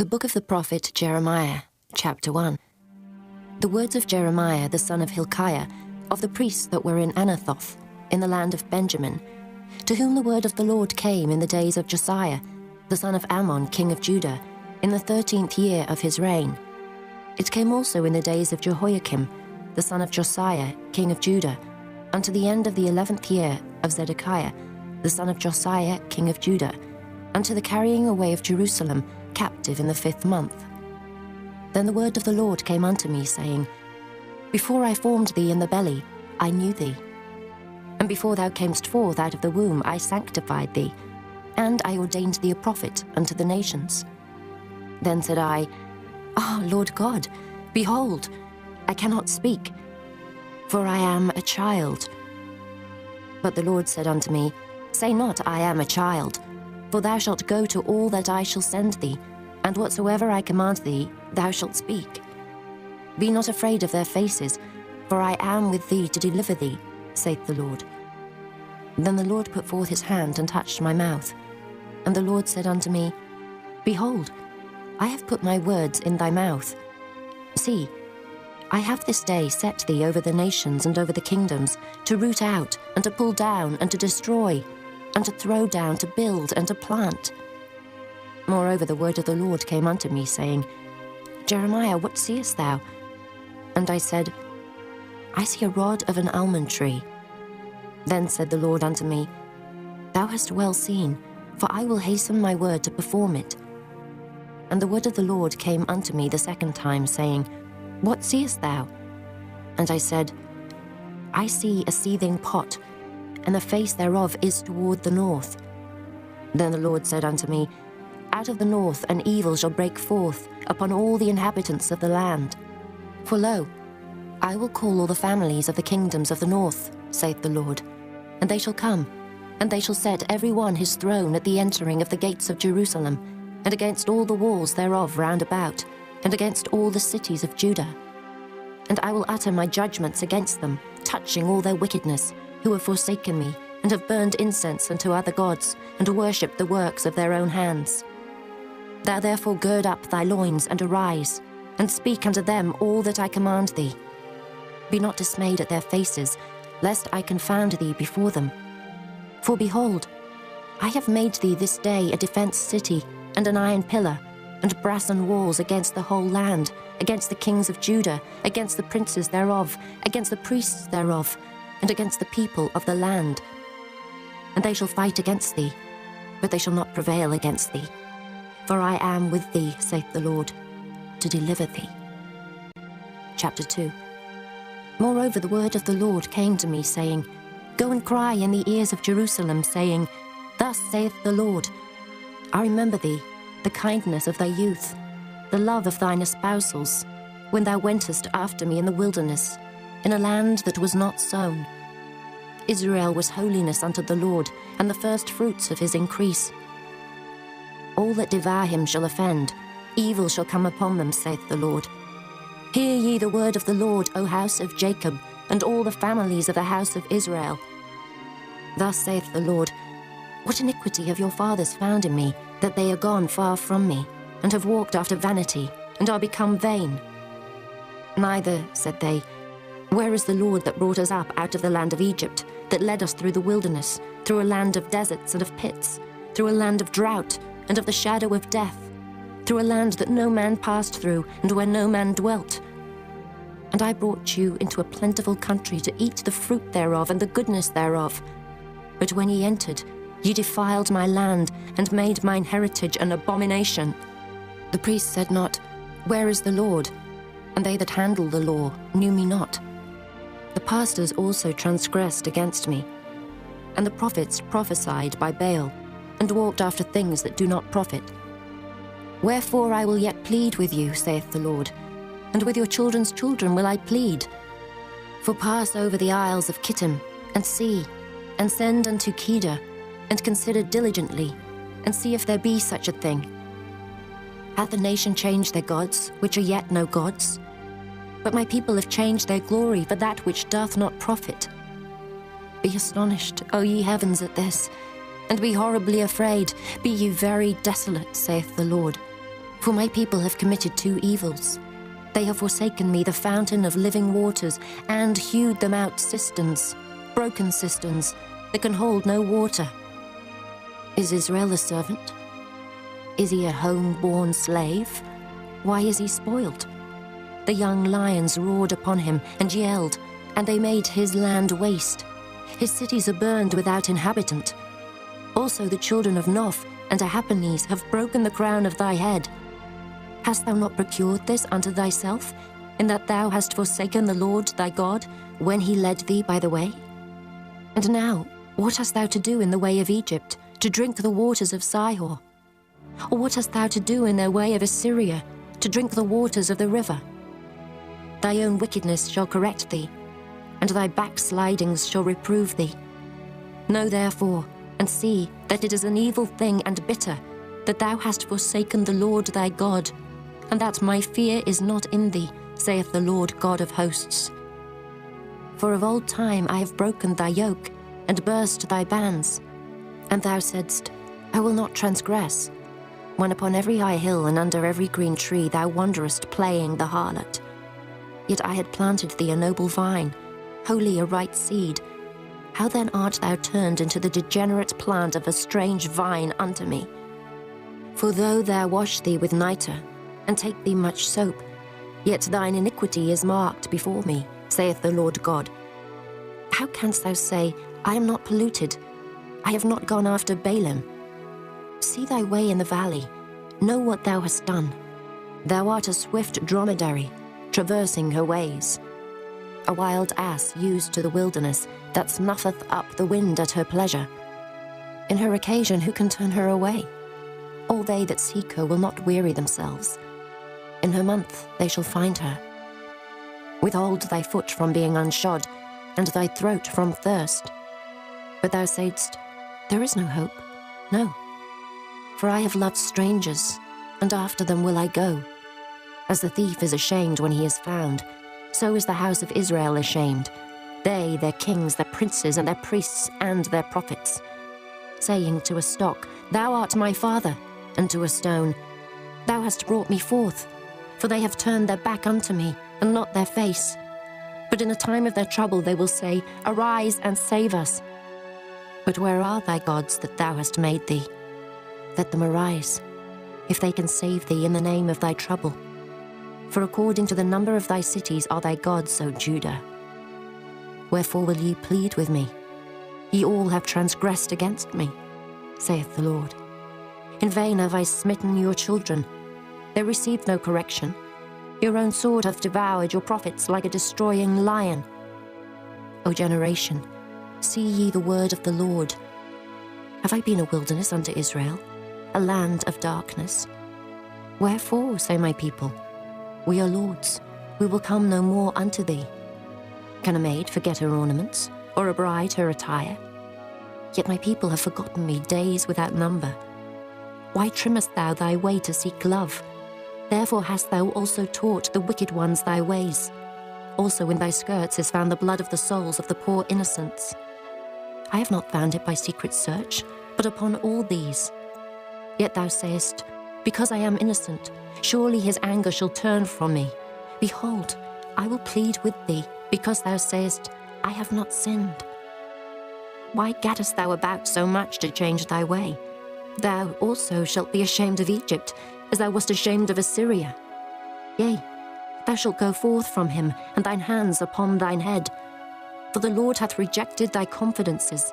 The book of the prophet Jeremiah, chapter 1. The words of Jeremiah the son of Hilkiah, of the priests that were in Anathoth, in the land of Benjamin, to whom the word of the Lord came in the days of Josiah, the son of Ammon, king of Judah, in the 13th year of his reign. It came also in the days of Jehoiakim, the son of Josiah, king of Judah, unto the end of the 11th year of Zedekiah, the son of Josiah, king of Judah, unto the carrying away of Jerusalem, captive in the 5th month. Then the word of the Lord came unto me, saying, Before I formed thee in the belly, I knew thee. And before thou camest forth out of the womb, I sanctified thee, and I ordained thee a prophet unto the nations. Then said I, Ah, Lord God, behold, I cannot speak, for I am a child. But the Lord said unto me, Say not, I am a child, for thou shalt go to all that I shall send thee, and whatsoever I command thee, thou shalt speak. Be not afraid of their faces, for I am with thee to deliver thee, saith the Lord. Then the Lord put forth his hand and touched my mouth. And the Lord said unto me, Behold, I have put my words in thy mouth. See, I have this day set thee over the nations and over the kingdoms, to root out, and to pull down, and to destroy, and to throw down, to build, and to plant. Moreover, the word of the Lord came unto me, saying, Jeremiah, what seest thou? And I said, I see a rod of an almond tree. Then said the Lord unto me, Thou hast well seen, for I will hasten my word to perform it. And the word of the Lord came unto me the second time, saying, What seest thou? And I said, I see a seething pot, and the face thereof is toward the north. Then the Lord said unto me, Out of the north an evil shall break forth upon all the inhabitants of the land. For lo, I will call all the families of the kingdoms of the north, saith the Lord, and they shall come, and they shall set every one his throne at the entering of the gates of Jerusalem, and against all the walls thereof round about, and against all the cities of Judah. And I will utter my judgments against them, touching all their wickedness, who have forsaken me, and have burned incense unto other gods, and worshipped the works of their own hands. Thou therefore gird up thy loins, and arise, and speak unto them all that I command thee. Be not dismayed at their faces, lest I confound thee before them. For behold, I have made thee this day a defence city, and an iron pillar, and brassen walls against the whole land, against the kings of Judah, against the princes thereof, against the priests thereof, and against the people of the land. And they shall fight against thee, but they shall not prevail against thee. For I am with thee, saith the Lord, to deliver thee. Chapter 2. Moreover, the word of the Lord came to me, saying, Go and cry in the ears of Jerusalem, saying, Thus saith the Lord, I remember thee, the kindness of thy youth, the love of thine espousals, when thou wentest after me in the wilderness, in a land that was not sown. Israel was holiness unto the Lord, and the first fruits of his increase. All that devour him shall offend, evil shall come upon them, saith the Lord. Hear ye the word of the Lord, O house of Jacob, and all the families of the house of Israel. Thus saith the Lord, What iniquity have your fathers found in me, that they are gone far from me, and have walked after vanity, and are become vain? Neither, said they, Where is the Lord that brought us up out of the land of Egypt, that led us through the wilderness, through a land of deserts and of pits, through a land of drought and of the shadow of death, through a land that no man passed through, and where no man dwelt? And I brought you into a plentiful country to eat the fruit thereof and the goodness thereof. But when ye entered, ye defiled my land, and made mine heritage an abomination. The priests said not, Where is the Lord? And they that handle the law knew me not. The pastors also transgressed against me, and the prophets prophesied by Baal, and walked after things that do not profit. Wherefore I will yet plead with you, saith the Lord, and with your children's children will I plead. For pass over the isles of Kittim, and see, and send unto Kedar, and consider diligently, and see if there be such a thing. Hath the nation changed their gods, which are yet no gods? But my people have changed their glory for that which doth not profit. Be astonished, O ye heavens, at this, and be horribly afraid. Be ye very desolate, saith the Lord. For my people have committed two evils. They have forsaken me, the fountain of living waters, and hewed them out cisterns, broken cisterns, that can hold no water. Is Israel a servant? Is he a home-born slave? Why is he spoiled? The young lions roared upon him and yelled, and they made his land waste. His cities are burned without inhabitant. Also the children of Noph and Ahaphanes have broken the crown of thy head. Hast thou not procured this unto thyself, in that thou hast forsaken the Lord thy God, when he led thee by the way? And now, what hast thou to do in the way of Egypt, to drink the waters of Sihor? Or what hast thou to do in the way of Assyria, to drink the waters of the river? Thy own wickedness shall correct thee, and thy backslidings shall reprove thee. Know therefore, and see that it is an evil thing and bitter, that thou hast forsaken the Lord thy God, and that my fear is not in thee, saith the Lord God of hosts. For of old time I have broken thy yoke, and burst thy bands. And thou saidst, I will not transgress, when upon every high hill and under every green tree thou wanderest playing the harlot. Yet I had planted thee a noble vine, wholly a right seed. How then art thou turned into the degenerate plant of a strange vine unto me? For though thou wash thee with nitre, and take thee much soap, yet thine iniquity is marked before me, saith the Lord God. How canst thou say, I am not polluted, I have not gone after Balaam? See thy way in the valley, know what thou hast done. Thou art a swift dromedary, traversing her ways. A wild ass used to the wilderness, that snuffeth up the wind at her pleasure. In her occasion who can turn her away? All they that seek her will not weary themselves. In her month they shall find her. Withhold thy foot from being unshod, and thy throat from thirst. But thou saidst, there is no hope, no. For I have loved strangers, and after them will I go. As the thief is ashamed when he is found, so is the house of Israel ashamed, they, their kings, their princes, and their priests, and their prophets. Saying to a stock, thou art my father, and to a stone, thou hast brought me forth. For they have turned their back unto me, and not their face. But in the time of their trouble they will say, arise and save us. But where are thy gods that thou hast made thee? Let them arise, if they can save thee in the name of thy trouble. For according to the number of thy cities are thy gods, O Judah. Wherefore will ye plead with me? Ye all have transgressed against me, saith the Lord. In vain have I smitten your children. They received no correction. Your own sword hath devoured your prophets like a destroying lion. O generation, see ye the word of the Lord. Have I been a wilderness unto Israel, a land of darkness? Wherefore, say my people, we are lords, we will come no more unto thee. Can a maid forget her ornaments, or a bride her attire? Yet my people have forgotten me days without number. Why trimmest thou thy way to seek love? Therefore hast thou also taught the wicked ones thy ways. Also in thy skirts is found the blood of the souls of the poor innocents. I have not found it by secret search, but upon all these. Yet thou sayest, because I am innocent, surely his anger shall turn from me. Behold, I will plead with thee, because thou sayest, I have not sinned. Why gaddest thou about so much to change thy way? Thou also shalt be ashamed of Egypt, as thou wast ashamed of Assyria. Yea, thou shalt go forth from him, and thine hands upon thine head. For the Lord hath rejected thy confidences,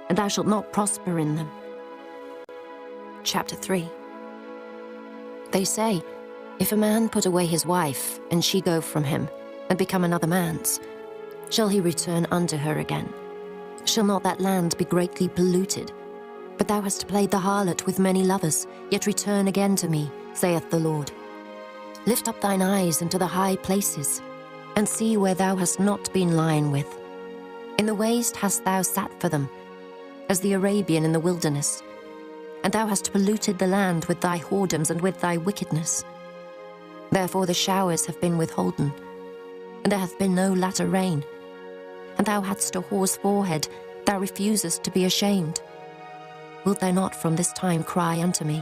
and thou shalt not prosper in them. Chapter 3. They say, if a man put away his wife, and she go from him, and become another man's, shall he return unto her again? Shall not that land be greatly polluted? But thou hast played the harlot with many lovers, yet return again to me, saith the Lord. Lift up thine eyes into the high places, and see where thou hast not been lying with. In the waste hast thou sat for them, as the Arabian in the wilderness. And thou hast polluted the land with thy whoredoms and with thy wickedness. Therefore the showers have been withholden, and there hath been no latter rain. And thou hadst a hoarse forehead, thou refusest to be ashamed. Wilt thou not from this time cry unto me,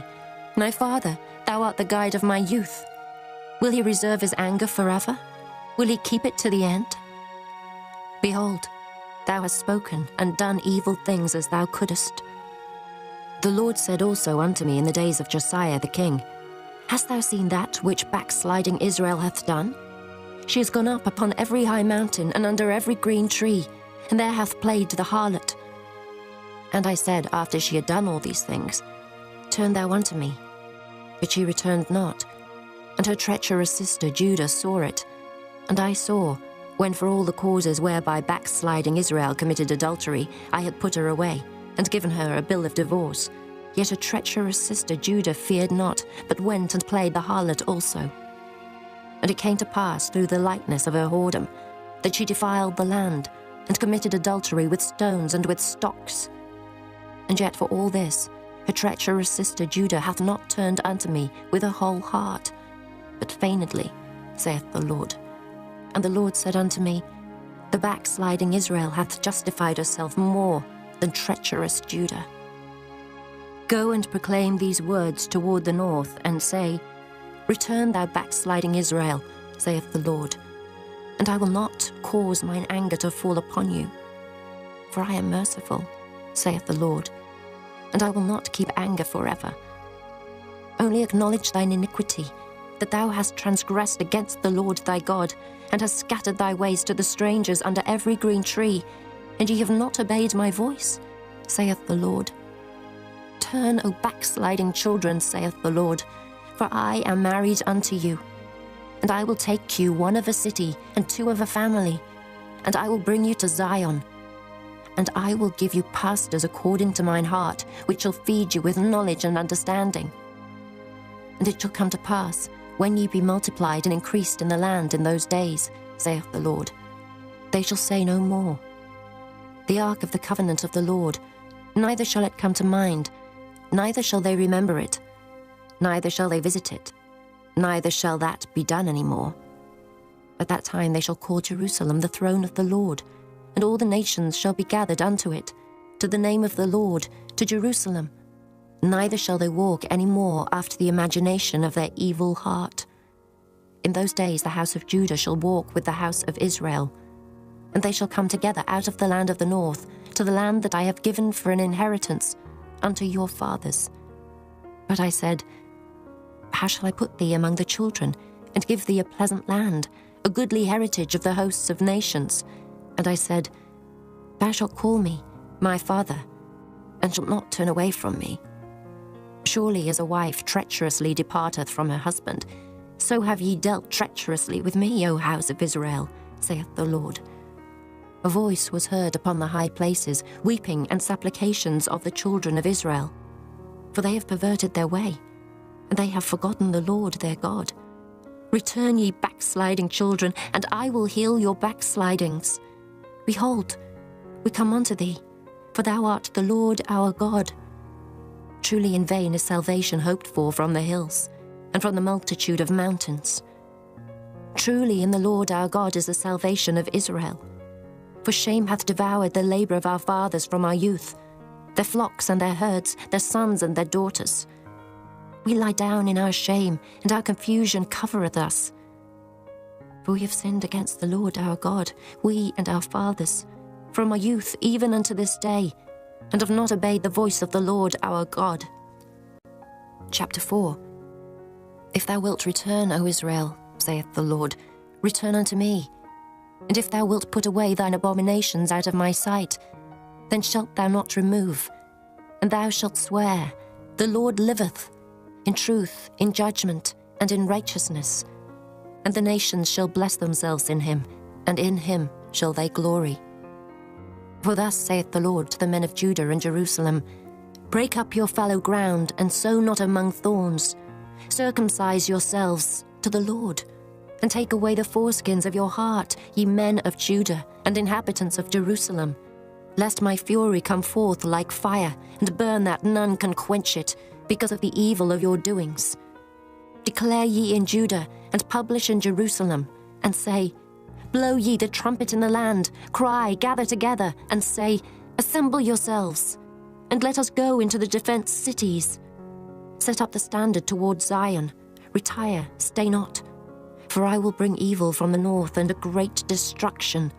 My Father, Thou art the guide of my youth. Will he reserve his anger forever? Will he keep it to the end? Behold, thou hast spoken and done evil things as thou couldest. The Lord said also unto me in the days of Josiah the king, Hast thou seen that which backsliding Israel hath done? She is gone up upon every high mountain and under every green tree, and there hath played the harlot. And I said, after she had done all these things, Turn thou unto me. But she returned not. And her treacherous sister Judah saw it. And I saw, when for all the causes whereby backsliding Israel committed adultery, I had put her away, and given her a bill of divorce. Yet her treacherous sister Judah feared not, but went and played the harlot also. And it came to pass through the lightness of her whoredom, that she defiled the land, and committed adultery with stones and with stocks. And yet for all this, her treacherous sister Judah hath not turned unto me with her whole heart, but feignedly, saith the Lord. And the Lord said unto me, The backsliding Israel hath justified herself more than treacherous Judah. Go and proclaim these words toward the north, and say, Return, thou backsliding Israel, saith the Lord, and I will not cause mine anger to fall upon you. For I am merciful, saith the Lord, and I will not keep anger forever. Only acknowledge thine iniquity, that thou hast transgressed against the Lord thy God, and hast scattered thy ways to the strangers under every green tree, and ye have not obeyed my voice, saith the Lord. Turn, O backsliding children, saith the Lord, for I am married unto you. And I will take you one of a city, and two of a family, and I will bring you to Zion. And I will give you pastors according to mine heart, which shall feed you with knowledge and understanding. And it shall come to pass, when ye be multiplied and increased in the land in those days, saith the Lord, they shall say no more, The ark of the covenant of the Lord, neither shall it come to mind, neither shall they remember it, neither shall they visit it, neither shall that be done any more. At that time they shall call Jerusalem the throne of the Lord, and all the nations shall be gathered unto it, to the name of the Lord, to Jerusalem. Neither shall they walk any more after the imagination of their evil heart. In those days the house of Judah shall walk with the house of Israel, and they shall come together out of the land of the north, to the land that I have given for an inheritance unto your fathers. But I said, How shall I put thee among the children, and give thee a pleasant land, a goodly heritage of the hosts of nations? And I said, Thou shalt call me, my father, and shalt not turn away from me. Surely as a wife treacherously departeth from her husband, so have ye dealt treacherously with me, O house of Israel, saith the Lord. A voice was heard upon the high places, weeping and supplications of the children of Israel. For they have perverted their way, and they have forgotten the Lord their God. Return, ye backsliding children, and I will heal your backslidings. Behold, we come unto thee, for thou art the Lord our God. Truly in vain is salvation hoped for from the hills, and from the multitude of mountains. Truly in the Lord our God is the salvation of Israel. For shame hath devoured the labour of our fathers from our youth, their flocks and their herds, their sons and their daughters. We lie down in our shame, and our confusion covereth us. For we have sinned against the Lord our God, we and our fathers, from our youth even unto this day, and have not obeyed the voice of the Lord our God. Chapter 4. If thou wilt return, O Israel, saith the Lord, return unto me. And if thou wilt put away thine abominations out of my sight, then shalt thou not remove. And thou shalt swear, The Lord liveth, in truth, in judgment, and in righteousness. And the nations shall bless themselves in him, and in him shall they glory. For thus saith the Lord to the men of Judah and Jerusalem, Break up your fallow ground, and sow not among thorns. Circumcise yourselves to the Lord, and take away the foreskins of your heart, ye men of Judah, and inhabitants of Jerusalem, lest my fury come forth like fire, and burn that none can quench it, because of the evil of your doings. Declare ye in Judah, and publish in Jerusalem, and say, Blow ye the trumpet in the land, cry, gather together, and say, Assemble yourselves, and let us go into the defenced cities. Set up the standard towards Zion. Retire, stay not. For I will bring evil from the north and a great destruction.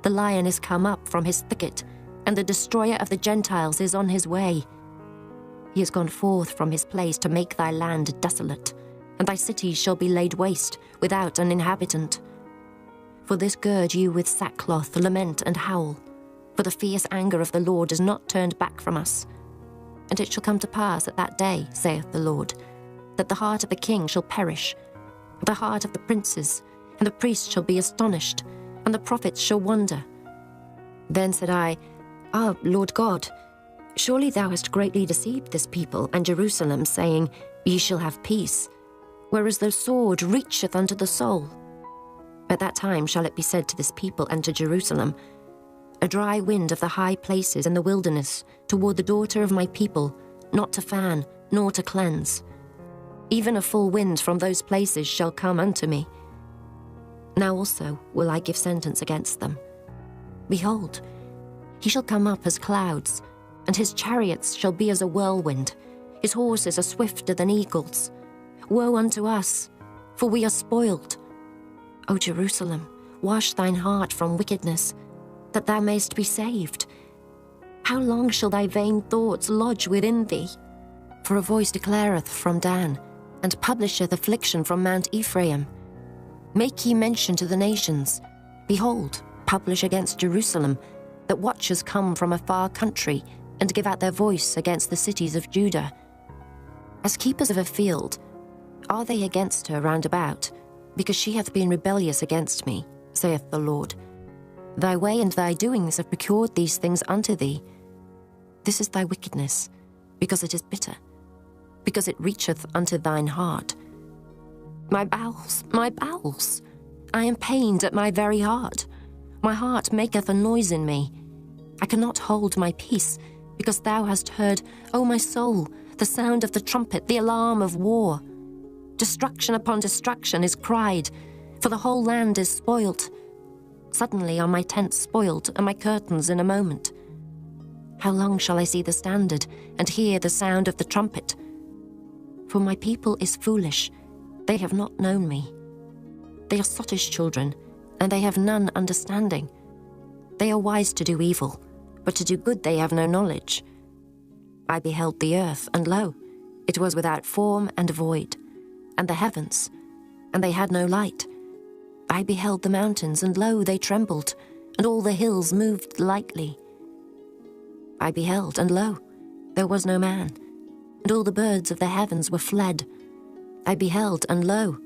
The lion is come up from his thicket, and the destroyer of the Gentiles is on his way. He has gone forth from his place to make thy land desolate, and thy cities shall be laid waste, without an inhabitant. For this gird you with sackcloth, lament and howl. For the fierce anger of the Lord is not turned back from us. And it shall come to pass at that day, saith the Lord, that the heart of the king shall perish, the heart of the princes, and the priests shall be astonished, and the prophets shall wonder. Then said I, Ah, Lord God, surely thou hast greatly deceived this people and Jerusalem, saying, Ye shall have peace, whereas the sword reacheth unto the soul. At that time shall it be said to this people and to Jerusalem, A dry wind of the high places in the wilderness toward the daughter of my people, not to fan, nor to cleanse. Even a full wind from those places shall come unto me. Now also will I give sentence against them. Behold, he shall come up as clouds, and his chariots shall be as a whirlwind. His horses are swifter than eagles. Woe unto us, for we are spoiled. O Jerusalem, wash thine heart from wickedness, that thou mayst be saved. How long shall thy vain thoughts lodge within thee? For a voice declareth from Dan, and publisheth affliction from Mount Ephraim. Make ye mention to the nations. Behold, publish against Jerusalem, that watchers come from a far country, and give out their voice against the cities of Judah. As keepers of a field, are they against her round about, because she hath been rebellious against me, saith the Lord. Thy way and thy doings have procured these things unto thee. This is thy wickedness, because it is bitter, because it reacheth unto thine heart. My bowels, I am pained at my very heart. My heart maketh a noise in me. I cannot hold my peace, because thou hast heard, O my soul, the sound of the trumpet, the alarm of war. Destruction upon destruction is cried, for the whole land is spoilt. Suddenly are my tents spoiled, and my curtains in a moment. How long shall I see the standard, and hear the sound of the trumpet? For my people is foolish, they have not known me. They are sottish children, and they have none understanding. They are wise to do evil, but to do good they have no knowledge. I beheld the earth, and lo, it was without form and void, and the heavens, and they had no light. I beheld the mountains, and lo, they trembled, and all the hills moved lightly. I beheld, and lo, there was no man, and all the birds of the heavens were fled. I beheld, and lo,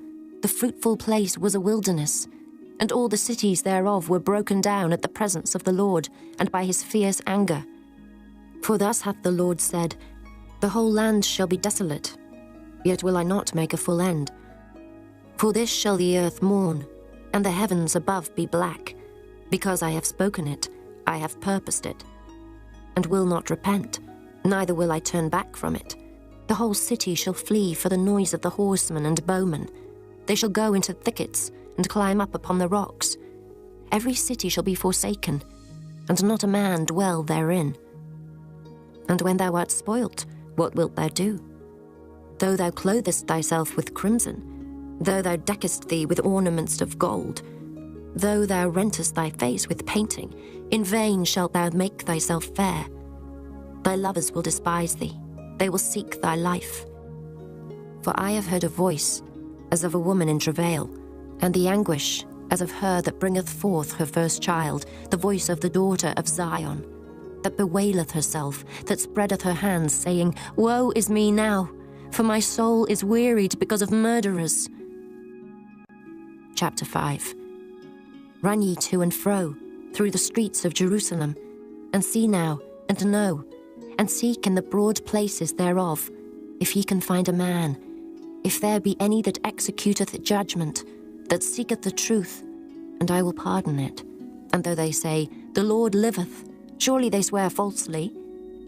the fruitful place was a wilderness, and all the cities thereof were broken down at the presence of the Lord, and by his fierce anger. For thus hath the Lord said, The whole land shall be desolate, yet will I not make a full end. For this shall the earth mourn, and the heavens above be black, because I have spoken it, I have purposed it, and will not repent, neither will I turn back from it. The whole city shall flee for the noise of the horsemen and bowmen. They shall go into thickets, and climb up upon the rocks. Every city shall be forsaken, and not a man dwell therein. And when thou art spoilt, what wilt thou do? Though thou clothest thyself with crimson, though thou deckest thee with ornaments of gold, though thou rentest thy face with painting, in vain shalt thou make thyself fair. Thy lovers will despise thee, they will seek thy life. For I have heard a voice, as of a woman in travail, and the anguish, as of her that bringeth forth her first child, the voice of the daughter of Zion, that bewaileth herself, that spreadeth her hands, saying, Woe is me now, for my soul is wearied because of murderers. Chapter 5. Run ye to and fro through the streets of Jerusalem, and see now, and know, and seek in the broad places thereof, if ye can find a man, if there be any that executeth judgment, that seeketh the truth, and I will pardon it. And though they say, The Lord liveth, surely they swear falsely.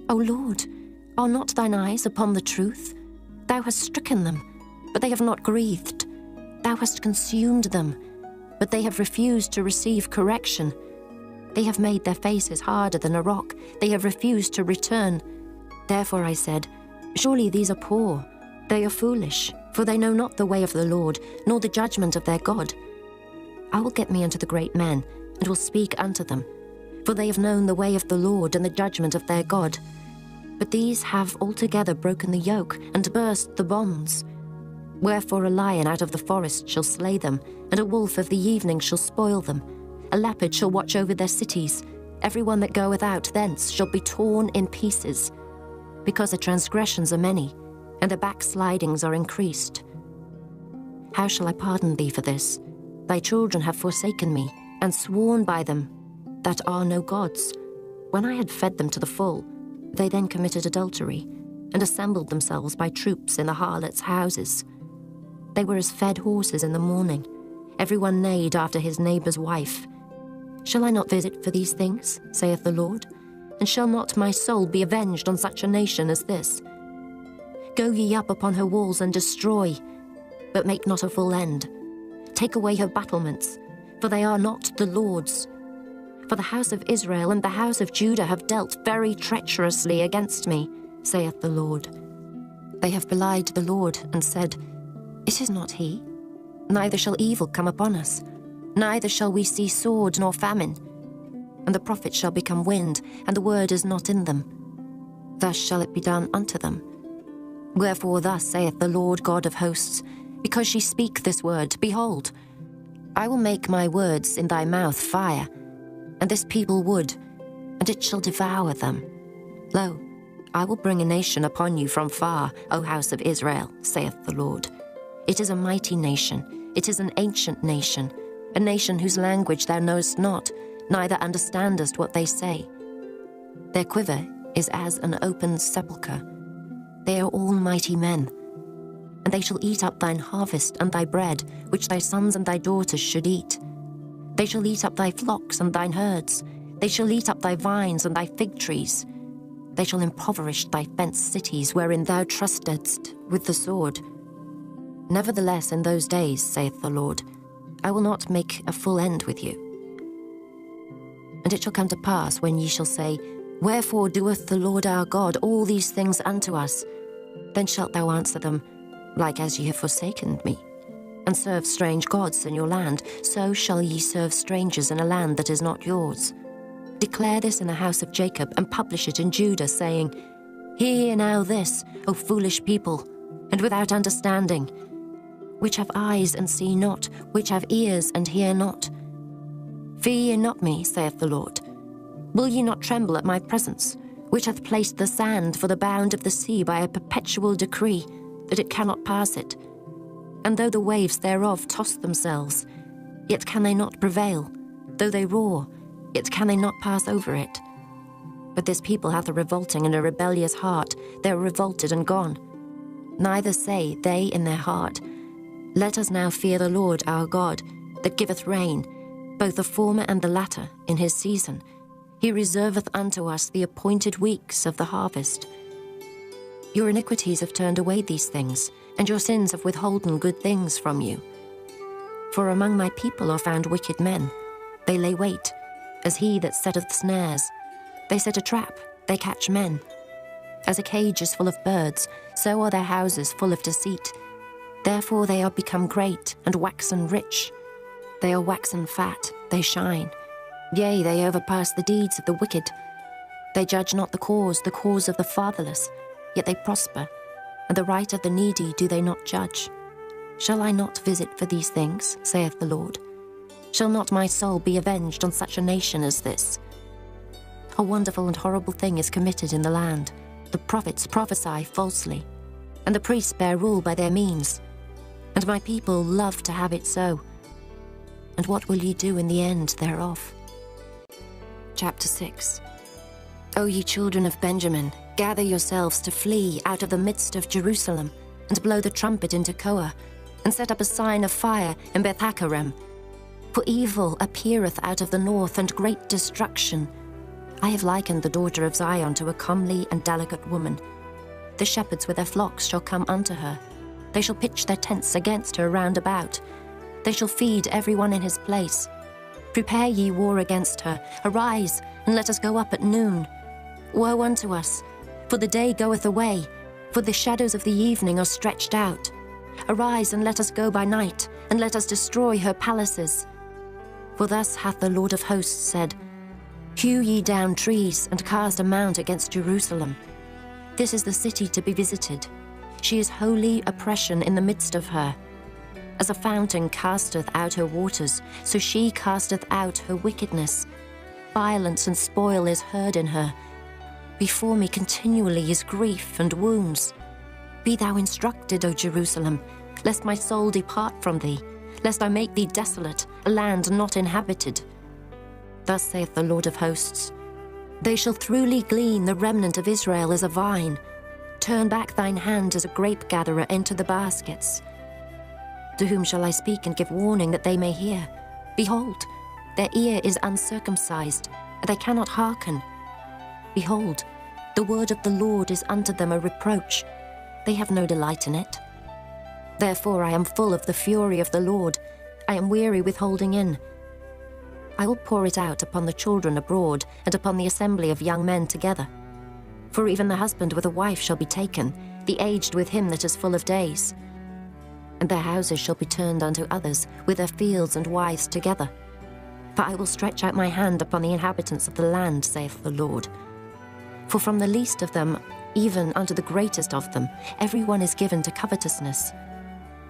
O Lord, are not thine eyes upon the truth? Thou hast stricken them, but they have not grieved. Thou hast consumed them, but they have refused to receive correction. They have made their faces harder than a rock. They have refused to return. Therefore I said, Surely these are poor, they are foolish, for they know not the way of the Lord, nor the judgment of their God. I will get me unto the great men, and will speak unto them, for they have known the way of the Lord and the judgment of their God. But these have altogether broken the yoke, and burst the bonds. Wherefore a lion out of the forest shall slay them, and a wolf of the evening shall spoil them. A leopard shall watch over their cities. Every one that goeth out thence shall be torn in pieces, because the transgressions are many, and the backslidings are increased. How shall I pardon thee for this? Thy children have forsaken me, and sworn by them that are no gods. When I had fed them to the full, they then committed adultery, and assembled themselves by troops in the harlots' houses. They were as fed horses in the morning. Every one neighed after his neighbour's wife. Shall I not visit for these things, saith the Lord? And shall not my soul be avenged on such a nation as this? Go ye up upon her walls and destroy, but make not a full end. Take away her battlements, for they are not the Lord's. For the house of Israel and the house of Judah have dealt very treacherously against me, saith the Lord. They have belied the Lord, and said, It is not he. Neither shall evil come upon us, neither shall we see sword nor famine. And the prophets shall become wind, and the word is not in them. Thus shall it be done unto them. Wherefore thus saith the Lord God of hosts, because ye speak this word, behold, I will make my words in thy mouth fire, and this people wood, and it shall devour them. Lo, I will bring a nation upon you from far, O house of Israel, saith the Lord. It is a mighty nation, it is an ancient nation, a nation whose language thou knowest not, neither understandest what they say. Their quiver is as an open sepulchre. They are all mighty men. And they shall eat up thine harvest and thy bread, which thy sons and thy daughters should eat. They shall eat up thy flocks and thine herds. They shall eat up thy vines and thy fig trees. They shall impoverish thy fenced cities, wherein thou trustedst with the sword. Nevertheless, in those days, saith the Lord, I will not make a full end with you. And it shall come to pass, when ye shall say, Wherefore doeth the Lord our God all these things unto us? Then shalt thou answer them, Like as ye have forsaken me, and served strange gods in your land, so shall ye serve strangers in a land that is not yours. Declare this in the house of Jacob, and publish it in Judah, saying, Hear now this, O foolish people, and without understanding, which have eyes and see not, which have ears and hear not. Fear ye not me, saith the Lord. Will ye not tremble at my presence, which hath placed the sand for the bound of the sea by a perpetual decree, that it cannot pass it? And though the waves thereof toss themselves, yet can they not prevail. Though they roar, yet can they not pass over it. But this people hath a revolting and a rebellious heart. They are revolted and gone. Neither say they in their heart, Let us now fear the Lord our God, that giveth rain, both the former and the latter, in his season. He reserveth unto us the appointed weeks of the harvest. Your iniquities have turned away these things, and your sins have withholden good things from you. For among my people are found wicked men. They lay wait, as he that setteth snares. They set a trap, they catch men. As a cage is full of birds, so are their houses full of deceit. Therefore they are become great, and waxen rich. They are waxen fat, they shine. Yea, they overpass the deeds of the wicked. They judge not the cause of the fatherless, yet they prosper, and the right of the needy do they not judge. Shall I not visit for these things, saith the Lord? Shall not my soul be avenged on such a nation as this? A wonderful and horrible thing is committed in the land. The prophets prophesy falsely, and the priests bear rule by their means. And my people love to have it so. And what will ye do in the end thereof? Chapter 6. O ye children of Benjamin, gather yourselves to flee out of the midst of Jerusalem, and blow the trumpet into Koah, and set up a sign of fire in Beth-Haccherem. For evil appeareth out of the north, and great destruction. I have likened the daughter of Zion to a comely and delicate woman. The shepherds with their flocks shall come unto her. They shall pitch their tents against her round about. They shall feed every one in his place. Prepare ye war against her. Arise, and let us go up at noon. Woe unto us, for the day goeth away, For the shadows of the evening are stretched out. Arise, and let us go by night, and let us destroy her palaces. For thus hath the Lord of hosts said, Hew ye down trees, and cast a mount against Jerusalem. This is the city to be visited. She is holy oppression in the midst of her. As a fountain casteth out her waters, so she casteth out her wickedness. Violence and spoil is heard in her. Before me continually is grief and wounds. Be thou instructed, O Jerusalem, lest my soul depart from thee, lest I make thee desolate, a land not inhabited. Thus saith the Lord of hosts, They shall throughly glean the remnant of Israel as a vine. Turn back thine hand as a grape-gatherer into the baskets. To whom shall I speak and give warning that they may hear? Behold, their ear is uncircumcised, and they cannot hearken. Behold, the word of the Lord is unto them a reproach. They have no delight in it. Therefore I am full of the fury of the Lord. I am weary with holding in. I will pour it out upon the children abroad, and upon the assembly of young men together. For even the husband with a wife shall be taken, the aged with him that is full of days. And their houses shall be turned unto others, with their fields and wives together. For I will stretch out my hand upon the inhabitants of the land, saith the Lord. For from the least of them, even unto the greatest of them, every one is given to covetousness.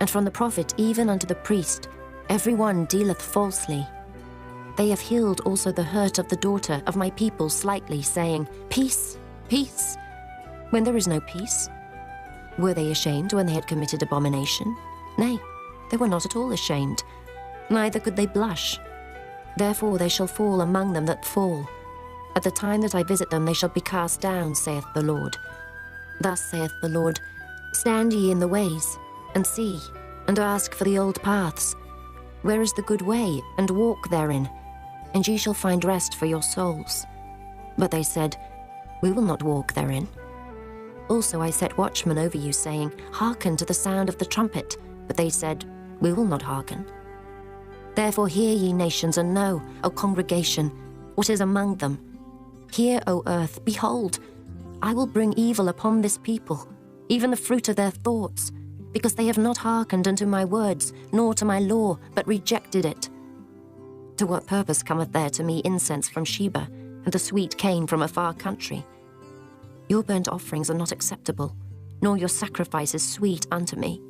And from the prophet even unto the priest, every one dealeth falsely. They have healed also the hurt of the daughter of my people slightly, saying, Peace, peace, when there is no peace. Were they ashamed when they had committed abomination? Nay, they were not at all ashamed, neither could they blush. Therefore they shall fall among them that fall. At the time that I visit them they shall be cast down, saith the Lord. Thus saith the Lord, Stand ye in the ways, and see, and ask for the old paths. Where is the good way, and walk therein, and ye shall find rest for your souls. But they said, We will not walk therein. Also I set watchmen over you, saying, Hearken to the sound of the trumpet. But they said, We will not hearken. Therefore hear ye nations, and know, O congregation, what is among them. Hear, O earth, behold, I will bring evil upon this people, even the fruit of their thoughts, because they have not hearkened unto my words, nor to my law, but rejected it. To what purpose cometh there to me incense from Sheba, and the sweet cane from a far country? Your burnt offerings are not acceptable, nor your sacrifices sweet unto me.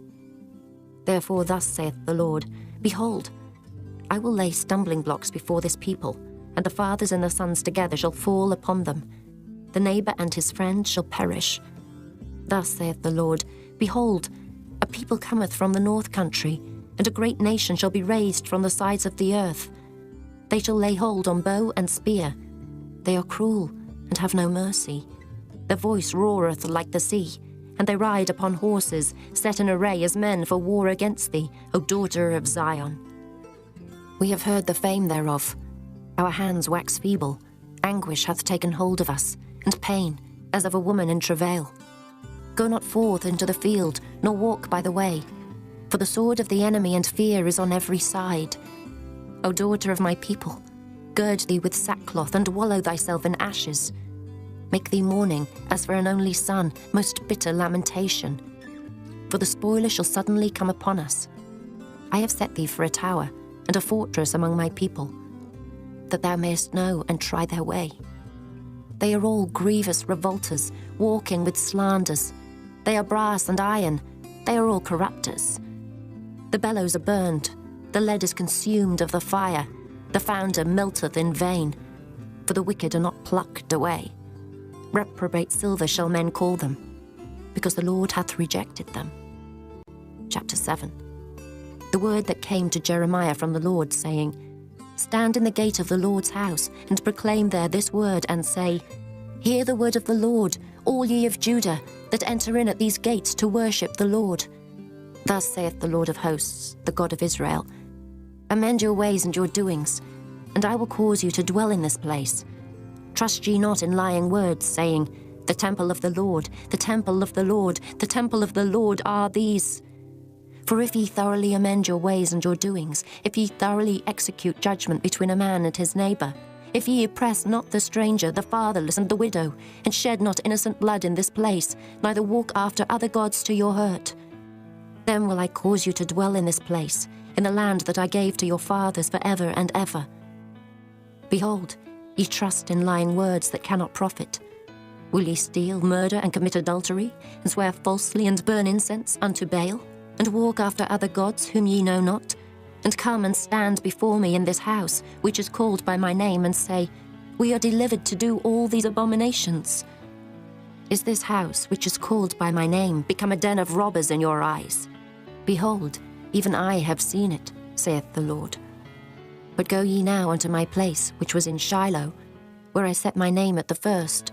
Therefore thus saith the Lord, Behold, I will lay stumbling blocks before this people, and the fathers and the sons together shall fall upon them. The neighbor and his friend shall perish. Thus saith the Lord, Behold, a people cometh from the north country, and a great nation shall be raised from the sides of the earth. They shall lay hold on bow and spear. They are cruel, and have no mercy. Their voice roareth like the sea, and they ride upon horses, set in array as men for war against thee, O daughter of Zion. We have heard the fame thereof. Our hands wax feeble. Anguish hath taken hold of us, and pain, as of a woman in travail. Go not forth into the field, nor walk by the way, for the sword of the enemy and fear is on every side. O daughter of my people, gird thee with sackcloth, and wallow thyself in ashes. Make thee mourning, as for an only son, most bitter lamentation. For the spoiler shall suddenly come upon us. I have set thee for a tower, and a fortress among my people, that thou mayest know and try their way. They are all grievous revolters, walking with slanders. They are brass and iron, they are all corrupters. The bellows are burned, the lead is consumed of the fire, the founder melteth in vain, for the wicked are not plucked away. Reprobate silver shall men call them, because the Lord hath rejected them. Chapter 7. The word that came to Jeremiah from the Lord, saying, Stand in the gate of the Lord's house, and proclaim there this word, and say, Hear the word of the Lord, all ye of Judah, that enter in at these gates to worship the Lord. Thus saith the Lord of hosts, the God of Israel, Amend your ways and your doings, and I will cause you to dwell in this place. Trust ye not in lying words, saying, The temple of the Lord, the temple of the Lord, the temple of the Lord are these. For if ye thoroughly amend your ways and your doings, if ye thoroughly execute judgment between a man and his neighbor, if ye oppress not the stranger, the fatherless, and the widow, and shed not innocent blood in this place, neither walk after other gods to your hurt. Then will I cause you to dwell in this place, in the land that I gave to your fathers for ever and ever. Behold, ye trust in lying words that cannot profit. Will ye steal, murder, and commit adultery, and swear falsely, and burn incense unto Baal, and walk after other gods whom ye know not, and come and stand before me in this house, which is called by my name, and say, We are delivered to do all these abominations? Is this house, which is called by my name, become a den of robbers in your eyes? Behold, even I have seen it, saith the Lord. But go ye now unto my place, which was in Shiloh, where I set my name at the first,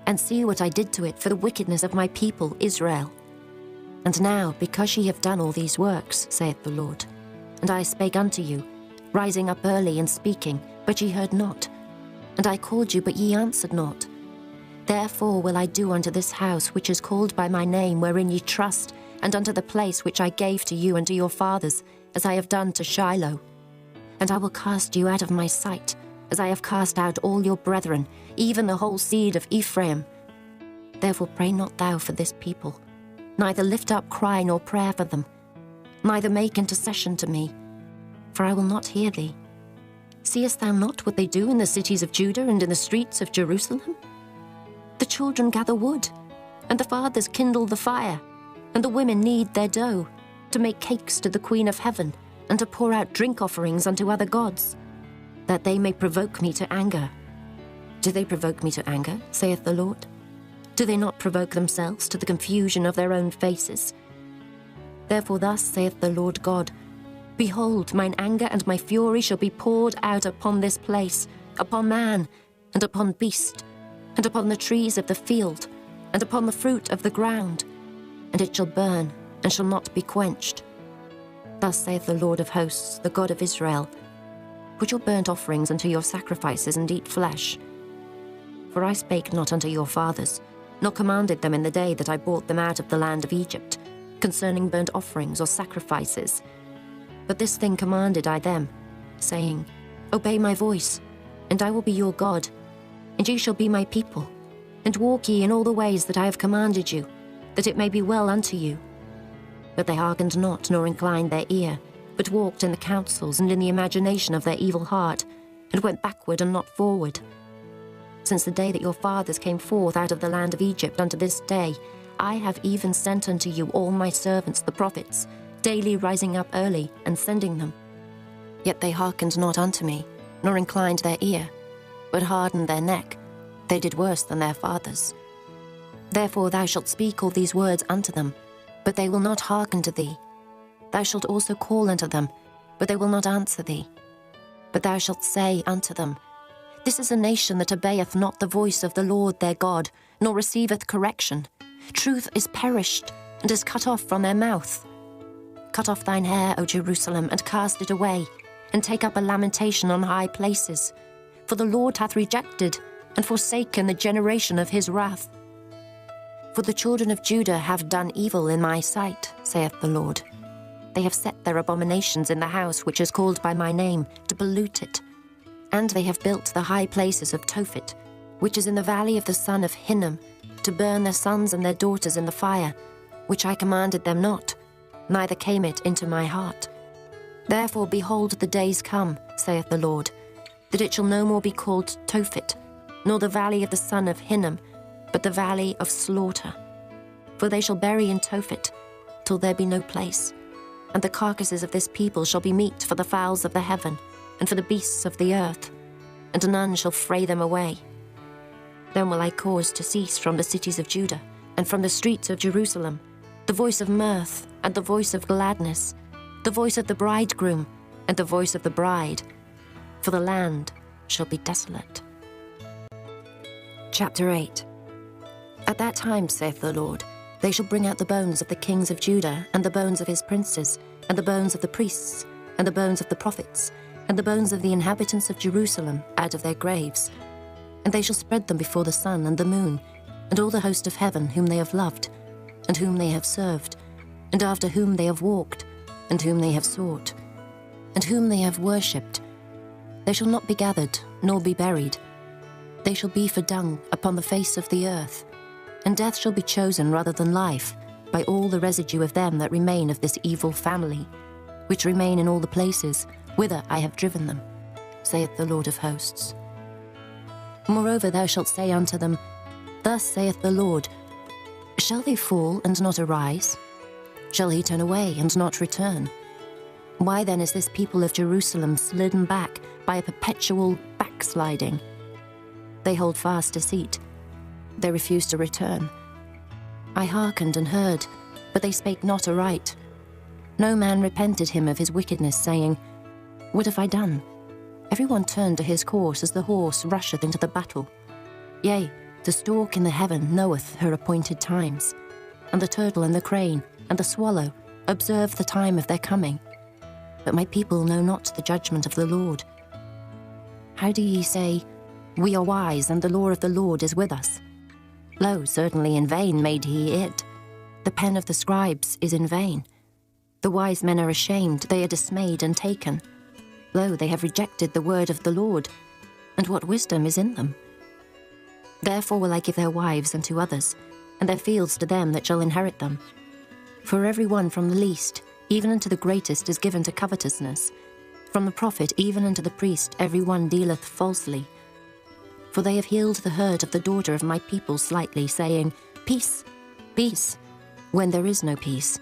and see what I did to it for the wickedness of my people Israel. And now, because ye have done all these works, saith the Lord, and I spake unto you, rising up early and speaking, but ye heard not, and I called you, but ye answered not. Therefore will I do unto this house which is called by my name, wherein ye trust, and unto the place which I gave to you and to your fathers, as I have done to Shiloh. And I will cast you out of my sight, as I have cast out all your brethren, even the whole seed of Ephraim. Therefore pray not thou for this people, neither lift up cry nor prayer for them, neither make intercession to me, for I will not hear thee. Seest thou not what they do in the cities of Judah and in the streets of Jerusalem? The children gather wood, and the fathers kindle the fire, and the women knead their dough, to make cakes to the Queen of Heaven, and to pour out drink offerings unto other gods, that they may provoke me to anger. Do they provoke me to anger, saith the Lord? Do they not provoke themselves to the confusion of their own faces? Therefore thus saith the Lord God, Behold, mine anger and my fury shall be poured out upon this place, upon man, and upon beast, and upon the trees of the field, and upon the fruit of the ground, and it shall burn, and shall not be quenched. Thus saith the Lord of hosts, the God of Israel, Put your burnt offerings unto your sacrifices, and eat flesh. For I spake not unto your fathers, nor commanded them in the day that I brought them out of the land of Egypt, concerning burnt offerings or sacrifices. But this thing commanded I them, saying, Obey my voice, and I will be your God, and ye shall be my people, and walk ye in all the ways that I have commanded you, that it may be well unto you. But they hearkened not, nor inclined their ear, but walked in the counsels and in the imagination of their evil heart, and went backward and not forward. Since the day that your fathers came forth out of the land of Egypt unto this day, I have even sent unto you all my servants the prophets, daily rising up early and sending them. Yet they hearkened not unto me, nor inclined their ear, but hardened their neck. They did worse than their fathers. Therefore thou shalt speak all these words unto them, but they will not hearken to thee. Thou shalt also call unto them, but they will not answer thee. But thou shalt say unto them, This is a nation that obeyeth not the voice of the Lord their God, nor receiveth correction. Truth is perished, and is cut off from their mouth. Cut off thine hair, O Jerusalem, and cast it away, and take up a lamentation on high places. For the Lord hath rejected, and forsaken the generation of his wrath. For the children of Judah have done evil in my sight, saith the Lord. They have set their abominations in the house which is called by my name, to pollute it. And they have built the high places of Tophet, which is in the valley of the son of Hinnom, to burn their sons and their daughters in the fire, which I commanded them not, neither came it into my heart. Therefore, behold, the days come, saith the Lord, that it shall no more be called Tophet, nor the valley of the son of Hinnom, but the valley of slaughter. For they shall bury in Tophet, till there be no place. And the carcasses of this people shall be meat for the fowls of the heaven, and for the beasts of the earth, and none shall fray them away. Then will I cause to cease from the cities of Judah, and from the streets of Jerusalem, the voice of mirth, and the voice of gladness, the voice of the bridegroom, and the voice of the bride, for the land shall be desolate. Chapter 8. At that time, saith the Lord, they shall bring out the bones of the kings of Judah, and the bones of his princes, and the bones of the priests, and the bones of the prophets, and the bones of the inhabitants of Jerusalem out of their graves. And they shall spread them before the sun and the moon, and all the host of heaven whom they have loved, and whom they have served, and after whom they have walked, and whom they have sought, and whom they have worshipped. They shall not be gathered, nor be buried. They shall be for dung upon the face of the earth, and death shall be chosen rather than life by all the residue of them that remain of this evil family, which remain in all the places whither I have driven them, saith the Lord of hosts. Moreover thou shalt say unto them, Thus saith the Lord, Shall they fall and not arise? Shall he turn away and not return? Why then is this people of Jerusalem slidden back by a perpetual backsliding? They hold fast deceit. They refuse to return. I hearkened and heard, but they spake not aright. No man repented him of his wickedness, saying, What have I done? Every one turned to his course as the horse rusheth into the battle. Yea, the stork in the heaven knoweth her appointed times, and the turtle and the crane and the swallow observe the time of their coming. But my people know not the judgment of the Lord. How do ye say, We are wise, and the law of the Lord is with us? Lo, certainly in vain made he it. The pen of the scribes is in vain. The wise men are ashamed, they are dismayed and taken. Lo, they have rejected the word of the Lord, and what wisdom is in them? Therefore will I give their wives unto others, and their fields to them that shall inherit them. For every one from the least, even unto the greatest, is given to covetousness. From the prophet even unto the priest every one dealeth falsely. For they have healed the hurt of the daughter of my people slightly, saying, Peace, peace, when there is no peace.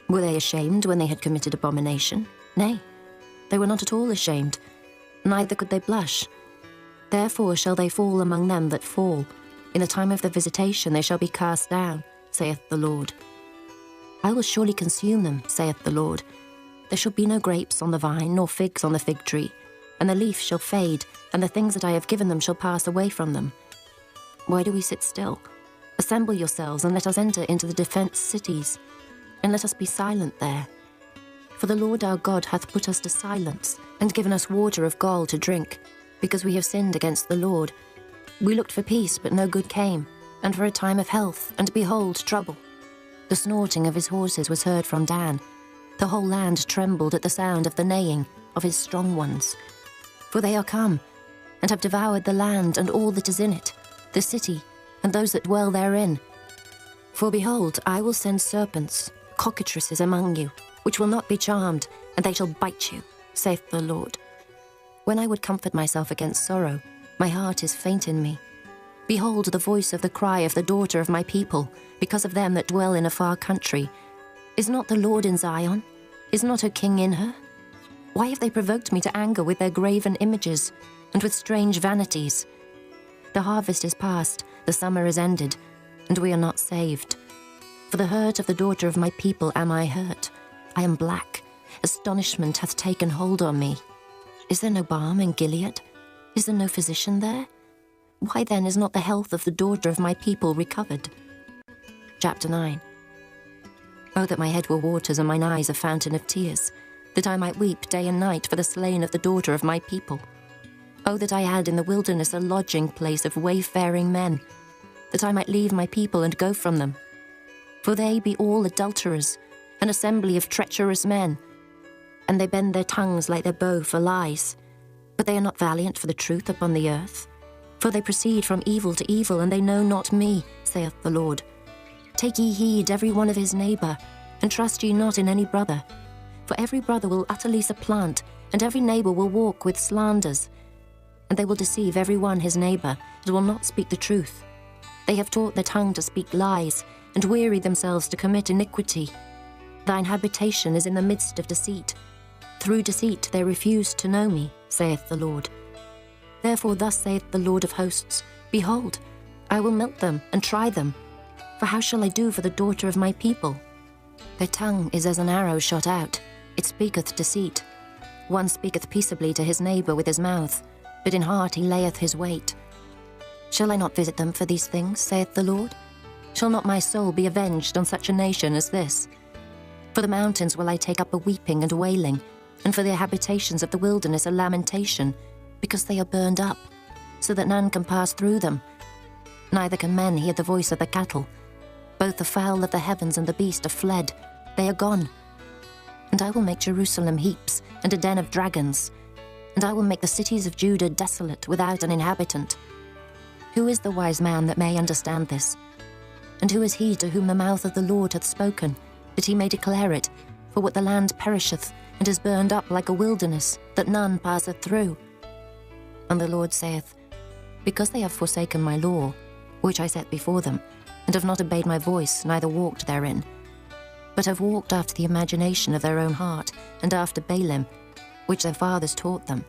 Were they ashamed when they had committed abomination? Nay, they were not at all ashamed, neither could they blush. Therefore shall they fall among them that fall. In the time of their visitation they shall be cast down, saith the Lord. I will surely consume them, saith the Lord. There shall be no grapes on the vine, nor figs on the fig tree, and the leaf shall fade, and the things that I have given them shall pass away from them. Why do we sit still? Assemble yourselves, and let us enter into the defenced cities, and let us be silent there. For the Lord our God hath put us to silence, and given us water of gall to drink, because we have sinned against the Lord. We looked for peace, but no good came, and for a time of health, and behold, trouble. The snorting of his horses was heard from Dan. The whole land trembled at the sound of the neighing of his strong ones. For they are come, and have devoured the land and all that is in it, the city, and those that dwell therein. For behold, I will send serpents, cockatrices among you, which will not be charmed, and they shall bite you, saith the Lord. When I would comfort myself against sorrow, my heart is faint in me. Behold the voice of the cry of the daughter of my people, because of them that dwell in a far country. Is not the Lord in Zion? Is not her king in her? Why have they provoked me to anger with their graven images, and with strange vanities? The harvest is past, the summer is ended, and we are not saved. For the hurt of the daughter of my people am I hurt. I am black. Astonishment hath taken hold on me. Is there no balm in Gilead? Is there no physician there? Why then is not the health of the daughter of my people recovered? Chapter 9. Oh, that my head were waters and mine eyes a fountain of tears, that I might weep day and night for the slain of the daughter of my people. Oh, that I had in the wilderness a lodging place of wayfaring men, that I might leave my people and go from them. For they be all adulterers, an assembly of treacherous men, and they bend their tongues like their bow for lies. But they are not valiant for the truth upon the earth. For they proceed from evil to evil, and they know not me, saith the Lord. Take ye heed every one of his neighbour, and trust ye not in any brother. For every brother will utterly supplant, and every neighbour will walk with slanders. And they will deceive every one his neighbour, and will not speak the truth. They have taught their tongue to speak lies, and weary themselves to commit iniquity. Thine habitation is in the midst of deceit. Through deceit they refuse to know me, saith the Lord. Therefore thus saith the Lord of hosts, Behold, I will melt them and try them. For how shall I do for the daughter of my people? Their tongue is as an arrow shot out, it speaketh deceit. One speaketh peaceably to his neighbour with his mouth, but in heart he layeth his wait. Shall I not visit them for these things, saith the Lord? Shall not my soul be avenged on such a nation as this? For the mountains will I take up a weeping and wailing, and for the habitations of the wilderness a lamentation, because they are burned up, so that none can pass through them. Neither can men hear the voice of the cattle. Both the fowl of the heavens and the beast are fled, they are gone. And I will make Jerusalem heaps, and a den of dragons. and I will make the cities of Judah desolate without an inhabitant. Who is the wise man that may understand this? And who is he to whom the mouth of the Lord hath spoken, that he may declare it? For what the land perisheth, and is burned up like a wilderness, that none passeth through. And the Lord saith, Because they have forsaken my law, which I set before them, and have not obeyed my voice, neither walked therein, but have walked after the imagination of their own heart, and after Baalim, which their fathers taught them.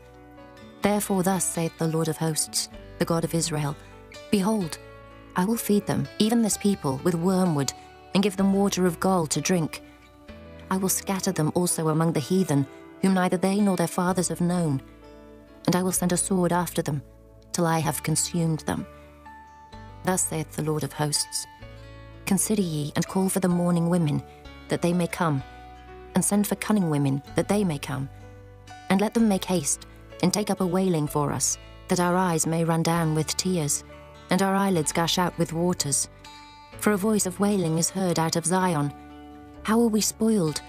Therefore thus saith the Lord of hosts, the God of Israel, Behold, I will feed them, even this people, with wormwood, and give them water of gall to drink. I will scatter them also among the heathen, whom neither they nor their fathers have known. And I will send a sword after them, till I have consumed them. Thus saith the Lord of hosts, Consider ye, and call for the mourning women, that they may come, and send for cunning women, that they may come. And let them make haste, and take up a wailing for us, that our eyes may run down with tears, and our eyelids gush out with waters. For a voice of wailing is heard out of Zion. How are we spoiled?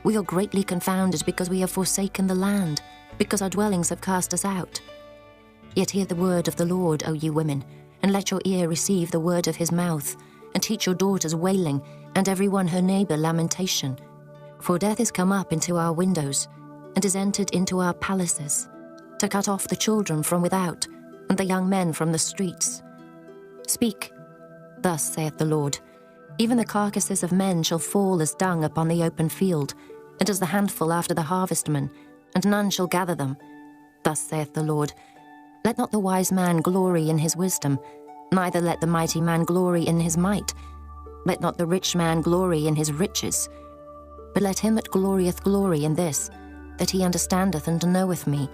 We are greatly confounded, because we have forsaken the land, because our dwellings have cast us out. Yet hear the word of the Lord, O ye women, and let your ear receive the word of his mouth, and teach your daughters wailing, and every one her neighbour lamentation. For death is come up into our windows, and is entered into our palaces, to cut off the children from without, and the young men from the streets. Speak, thus saith the Lord, Even the carcasses of men shall fall as dung upon the open field, and as the handful after the harvestman, and none shall gather them. Thus saith the Lord, Let not the wise man glory in his wisdom, neither let the mighty man glory in his might. Let not the rich man glory in his riches, but let him that glorieth glory in this, that he understandeth and knoweth me,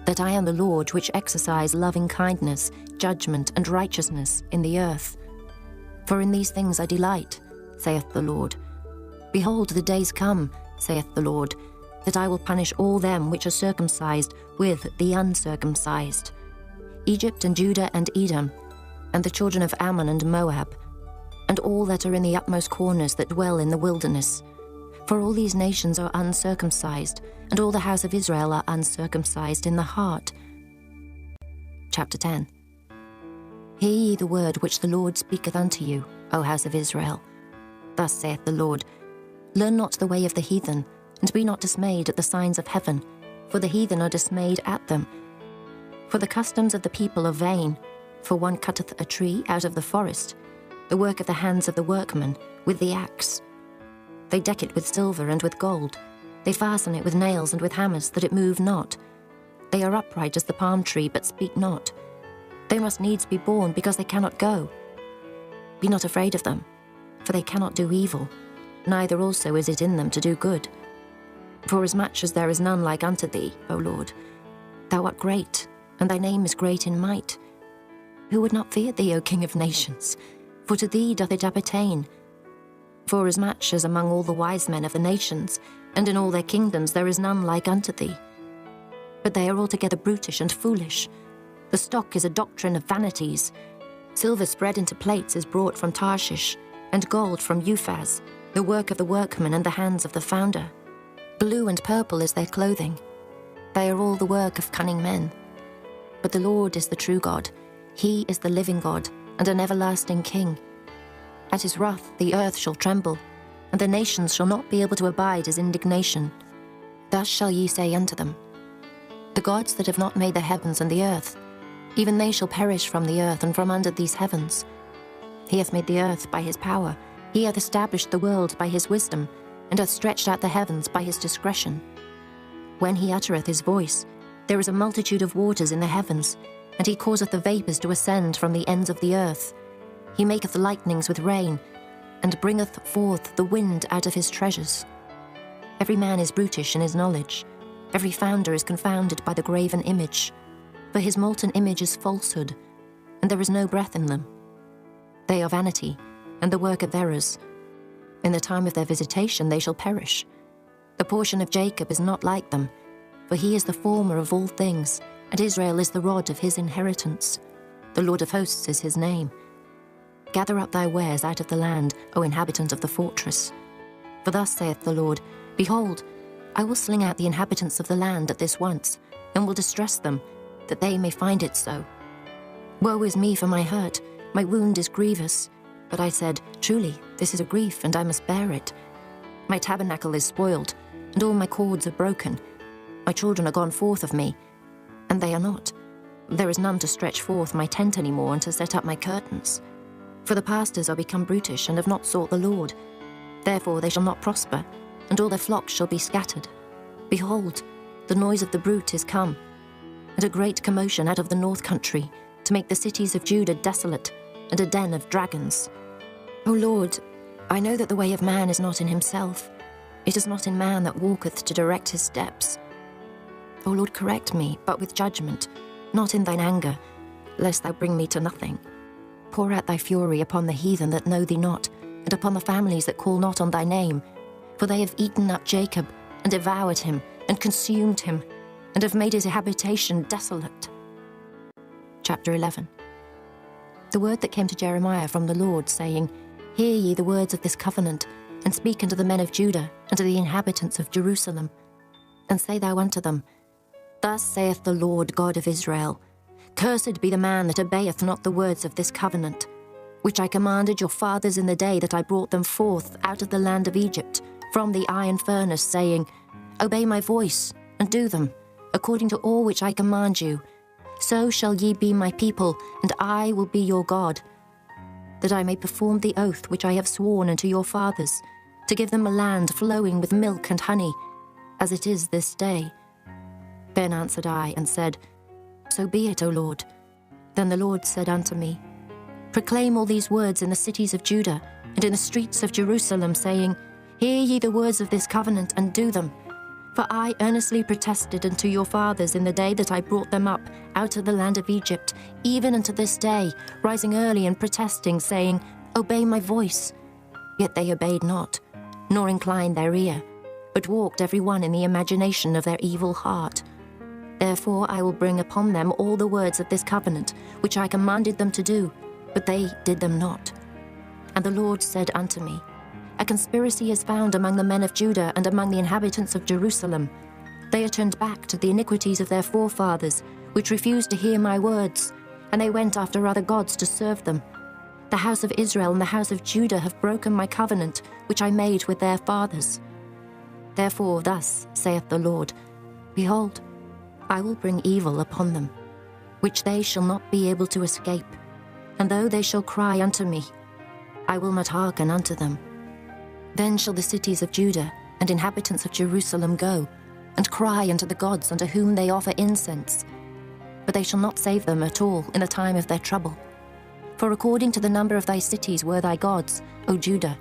that I am the Lord which exercise loving kindness, judgment, and righteousness in the earth. For in these things I delight, saith the Lord. Behold, the days come, saith the Lord, that I will punish all them which are circumcised with the uncircumcised, Egypt and Judah and Edom, and the children of Ammon and Moab, and all that are in the utmost corners that dwell in the wilderness. For all these nations are uncircumcised, and all the house of Israel are uncircumcised in the heart. Chapter 10. Hear ye the word which the Lord speaketh unto you, O house of Israel. Thus saith the Lord, Learn not the way of the heathen, and be not dismayed at the signs of heaven, for the heathen are dismayed at them. For the customs of the people are vain, for one cutteth a tree out of the forest, the work of the hands of the workman, with the axe. They deck it with silver and with gold. They fasten it with nails and with hammers, that it move not. They are upright as the palm tree, but speak not. They must needs be born, because they cannot go. Be not afraid of them, for they cannot do evil, neither also is it in them to do good. Forasmuch as there is none like unto thee, O Lord, thou art great, and thy name is great in might. Who would not fear thee, O King of nations? For to thee doth it appertain. Forasmuch as among all the wise men of the nations, and in all their kingdoms, there is none like unto thee. But they are altogether brutish and foolish. The stock is a doctrine of vanities. Silver spread into plates is brought from Tarshish, and gold from Uphaz, the work of the workman and the hands of the founder. Blue and purple is their clothing. They are all the work of cunning men. But the Lord is the true God. He is the living God, and an everlasting King. At his wrath the earth shall tremble, and the nations shall not be able to abide his indignation. Thus shall ye say unto them, The gods that have not made the heavens and the earth, even they shall perish from the earth and from under these heavens. He hath made the earth by his power, he hath established the world by his wisdom, and hath stretched out the heavens by his discretion. When he uttereth his voice, there is a multitude of waters in the heavens, and he causeth the vapours to ascend from the ends of the earth. He maketh lightnings with rain, and bringeth forth the wind out of his treasures. Every man is brutish in his knowledge. Every founder is confounded by the graven image. For his molten image is falsehood, and there is no breath in them. They are vanity, and the work of errors. In the time of their visitation they shall perish. The portion of Jacob is not like them, for he is the former of all things, and Israel is the rod of his inheritance. The Lord of hosts is his name. Gather up thy wares out of the land, O inhabitant of the fortress. For thus saith the Lord, Behold, I will sling out the inhabitants of the land at this once, and will distress them, that they may find it so. Woe is me for my hurt, my wound is grievous. But I said, truly, this is a grief, and I must bear it. My tabernacle is spoiled, and all my cords are broken. My children are gone forth of me, and they are not. There is none to stretch forth my tent any more, and to set up my curtains. For the pastors are become brutish, and have not sought the Lord. Therefore they shall not prosper, and all their flocks shall be scattered. Behold, the noise of the brute is come, and a great commotion out of the north country, to make the cities of Judah desolate, and a den of dragons. O Lord, I know that the way of man is not in himself. It is not in man that walketh to direct his steps. O Lord, correct me, but with judgment, not in thine anger, lest thou bring me to nothing. Pour out thy fury upon the heathen that know thee not, and upon the families that call not on thy name. For they have eaten up Jacob, and devoured him, and consumed him, and have made his habitation desolate. Chapter 11. The word that came to Jeremiah from the Lord, saying, Hear ye the words of this covenant, and speak unto the men of Judah, and to the inhabitants of Jerusalem. And say thou unto them, Thus saith the Lord God of Israel, Cursed be the man that obeyeth not the words of this covenant, which I commanded your fathers in the day that I brought them forth out of the land of Egypt, from the iron furnace, saying, Obey my voice, and do them, according to all which I command you. So shall ye be my people, and I will be your God, that I may perform the oath which I have sworn unto your fathers, to give them a land flowing with milk and honey, as it is this day. Then answered I, and said, So be it, O Lord. Then the Lord said unto me, Proclaim all these words in the cities of Judah, and in the streets of Jerusalem, saying, Hear ye the words of this covenant, and do them. For I earnestly protested unto your fathers in the day that I brought them up out of the land of Egypt, even unto this day, rising early and protesting, saying, Obey my voice. Yet they obeyed not, nor inclined their ear, but walked every one in the imagination of their evil heart. Therefore I will bring upon them all the words of this covenant, which I commanded them to do, but they did them not. And the Lord said unto me, A conspiracy is found among the men of Judah and among the inhabitants of Jerusalem. They are turned back to the iniquities of their forefathers, which refused to hear my words, and they went after other gods to serve them. The house of Israel and the house of Judah have broken my covenant, which I made with their fathers. Therefore thus saith the Lord, Behold, I will bring evil upon them, which they shall not be able to escape. And though they shall cry unto me, I will not hearken unto them. Then shall the cities of Judah and inhabitants of Jerusalem go, and cry unto the gods unto whom they offer incense. But they shall not save them at all in the time of their trouble. For according to the number of thy cities were thy gods, O Judah,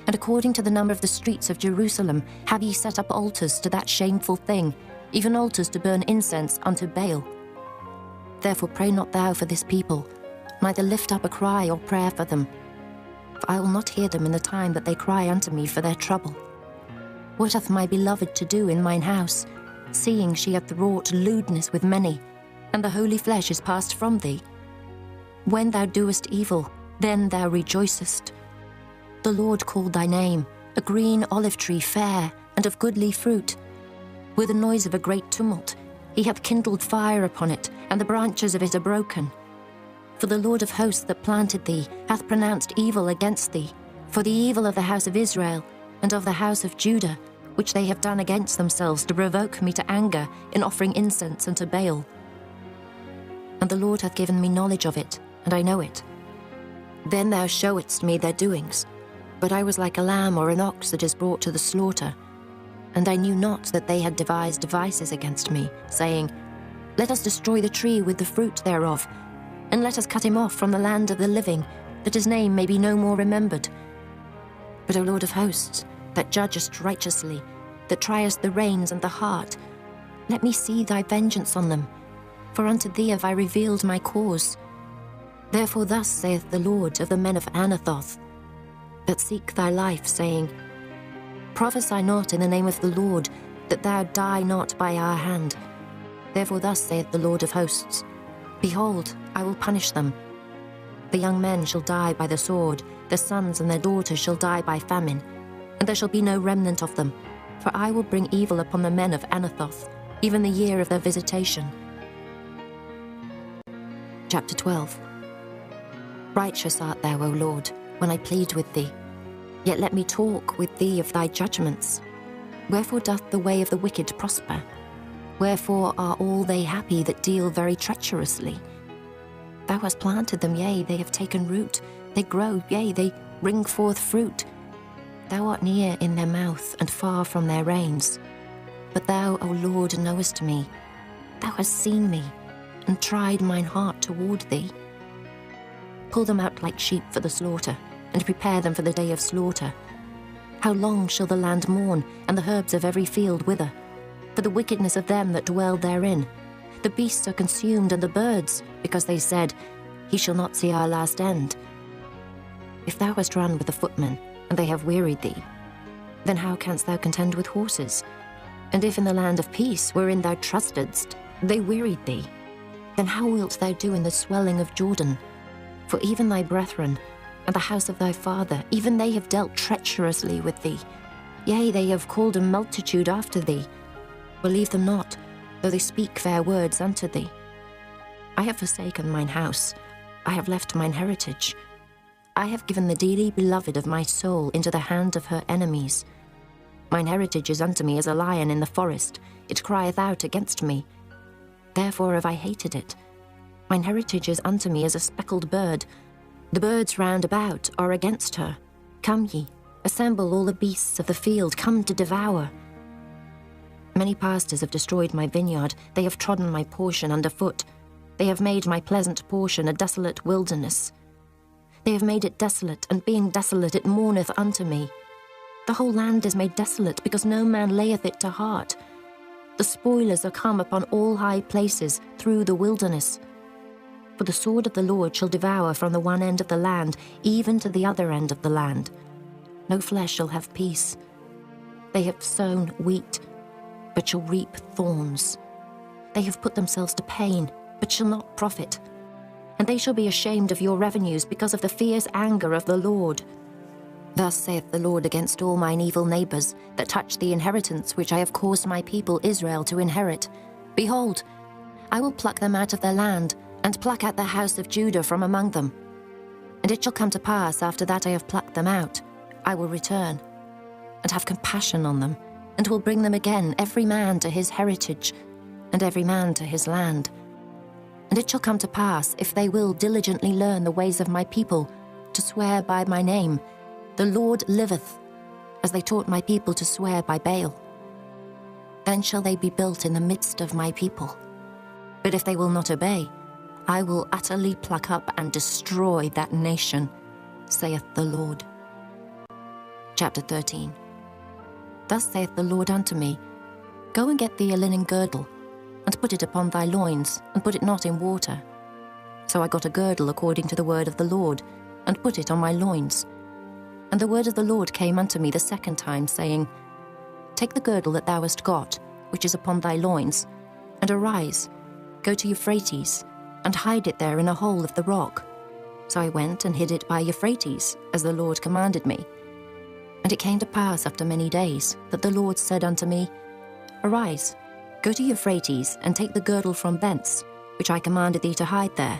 and according to the number of the streets of Jerusalem have ye set up altars to that shameful thing, even altars to burn incense unto Baal. Therefore pray not thou for this people, neither lift up a cry or prayer for them. For I will not hear them in the time that they cry unto me for their trouble. What hath my beloved to do in mine house, seeing she hath wrought lewdness with many, and the holy flesh is passed from thee? When thou doest evil, then thou rejoicest. The Lord called thy name, a green olive tree fair, and of goodly fruit. With the noise of a great tumult, he hath kindled fire upon it, and the branches of it are broken. For the Lord of hosts that planted thee hath pronounced evil against thee, for the evil of the house of Israel and of the house of Judah, which they have done against themselves to provoke me to anger in offering incense unto Baal. And the Lord hath given me knowledge of it, and I know it. Then thou showedst me their doings, but I was like a lamb or an ox that is brought to the slaughter. And I knew not that they had devised devices against me, saying, Let us destroy the tree with the fruit thereof, and let us cut him off from the land of the living, that his name may be no more remembered. But, O Lord of hosts, that judgest righteously, that triest the reins and the heart, let me see thy vengeance on them, for unto thee have I revealed my cause. Therefore thus saith the Lord of the men of Anathoth, that seek thy life, saying, Prophesy not in the name of the Lord, that thou die not by our hand. Therefore thus saith the Lord of hosts, Behold, I will punish them. The young men shall die by the sword, their sons and their daughters shall die by famine, and there shall be no remnant of them. For I will bring evil upon the men of Anathoth, even the year of their visitation. Chapter 12. Righteous art thou, O Lord, when I plead with thee. Yet let me talk with thee of thy judgments. Wherefore doth the way of the wicked prosper? Wherefore are all they happy that deal very treacherously? Thou hast planted them, yea, they have taken root. They grow, yea, they bring forth fruit. Thou art near in their mouth, and far from their reins. But thou, O Lord, knowest me. Thou hast seen me, and tried mine heart toward thee. Pull them out like sheep for the slaughter, and prepare them for the day of slaughter. How long shall the land mourn, and the herbs of every field wither? For the wickedness of them that dwell therein. The beasts are consumed, and the birds, because they said, He shall not see our last end. If thou hast run with the footmen, and they have wearied thee, then how canst thou contend with horses? And if in the land of peace, wherein thou trustedst, they wearied thee, then how wilt thou do in the swelling of Jordan? For even thy brethren, and the house of thy father, even they have dealt treacherously with thee. Yea, they have called a multitude after thee. Believe them not, though they speak fair words unto thee. I have forsaken mine house, I have left mine heritage. I have given the dearly beloved of my soul into the hand of her enemies. Mine heritage is unto me as a lion in the forest, it crieth out against me. Therefore have I hated it. Mine heritage is unto me as a speckled bird. The birds round about are against her. Come ye, assemble all the beasts of the field, come to devour. Many pastors have destroyed my vineyard, they have trodden my portion under foot. They have made my pleasant portion a desolate wilderness. They have made it desolate, and being desolate it mourneth unto me. The whole land is made desolate, because no man layeth it to heart. The spoilers are come upon all high places through the wilderness. For the sword of the Lord shall devour from the one end of the land, even to the other end of the land. No flesh shall have peace. They have sown wheat, but shall reap thorns. They have put themselves to pain, but shall not profit. And they shall be ashamed of your revenues because of the fierce anger of the Lord. Thus saith the Lord against all mine evil neighbours that touch the inheritance which I have caused my people Israel to inherit. Behold, I will pluck them out of their land, and pluck out the house of Judah from among them. And it shall come to pass, after that I have plucked them out, I will return, and have compassion on them, and will bring them again, every man to his heritage, and every man to his land. And it shall come to pass, if they will diligently learn the ways of my people, to swear by my name, the Lord liveth, as they taught my people to swear by Baal. Then shall they be built in the midst of my people. But if they will not obey, I will utterly pluck up and destroy that nation, saith the Lord. Chapter 13. Thus saith the Lord unto me, Go and get thee a linen girdle, and put it upon thy loins, and put it not in water. So I got a girdle according to the word of the Lord, and put it on my loins. And the word of the Lord came unto me the second time, saying, Take the girdle that thou hast got, which is upon thy loins, and arise, go to Euphrates, and hide it there in a hole of the rock. So I went and hid it by Euphrates, as the Lord commanded me. And it came to pass after many days, that the Lord said unto me, Arise, go to Euphrates, and take the girdle from thence, which I commanded thee to hide there.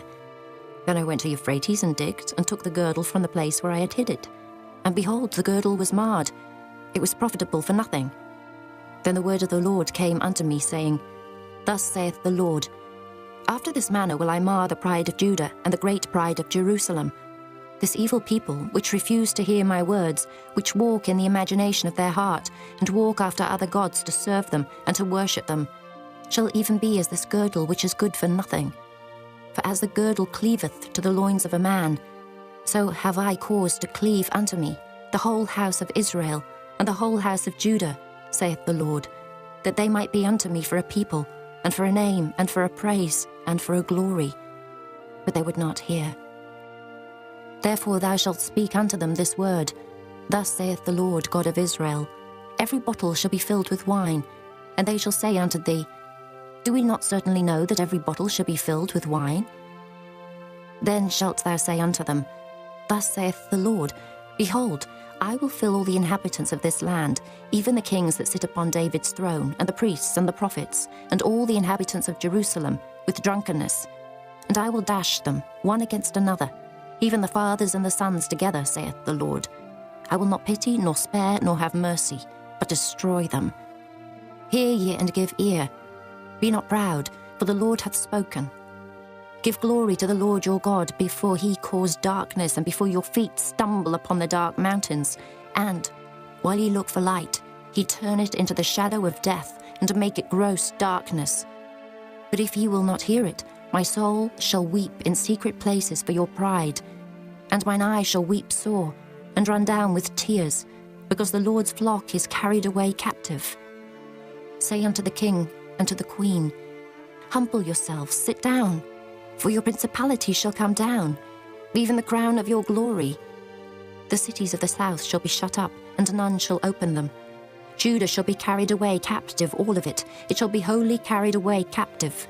Then I went to Euphrates, and digged, and took the girdle from the place where I had hid it. And behold, the girdle was marred, it was profitable for nothing. Then the word of the Lord came unto me, saying, Thus saith the Lord, After this manner will I mar the pride of Judah, and the great pride of Jerusalem. This evil people, which refuse to hear my words, which walk in the imagination of their heart, and walk after other gods to serve them, and to worship them, shall even be as this girdle which is good for nothing. For as the girdle cleaveth to the loins of a man, so have I caused to cleave unto me the whole house of Israel, and the whole house of Judah, saith the Lord, that they might be unto me for a people, and for a name, and for a praise, and for a glory. But they would not hear. Therefore thou shalt speak unto them this word, Thus saith the Lord God of Israel, Every bottle shall be filled with wine, and they shall say unto thee, Do we not certainly know that every bottle shall be filled with wine? Then shalt thou say unto them, Thus saith the Lord, Behold, I will fill all the inhabitants of this land, even the kings that sit upon David's throne, and the priests and the prophets, and all the inhabitants of Jerusalem, with drunkenness. And I will dash them, one against another, even the fathers and the sons together, saith the Lord. I will not pity, nor spare, nor have mercy, but destroy them. Hear ye and give ear. Be not proud, for the Lord hath spoken. Give glory to the Lord your God before he cause darkness, and before your feet stumble upon the dark mountains. And, while ye look for light, he turn it into the shadow of death, and make it gross darkness. But if ye will not hear it, my soul shall weep in secret places for your pride, and mine eye shall weep sore, and run down with tears, because the Lord's flock is carried away captive. Say unto the king and to the queen, Humble yourselves, sit down, for your principality shall come down, even the crown of your glory. The cities of the south shall be shut up, and none shall open them. Judah shall be carried away captive, all of it. It shall be wholly carried away captive.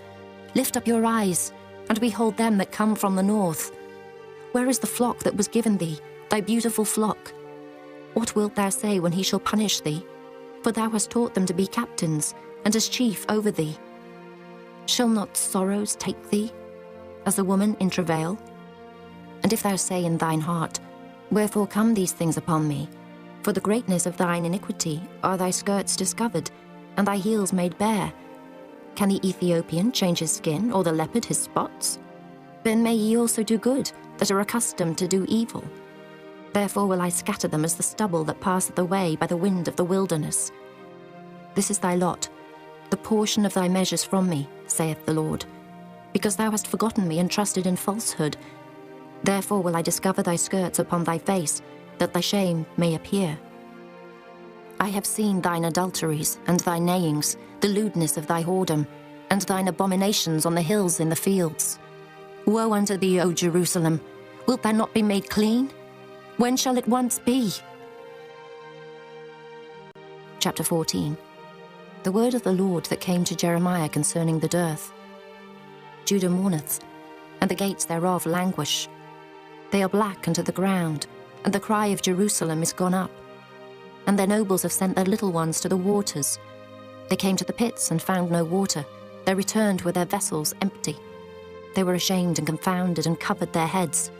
Lift up your eyes, and behold them that come from the north. Where is the flock that was given thee, thy beautiful flock? What wilt thou say when he shall punish thee? For thou hast taught them to be captains, and as chief over thee. Shall not sorrows take thee, as a woman in travail? And if thou say in thine heart, Wherefore come these things upon me? For the greatness of thine iniquity are thy skirts discovered, and thy heels made bare. Can the Ethiopian change his skin, or the leopard his spots? Then may ye also do good, that are accustomed to do evil. Therefore will I scatter them as the stubble that passeth away by the wind of the wilderness. This is thy lot, the portion of thy measures from me, saith the Lord. Because thou hast forgotten me and trusted in falsehood, therefore will I discover thy skirts upon thy face, that thy shame may appear. I have seen thine adulteries and thy neighings, the lewdness of thy whoredom, and thine abominations on the hills in the fields. Woe unto thee, O Jerusalem! Wilt thou not be made clean? When shall it once be? Chapter 14. The word of the Lord that came to Jeremiah concerning the dearth. Judah mourneth, and the gates thereof languish. They are black unto the ground, and the cry of Jerusalem is gone up. And their nobles have sent their little ones to the waters. They came to the pits and found no water. They returned with their vessels empty. They were ashamed and confounded and covered their heads,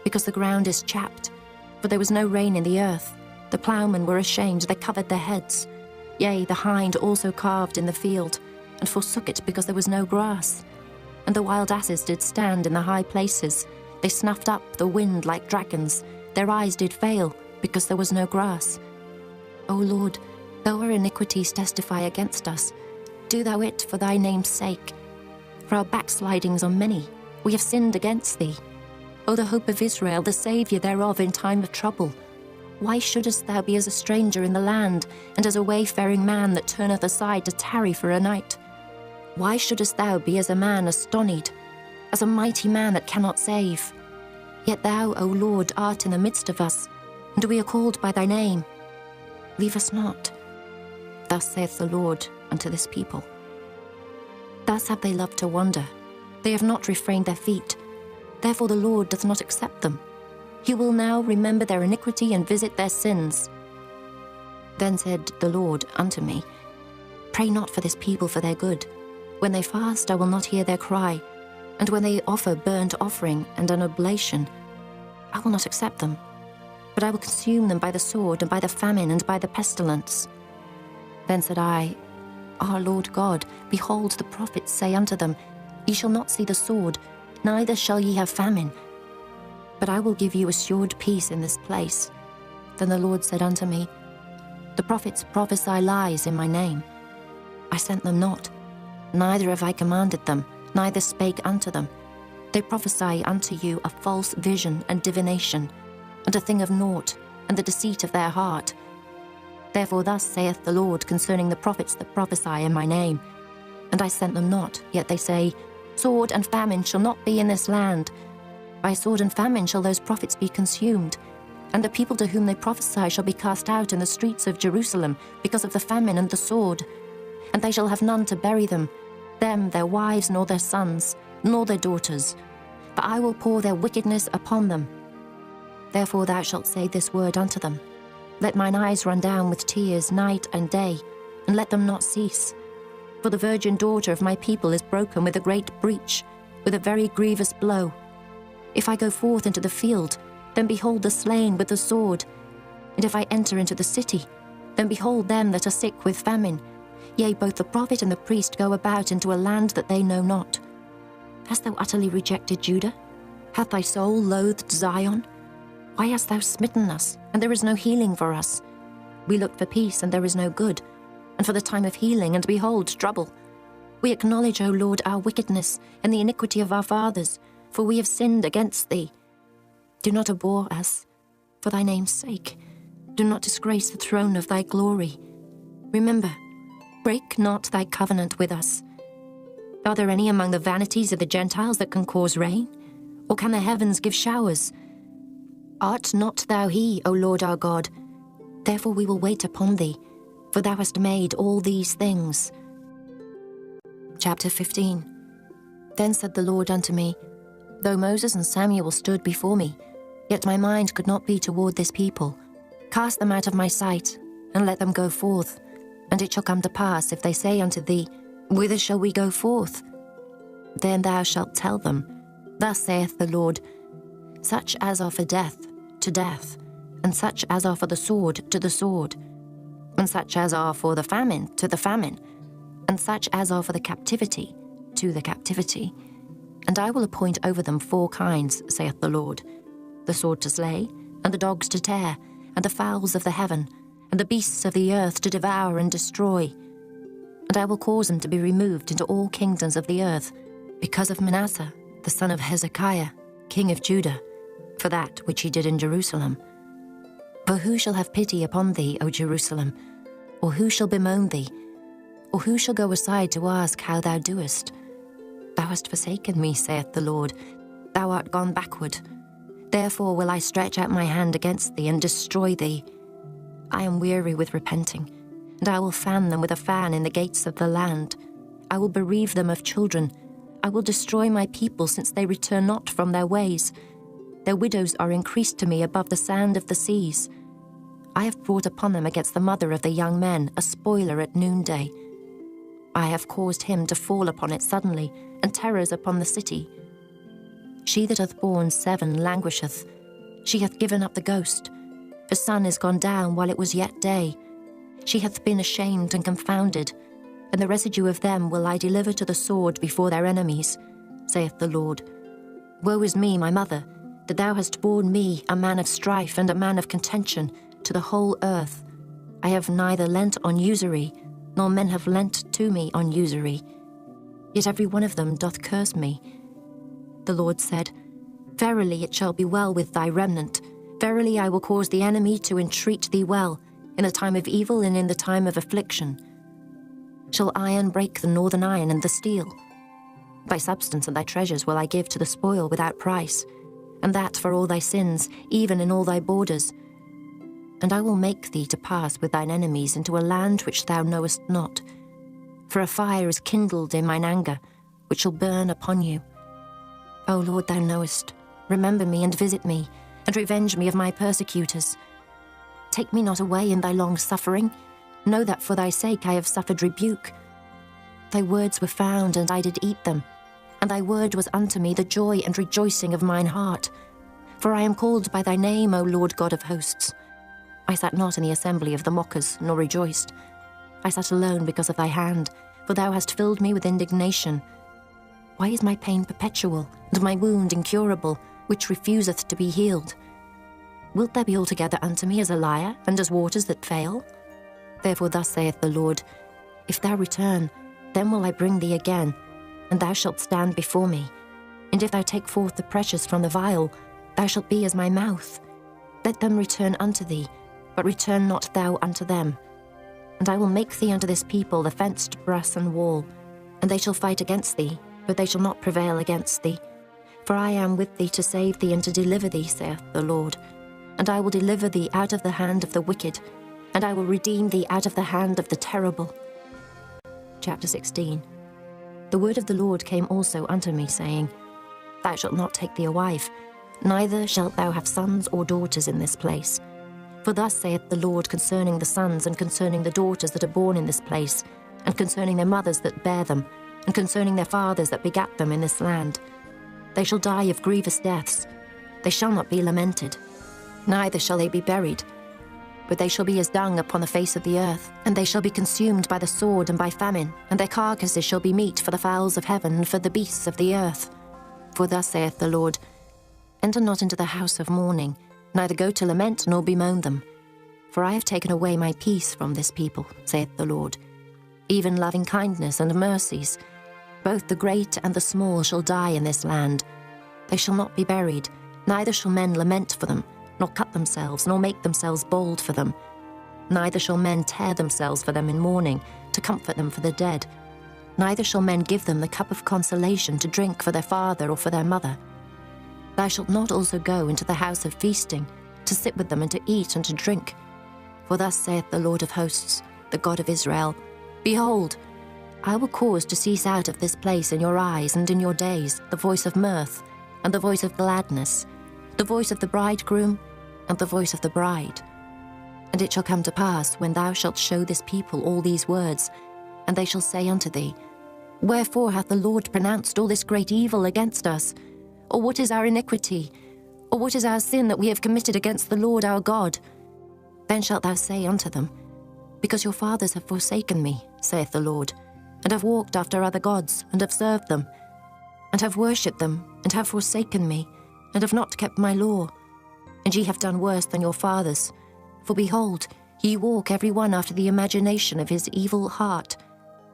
because the ground is chapped, for there was no rain in the earth. The ploughmen were ashamed, they covered their heads. Yea, the hind also calved in the field, and forsook it because there was no grass. And the wild asses did stand in the high places. They snuffed up the wind like dragons. Their eyes did fail, because there was no grass. O Lord, though our iniquities testify against us, do thou it for thy name's sake. For our backslidings are many. We have sinned against thee. O the hope of Israel, the Saviour thereof in time of trouble. Why shouldest thou be as a stranger in the land, and as a wayfaring man that turneth aside to tarry for a night? Why shouldest thou be as a man astonied, as a mighty man that cannot save? Yet thou, O Lord, art in the midst of us, and we are called by thy name. Leave us not. Thus saith the Lord unto this people. Thus have they loved to wander. They have not refrained their feet. Therefore the Lord doth not accept them. He will now remember their iniquity and visit their sins. Then said the Lord unto me, Pray not for this people for their good. When they fast, I will not hear their cry, and when they offer burnt offering and an oblation, I will not accept them. But I will consume them by the sword, and by the famine, and by the pestilence. Then said I, Our Lord God, behold, the prophets say unto them, Ye shall not see the sword, neither shall ye have famine. But I will give you assured peace in this place. Then the Lord said unto me, The prophets prophesy lies in my name. I sent them not, neither have I commanded them, neither spake unto them. They prophesy unto you a false vision and divination, and a thing of naught, and the deceit of their heart. Therefore thus saith the Lord concerning the prophets that prophesy in my name. And I sent them not, yet they say, Sword and famine shall not be in this land. By sword and famine shall those prophets be consumed, and the people to whom they prophesy shall be cast out in the streets of Jerusalem because of the famine and the sword. And they shall have none to bury them, their wives, nor their sons, nor their daughters. For I will pour their wickedness upon them. Therefore thou shalt say this word unto them, Let mine eyes run down with tears night and day, and let them not cease. For the virgin daughter of my people is broken with a great breach, with a very grievous blow. If I go forth into the field, then behold the slain with the sword. And if I enter into the city, then behold them that are sick with famine. Yea, both the prophet and the priest go about into a land that they know not. Hast thou utterly rejected Judah? Hath thy soul loathed Zion? Why hast thou smitten us, and there is no healing for us? We looked for peace, and there is no good, and for the time of healing, and behold, trouble. We acknowledge, O Lord, our wickedness, and the iniquity of our fathers, for we have sinned against thee. Do not abhor us, for thy name's sake. Do not disgrace the throne of thy glory. Remember, break not thy covenant with us. Are there any among the vanities of the Gentiles that can cause rain? Or can the heavens give showers? Art not thou he, O Lord our God? Therefore we will wait upon thee, for thou hast made all these things. Chapter 15. Then said the Lord unto me, Though Moses and Samuel stood before me, yet my mind could not be toward this people. Cast them out of my sight, and let them go forth. And it shall come to pass, if they say unto thee, Whither shall we go forth? Then thou shalt tell them, Thus saith the Lord, Such as are for death, to death, and such as are for the sword, to the sword, and such as are for the famine, to the famine, and such as are for the captivity, to the captivity. And I will appoint over them 4 kinds, saith the Lord, the sword to slay, and the dogs to tear, and the fowls of the heaven, and the beasts of the earth to devour and destroy. And I will cause them to be removed into all kingdoms of the earth, because of Manasseh, the son of Hezekiah, king of Judah, for that which he did in Jerusalem. For who shall have pity upon thee, O Jerusalem? Or who shall bemoan thee? Or who shall go aside to ask how thou doest? Thou hast forsaken me, saith the Lord. Thou art gone backward. Therefore will I stretch out my hand against thee and destroy thee. I am weary with repenting, and I will fan them with a fan in the gates of the land. I will bereave them of children. I will destroy my people, since they return not from their ways. Their widows are increased to me above the sand of the seas. I have brought upon them against the mother of the young men a spoiler at noonday. I have caused him to fall upon it suddenly, and terrors upon the city. She that hath borne 7 languisheth. She hath given up the ghost. Her sun is gone down while it was yet day. She hath been ashamed and confounded, and the residue of them will I deliver to the sword before their enemies, saith the Lord. Woe is me, my mother, that thou hast borne me, a man of strife and a man of contention, to the whole earth. I have neither lent on usury, nor men have lent to me on usury. Yet every one of them doth curse me. The Lord said, Verily it shall be well with thy remnant. Verily I will cause the enemy to entreat thee well, in the time of evil and in the time of affliction. Shall iron break the northern iron and the steel? Thy substance and thy treasures will I give to the spoil without price, and that for all thy sins, even in all thy borders. And I will make thee to pass with thine enemies into a land which thou knowest not. For a fire is kindled in mine anger, which shall burn upon you. O Lord, thou knowest. Remember me and visit me, and revenge me of my persecutors. Take me not away in thy long suffering. Know that for thy sake I have suffered rebuke. Thy words were found, and I did eat them, and thy word was unto me the joy and rejoicing of mine heart. For I am called by thy name, O Lord God of hosts. I sat not in the assembly of the mockers, nor rejoiced. I sat alone because of thy hand, for thou hast filled me with indignation. Why is my pain perpetual, and my wound incurable, which refuseth to be healed? Wilt thou be altogether unto me as a liar, and as waters that fail? Therefore thus saith the Lord, If thou return, then will I bring thee again, and thou shalt stand before me. And if thou take forth the precious from the vial, thou shalt be as my mouth. Let them return unto thee, but return not thou unto them. And I will make thee unto this people the fenced brass and wall, and they shall fight against thee, but they shall not prevail against thee. For I am with thee to save thee and to deliver thee, saith the Lord. And I will deliver thee out of the hand of the wicked, and I will redeem thee out of the hand of the terrible. Chapter 16. The word of the Lord came also unto me, saying, Thou shalt not take thee a wife, neither shalt thou have sons or daughters in this place. For thus saith the Lord concerning the sons and concerning the daughters that are born in this place, and concerning their mothers that bear them, and concerning their fathers that begat them in this land. They shall die of grievous deaths. They shall not be lamented, neither shall they be buried. But they shall be as dung upon the face of the earth, and they shall be consumed by the sword and by famine, and their carcasses shall be meat for the fowls of heaven and for the beasts of the earth. For thus saith the Lord, Enter not into the house of mourning, neither go to lament nor bemoan them. For I have taken away my peace from this people, saith the Lord, even loving kindness and mercies. Both the great and the small shall die in this land. They shall not be buried, neither shall men lament for them, nor cut themselves, nor make themselves bald for them. Neither shall men tear themselves for them in mourning, to comfort them for the dead. Neither shall men give them the cup of consolation to drink for their father or for their mother. Thou shalt not also go into the house of feasting, to sit with them and to eat and to drink. For thus saith the Lord of hosts, the God of Israel, Behold, I will cause to cease out of this place in your eyes and in your days the voice of mirth, and the voice of gladness, the voice of the bridegroom, and the voice of the bride. And it shall come to pass, when thou shalt show this people all these words, and they shall say unto thee, Wherefore hath the Lord pronounced all this great evil against us? Or what is our iniquity? Or what is our sin that we have committed against the Lord our God? Then shalt thou say unto them, Because your fathers have forsaken me, saith the Lord, and have walked after other gods, and have served them, and have worshipped them, and have forsaken me, and have not kept my law. And ye have done worse than your fathers. For behold, ye walk every one after the imagination of his evil heart,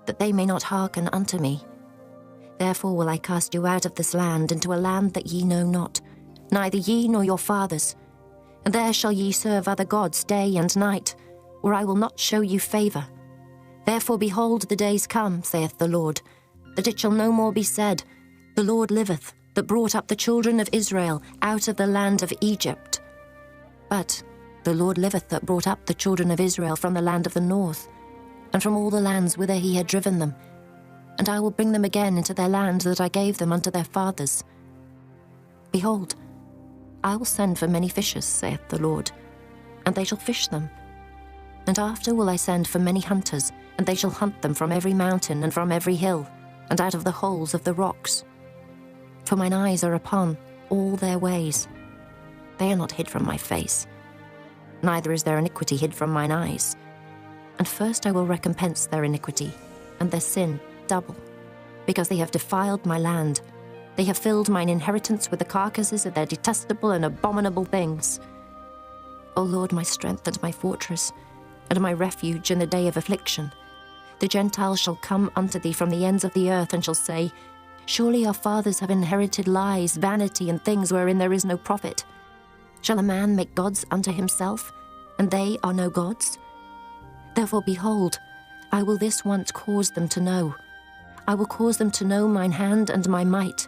that they may not hearken unto me. Therefore will I cast you out of this land into a land that ye know not, neither ye nor your fathers. And there shall ye serve other gods day and night, where I will not show you favour. Therefore behold, the days come, saith the Lord, that it shall no more be said, The Lord liveth, that brought up the children of Israel out of the land of Egypt. But the Lord liveth, that brought up the children of Israel from the land of the north, and from all the lands whither he had driven them. And I will bring them again into their land that I gave them unto their fathers. Behold, I will send for many fishers, saith the Lord, and they shall fish them. And after will I send for many hunters, and they shall hunt them from every mountain and from every hill, and out of the holes of the rocks. For mine eyes are upon all their ways. They are not hid from my face, neither is their iniquity hid from mine eyes. And first I will recompense their iniquity, and their sin double, because they have defiled my land. They have filled mine inheritance with the carcasses of their detestable and abominable things. O Lord, my strength and my fortress, and my refuge in the day of affliction. The Gentiles shall come unto thee from the ends of the earth, and shall say, Surely our fathers have inherited lies, vanity, and things wherein there is no profit. Shall a man make gods unto himself, and they are no gods? Therefore, behold, I will this once cause them to know. I will cause them to know mine hand and my might,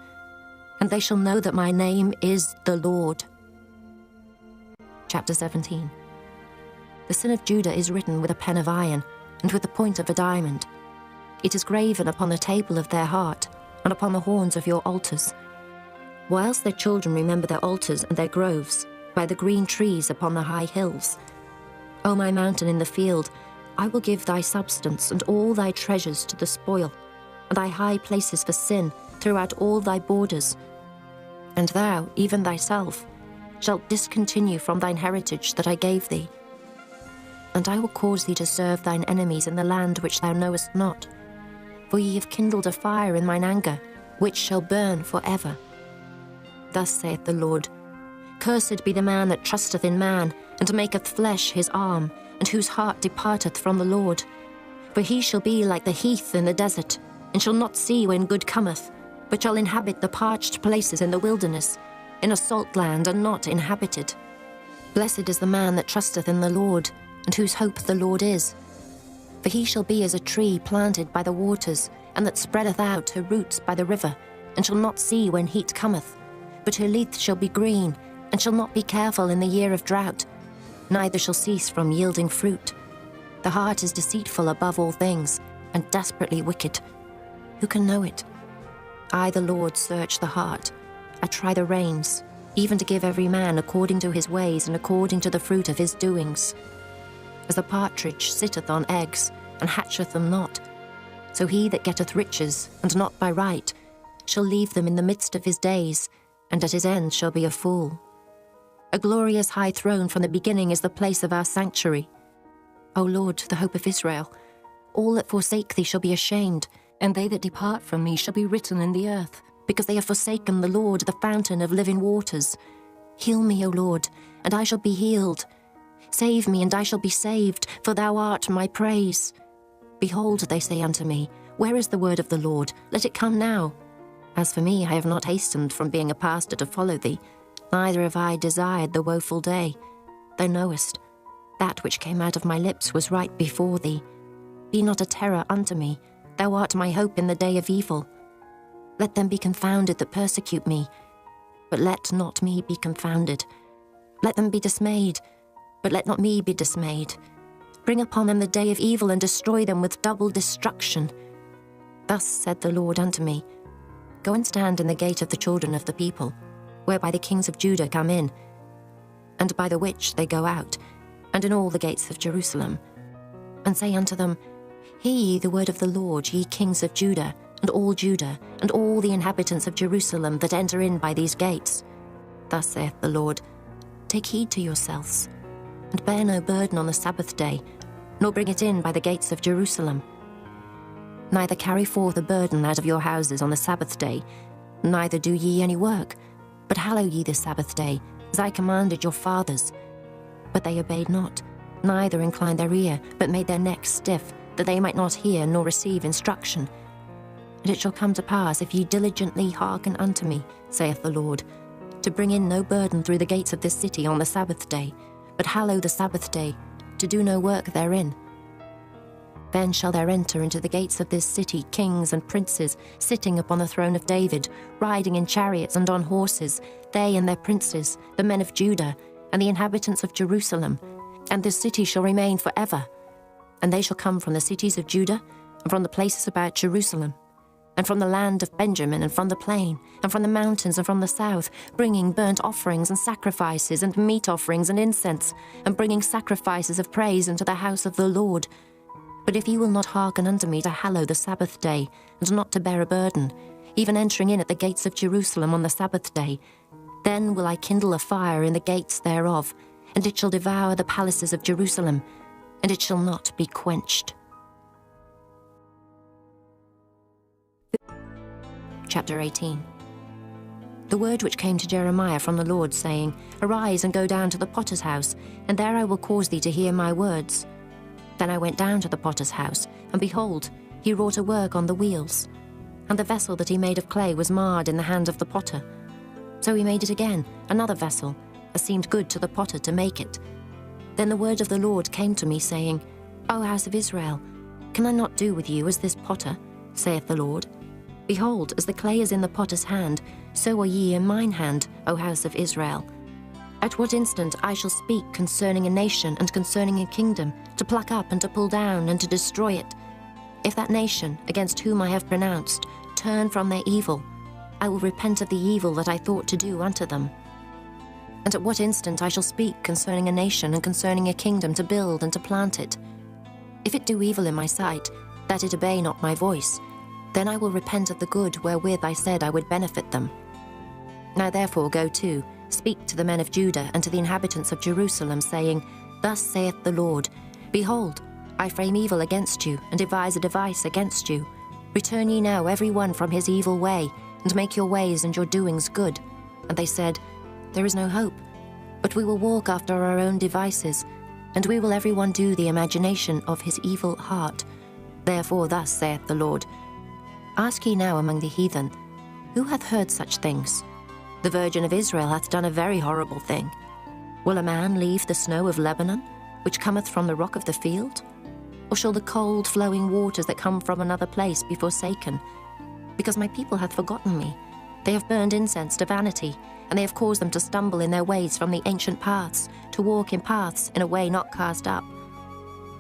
and they shall know that my name is the Lord. Chapter 17. The sin of Judah is written with a pen of iron, and with the point of a diamond. It is graven upon the table of their heart, and upon the horns of your altars. Whilst their children remember their altars and their groves, by the green trees upon the high hills. O my mountain in the field, I will give thy substance and all thy treasures to the spoil, and thy high places for sin throughout all thy borders. And thou, even thyself, shalt discontinue from thine heritage that I gave thee. And I will cause thee to serve thine enemies in the land which thou knowest not. For ye have kindled a fire in mine anger, which shall burn for ever. Thus saith the Lord, Cursed be the man that trusteth in man, and maketh flesh his arm, and whose heart departeth from the Lord. For he shall be like the heath in the desert, and shall not see when good cometh, but shall inhabit the parched places in the wilderness, in a salt land and not inhabited. Blessed is the man that trusteth in the Lord, and whose hope the Lord is. For he shall be as a tree planted by the waters, and that spreadeth out her roots by the river, and shall not see when heat cometh. But her leaf shall be green, and shall not be careful in the year of drought, neither shall cease from yielding fruit. The heart is deceitful above all things, and desperately wicked. Who can know it? I, the Lord, search the heart. I try the reins, even to give every man according to his ways and according to the fruit of his doings. As the partridge sitteth on eggs, and hatcheth them not, so he that getteth riches, and not by right, shall leave them in the midst of his days, and at his end shall be a fool. A glorious high throne from the beginning is the place of our sanctuary. O Lord, the hope of Israel, all that forsake thee shall be ashamed, and they that depart from me shall be written in the earth, because they have forsaken the Lord, the fountain of living waters. Heal me, O Lord, and I shall be healed. Save me, and I shall be saved, for thou art my praise. Behold, they say unto me, where is the word of the Lord? Let it come now. As for me, I have not hastened from being a pastor to follow thee, neither have I desired the woeful day. Thou knowest, that which came out of my lips was right before thee. Be not a terror unto me, thou art my hope in the day of evil. Let them be confounded that persecute me, but let not me be confounded. Let them be dismayed, but let not me be dismayed. Bring upon them the day of evil, and destroy them with double destruction. Thus said the Lord unto me, Go and stand in the gate of the children of the people, whereby the kings of Judah come in, and by the which they go out, and in all the gates of Jerusalem. And say unto them, Hear ye the word of the Lord, ye kings of Judah, and all the inhabitants of Jerusalem that enter in by these gates. Thus saith the Lord, Take heed to yourselves, and bear no burden on the Sabbath day, nor bring it in by the gates of Jerusalem. Neither carry forth a burden out of your houses on the Sabbath day, neither do ye any work, but hallow ye the Sabbath day, as I commanded your fathers. But they obeyed not, neither inclined their ear, but made their necks stiff, that they might not hear nor receive instruction. And it shall come to pass, if ye diligently hearken unto me, saith the Lord, to bring in no burden through the gates of this city on the Sabbath day, but hallow the Sabbath day, to do no work therein. Then shall there enter into the gates of this city kings and princes, sitting upon the throne of David, riding in chariots and on horses, they and their princes, the men of Judah, and the inhabitants of Jerusalem. And this city shall remain forever. And they shall come from the cities of Judah, and from the places about Jerusalem, and from the land of Benjamin, and from the plain, and from the mountains, and from the south, bringing burnt offerings and sacrifices, and meat offerings and incense, and bringing sacrifices of praise into the house of the Lord. But if ye will not hearken unto me to hallow the Sabbath day, and not to bear a burden, even entering in at the gates of Jerusalem on the Sabbath day, then will I kindle a fire in the gates thereof, and it shall devour the palaces of Jerusalem, and it shall not be quenched. Chapter 18. The word which came to Jeremiah from the Lord, saying, Arise and go down to the potter's house, and there I will cause thee to hear my words. Then I went down to the potter's house, and behold, he wrought a work on the wheels. And the vessel that he made of clay was marred in the hand of the potter. So he made it again, another vessel, as seemed good to the potter to make it. Then the word of the Lord came to me, saying, O house of Israel, can I not do with you as this potter, saith the Lord? Behold, as the clay is in the potter's hand, so are ye in mine hand, O house of Israel. At what instant I shall speak concerning a nation and concerning a kingdom, to pluck up and to pull down and to destroy it. If that nation, against whom I have pronounced, turn from their evil, I will repent of the evil that I thought to do unto them. And at what instant I shall speak concerning a nation and concerning a kingdom, to build and to plant it. If it do evil in my sight, that it obey not my voice, then I will repent of the good wherewith I said I would benefit them. Now therefore go to, speak to the men of Judah and to the inhabitants of Jerusalem, saying, Thus saith the Lord, Behold, I frame evil against you, and devise a device against you. Return ye now every one from his evil way, and make your ways and your doings good. And they said, There is no hope, but we will walk after our own devices, and we will every one do the imagination of his evil heart. Therefore thus saith the Lord, Ask ye now among the heathen, who hath heard such things? The Virgin of Israel hath done a very horrible thing. Will a man leave the snow of Lebanon, which cometh from the rock of the field? Or shall the cold flowing waters that come from another place be forsaken? Because my people hath forgotten me. They have burned incense to vanity, and they have caused them to stumble in their ways from the ancient paths, to walk in paths in a way not cast up.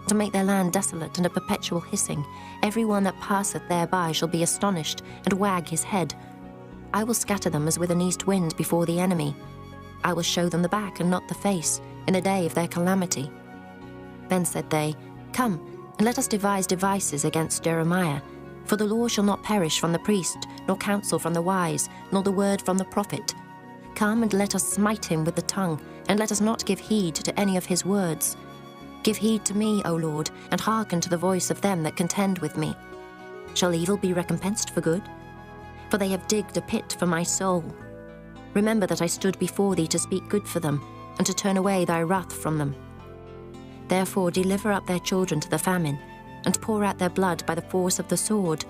To make their land desolate and a perpetual hissing, every one that passeth thereby shall be astonished, and wag his head. I will scatter them as with an east wind before the enemy, I will show them the back and not the face, in the day of their calamity." Then said they, "Come, and let us devise devices against Jeremiah. For the law shall not perish from the priest, nor counsel from the wise, nor the word from the prophet. Come and let us smite him with the tongue, and let us not give heed to any of his words. Give heed to me, O Lord, and hearken to the voice of them that contend with me. Shall evil be recompensed for good? For they have digged a pit for my soul. Remember that I stood before thee to speak good for them, and to turn away thy wrath from them. Therefore deliver up their children to the famine, and pour out their blood by the force of the sword.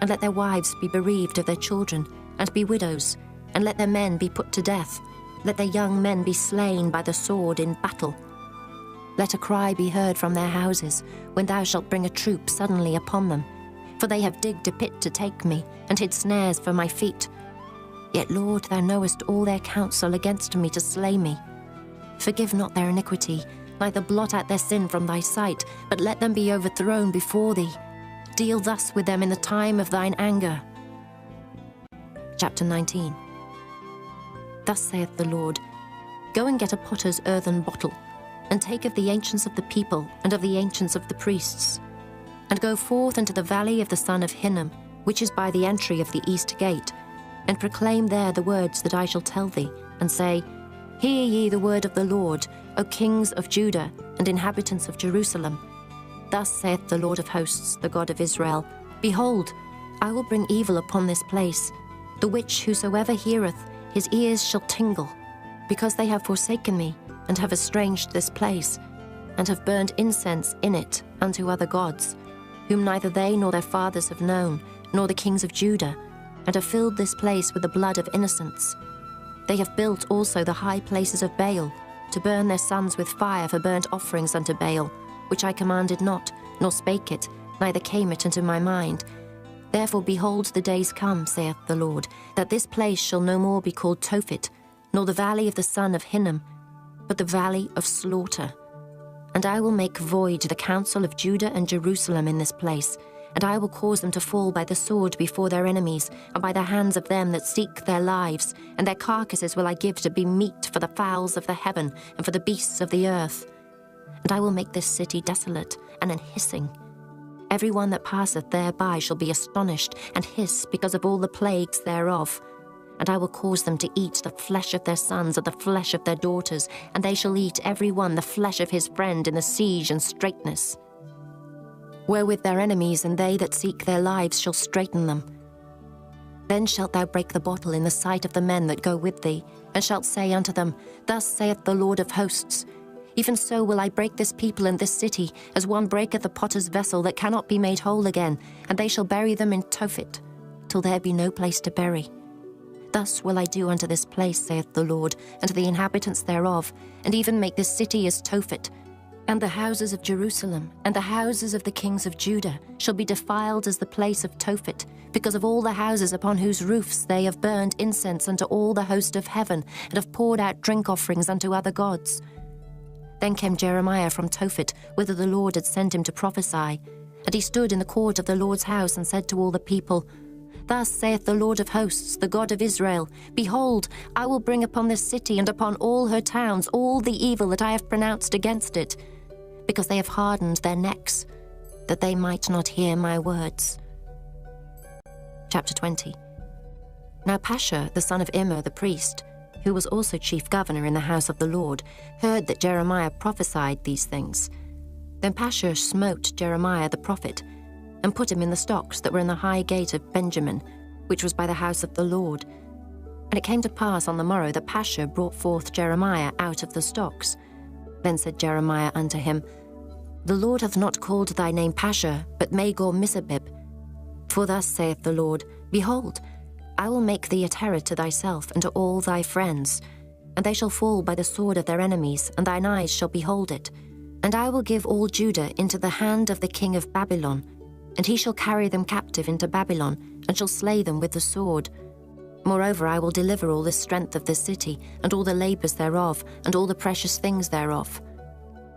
And let their wives be bereaved of their children, and be widows, and let their men be put to death. Let their young men be slain by the sword in battle. Let a cry be heard from their houses, when thou shalt bring a troop suddenly upon them. For they have digged a pit to take me, and hid snares for my feet. Yet, Lord, thou knowest all their counsel against me to slay me. Forgive not their iniquity, neither blot out their sin from thy sight, but let them be overthrown before thee. Deal thus with them in the time of thine anger." Chapter 19. Thus saith the Lord, "Go and get a potter's earthen bottle, and take of the ancients of the people, and of the ancients of the priests, and go forth into the valley of the son of Hinnom, which is by the entry of the east gate, and proclaim there the words that I shall tell thee, and say, Hear ye the word of the Lord, O kings of Judah, and inhabitants of Jerusalem. Thus saith the Lord of hosts, the God of Israel, Behold, I will bring evil upon this place, the which whosoever heareth, his ears shall tingle, because they have forsaken me, and have estranged this place, and have burned incense in it unto other gods, whom neither they nor their fathers have known, nor the kings of Judah, and have filled this place with the blood of innocents. They have built also the high places of Baal, to burn their sons with fire for burnt offerings unto Baal, which I commanded not, nor spake it, neither came it into my mind. Therefore behold, the days come, saith the Lord, that this place shall no more be called Tophet, nor the valley of the son of Hinnom, but the valley of slaughter. And I will make void the counsel of Judah and Jerusalem in this place, and I will cause them to fall by the sword before their enemies, and by the hands of them that seek their lives, and their carcasses will I give to be meat for the fowls of the heaven, and for the beasts of the earth. And I will make this city desolate, and an hissing. Every one that passeth thereby shall be astonished, and hiss because of all the plagues thereof. And I will cause them to eat the flesh of their sons and the flesh of their daughters, and they shall eat every one the flesh of his friend in the siege and straitness. Wherewith their enemies and they that seek their lives shall straiten them. Then shalt thou break the bottle in the sight of the men that go with thee, and shalt say unto them, Thus saith the Lord of hosts, Even so will I break this people and this city, as one breaketh a potter's vessel that cannot be made whole again, and they shall bury them in Tophet, till there be no place to bury. Thus will I do unto this place, saith the Lord, and to the inhabitants thereof, and even make this city as Tophet. And the houses of Jerusalem, and the houses of the kings of Judah, shall be defiled as the place of Tophet, because of all the houses upon whose roofs they have burned incense unto all the host of heaven, and have poured out drink offerings unto other gods. Then came Jeremiah from Tophet, whither the Lord had sent him to prophesy. And he stood in the court of the Lord's house, and said to all the people, Thus saith the Lord of hosts, the God of Israel, Behold, I will bring upon this city and upon all her towns all the evil that I have pronounced against it, because they have hardened their necks, that they might not hear my words. Chapter 20. Now Pashur, the son of Immer the priest, who was also chief governor in the house of the Lord, heard that Jeremiah prophesied these things. Then Pashur smote Jeremiah the prophet, and put him in the stocks that were in the high gate of Benjamin, which was by the house of the Lord. And it came to pass on the morrow that Pashur brought forth Jeremiah out of the stocks. Then said Jeremiah unto him, The Lord hath not called thy name Pashur, but Magor-Missabib. For thus saith the Lord, Behold, I will make thee a terror to thyself and to all thy friends, and they shall fall by the sword of their enemies, and thine eyes shall behold it. And I will give all Judah into the hand of the king of Babylon, and he shall carry them captive into Babylon, and shall slay them with the sword. Moreover, I will deliver all the strength of the city, and all the labours thereof, and all the precious things thereof.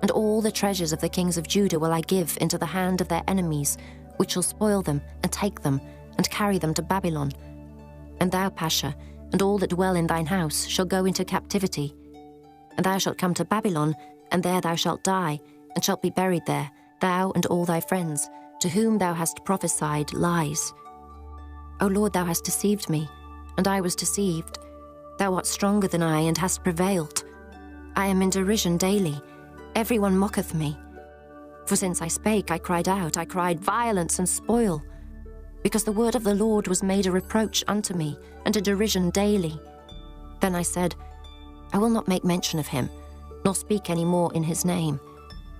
And all the treasures of the kings of Judah will I give into the hand of their enemies, which shall spoil them, and take them, and carry them to Babylon. And thou, Pashur, and all that dwell in thine house shall go into captivity. And thou shalt come to Babylon, and there thou shalt die, and shalt be buried there, thou and all thy friends, to whom thou hast prophesied lies. O Lord, thou hast deceived me, and I was deceived. Thou art stronger than I, and hast prevailed. I am in derision daily. Every one mocketh me. For since I spake, I cried out, I cried violence and spoil. Because the word of the Lord was made a reproach unto me, and a derision daily. Then I said, I will not make mention of him, nor speak any more in his name.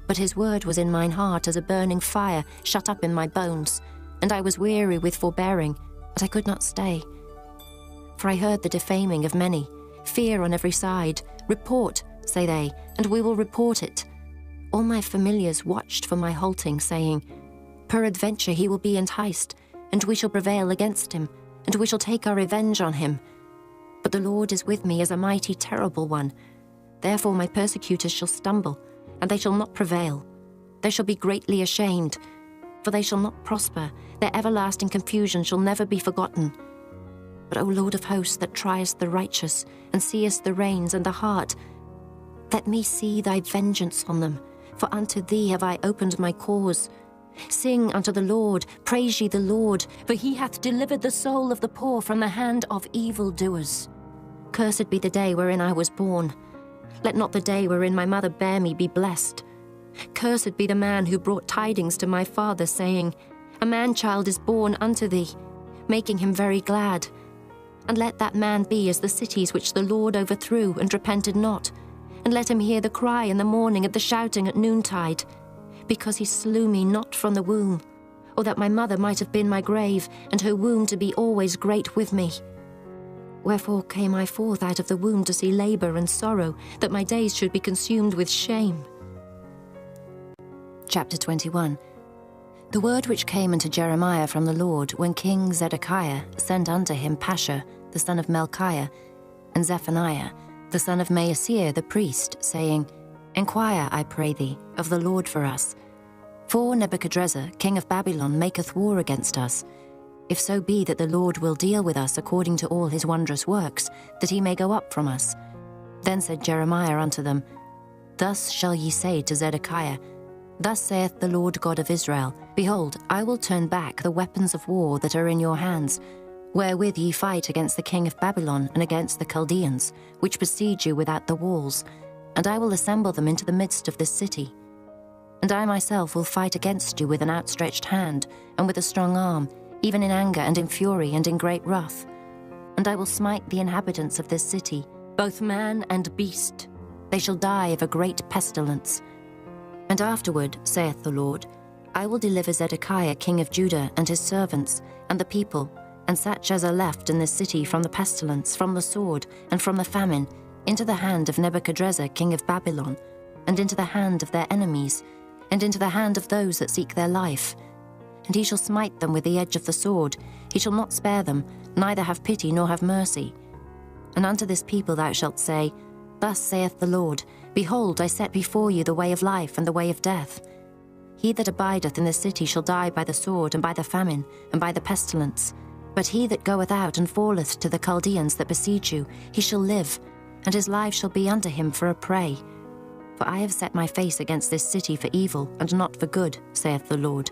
But his word was in mine heart as a burning fire shut up in my bones, and I was weary with forbearing, but I could not stay. For I heard the defaming of many, fear on every side. Report, say they, and we will report it. All my familiars watched for my halting, saying, Peradventure he will be enticed, and we shall prevail against him, and we shall take our revenge on him. But the Lord is with me as a mighty, terrible one. Therefore my persecutors shall stumble, and they shall not prevail. They shall be greatly ashamed, for they shall not prosper. Their everlasting confusion shall never be forgotten. But, O Lord of hosts, that triest the righteous, and seest the reins and the heart, let me see thy vengeance on them, for unto thee have I opened my cause. Sing unto the Lord, praise ye the Lord, for he hath delivered the soul of the poor from the hand of evildoers. Cursed be the day wherein I was born. Let not the day wherein my mother bare me be blessed. Cursed be the man who brought tidings to my father, saying, A man-child is born unto thee, making him very glad. And let that man be as the cities which the Lord overthrew and repented not. And let him hear the cry in the morning and the shouting at noontide. Because he slew me not from the womb, or that my mother might have been my grave, and her womb to be always great with me. Wherefore came I forth out of the womb to see labour and sorrow, that my days should be consumed with shame. Chapter 21. The word which came unto Jeremiah from the Lord, when King Zedekiah sent unto him Pashur, the son of Melchiah, and Zephaniah, the son of Maaseiah the priest, saying, Enquire, I pray thee, of the Lord for us. For Nebuchadrezzar, king of Babylon, maketh war against us. If so be that the Lord will deal with us according to all his wondrous works, that he may go up from us. Then said Jeremiah unto them, Thus shall ye say to Zedekiah, Thus saith the Lord God of Israel, Behold, I will turn back the weapons of war that are in your hands, wherewith ye fight against the king of Babylon and against the Chaldeans, which besiege you without the walls, and I will assemble them into the midst of this city. And I myself will fight against you with an outstretched hand, and with a strong arm, even in anger and in fury and in great wrath. And I will smite the inhabitants of this city, both man and beast. They shall die of a great pestilence. And afterward, saith the Lord, I will deliver Zedekiah king of Judah and his servants, and the people, and such as are left in this city from the pestilence, from the sword, and from the famine, into the hand of Nebuchadrezzar king of Babylon, and into the hand of their enemies, and into the hand of those that seek their life. And he shall smite them with the edge of the sword. He shall not spare them, neither have pity nor have mercy. And unto this people thou shalt say, Thus saith the Lord, Behold, I set before you the way of life and the way of death. He that abideth in the city shall die by the sword, and by the famine, and by the pestilence. But he that goeth out and falleth to the Chaldeans that besiege you, he shall live, and his life shall be unto him for a prey. For I have set my face against this city for evil, and not for good, saith the Lord.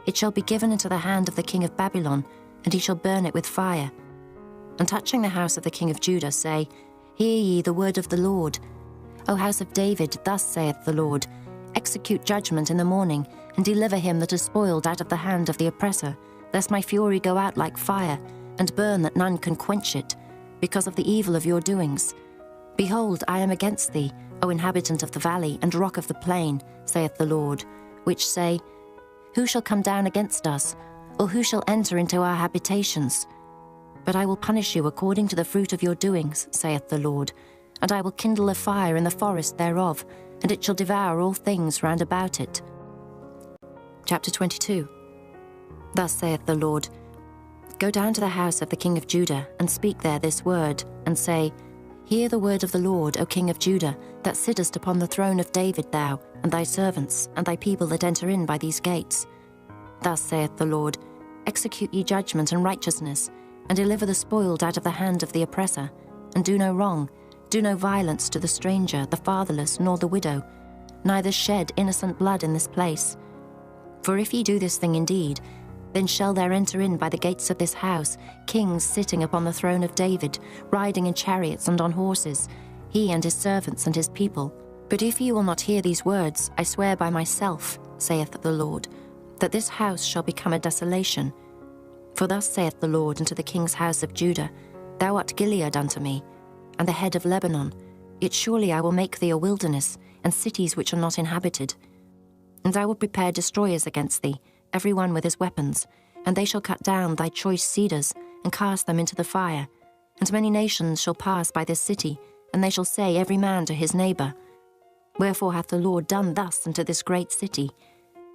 It shall be given into the hand of the king of Babylon, and he shall burn it with fire. And touching the house of the king of Judah, say, Hear ye the word of the Lord. O house of David, thus saith the Lord, Execute judgment in the morning, and deliver him that is spoiled out of the hand of the oppressor, lest my fury go out like fire, and burn that none can quench it, because of the evil of your doings. Behold, I am against thee, O inhabitant of the valley and rock of the plain, saith the Lord, which say, Who shall come down against us, or who shall enter into our habitations? But I will punish you according to the fruit of your doings, saith the Lord, and I will kindle a fire in the forest thereof, and it shall devour all things round about it. Chapter 22. Thus saith the Lord, Go down to the house of the king of Judah, and speak there this word, and say, Hear the word of the Lord, O king of Judah, that sittest upon the throne of David thou, and thy servants, and thy people that enter in by these gates. Thus saith the Lord, Execute ye judgment and righteousness, and deliver the spoiled out of the hand of the oppressor, and do no wrong, do no violence to the stranger, the fatherless, nor the widow, neither shed innocent blood in this place. For if ye do this thing indeed, then shall there enter in by the gates of this house kings sitting upon the throne of David, riding in chariots and on horses, he and his servants and his people. But if ye will not hear these words, I swear by myself, saith the Lord, that this house shall become a desolation. For thus saith the Lord unto the king's house of Judah, Thou art Gilead unto me, and the head of Lebanon, yet surely I will make thee a wilderness, and cities which are not inhabited. And I will prepare destroyers against thee, every one with his weapons, and they shall cut down thy choice cedars, and cast them into the fire. And many nations shall pass by this city, and they shall say every man to his neighbour, Wherefore hath the Lord done thus unto this great city?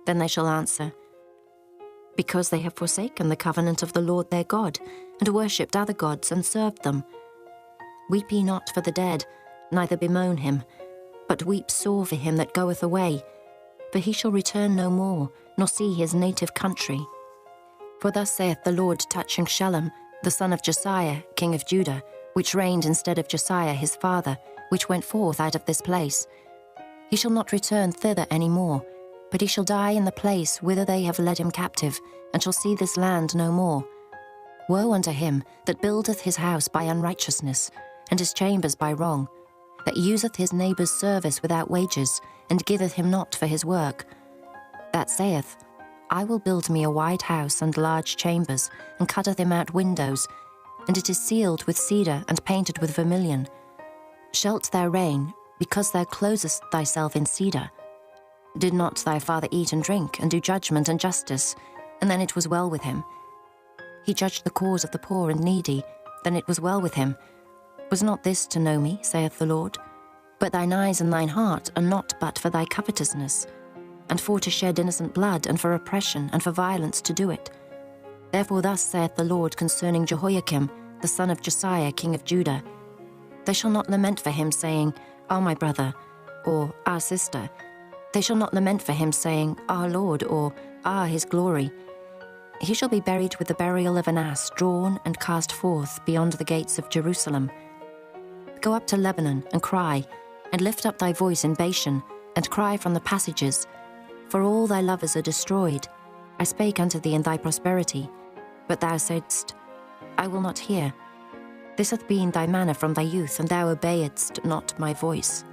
Then they shall answer, Because they have forsaken the covenant of the Lord their God, and worshipped other gods, and served them. Weep ye not for the dead, neither bemoan him, but weep sore for him that goeth away, for he shall return no more, nor see his native country. For thus saith the Lord touching Shallum, the son of Josiah, king of Judah, which reigned instead of Josiah his father, which went forth out of this place. He shall not return thither any more, but he shall die in the place whither they have led him captive, and shall see this land no more. Woe unto him that buildeth his house by unrighteousness, and his chambers by wrong, that useth his neighbour's service without wages, and giveth him not for his work. That saith, I will build me a wide house and large chambers, and cutteth him out windows, and it is sealed with cedar and painted with vermilion. Shalt thou reign, because thou closest thyself in cedar? Did not thy father eat and drink, and do judgment and justice, and then it was well with him? He judged the cause of the poor and needy, then it was well with him. Was not this to know me, saith the Lord? But thine eyes and thine heart are not but for thy covetousness, and for to shed innocent blood, and for oppression, and for violence to do it. Therefore thus saith the Lord concerning Jehoiakim, the son of Josiah, king of Judah, They shall not lament for him, saying, Ah, my brother, or our sister. They shall not lament for him, saying, Our Lord, or Ah, his glory. He shall be buried with the burial of an ass, drawn and cast forth beyond the gates of Jerusalem. Go up to Lebanon, and cry, and lift up thy voice in Bashan, and cry from the passages. For all thy lovers are destroyed. I spake unto thee in thy prosperity, but thou saidst, I will not hear. This hath been thy manner from thy youth, and thou obeyedst not my voice.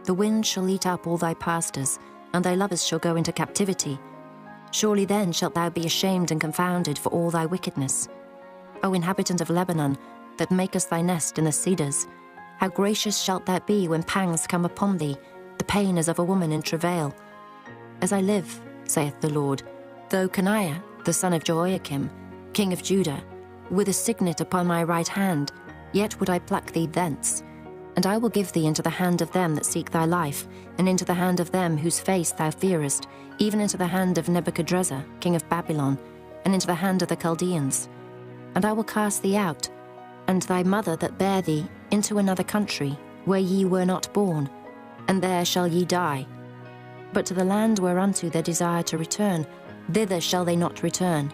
The wind shall eat up all thy pastors, and thy lovers shall go into captivity. Surely then shalt thou be ashamed and confounded for all thy wickedness. O inhabitant of Lebanon, that makest thy nest in the cedars, how gracious shalt thou be when pangs come upon thee, the pain as of a woman in travail. As I live, saith the Lord, though Coniah, the son of Jehoiakim, king of Judah, with a signet upon my right hand, yet would I pluck thee thence. And I will give thee into the hand of them that seek thy life, and into the hand of them whose face thou fearest, even into the hand of Nebuchadrezzar, king of Babylon, and into the hand of the Chaldeans. And I will cast thee out, and thy mother that bare thee, into another country, where ye were not born, and there shall ye die. But to the land whereunto they desire to return, thither shall they not return.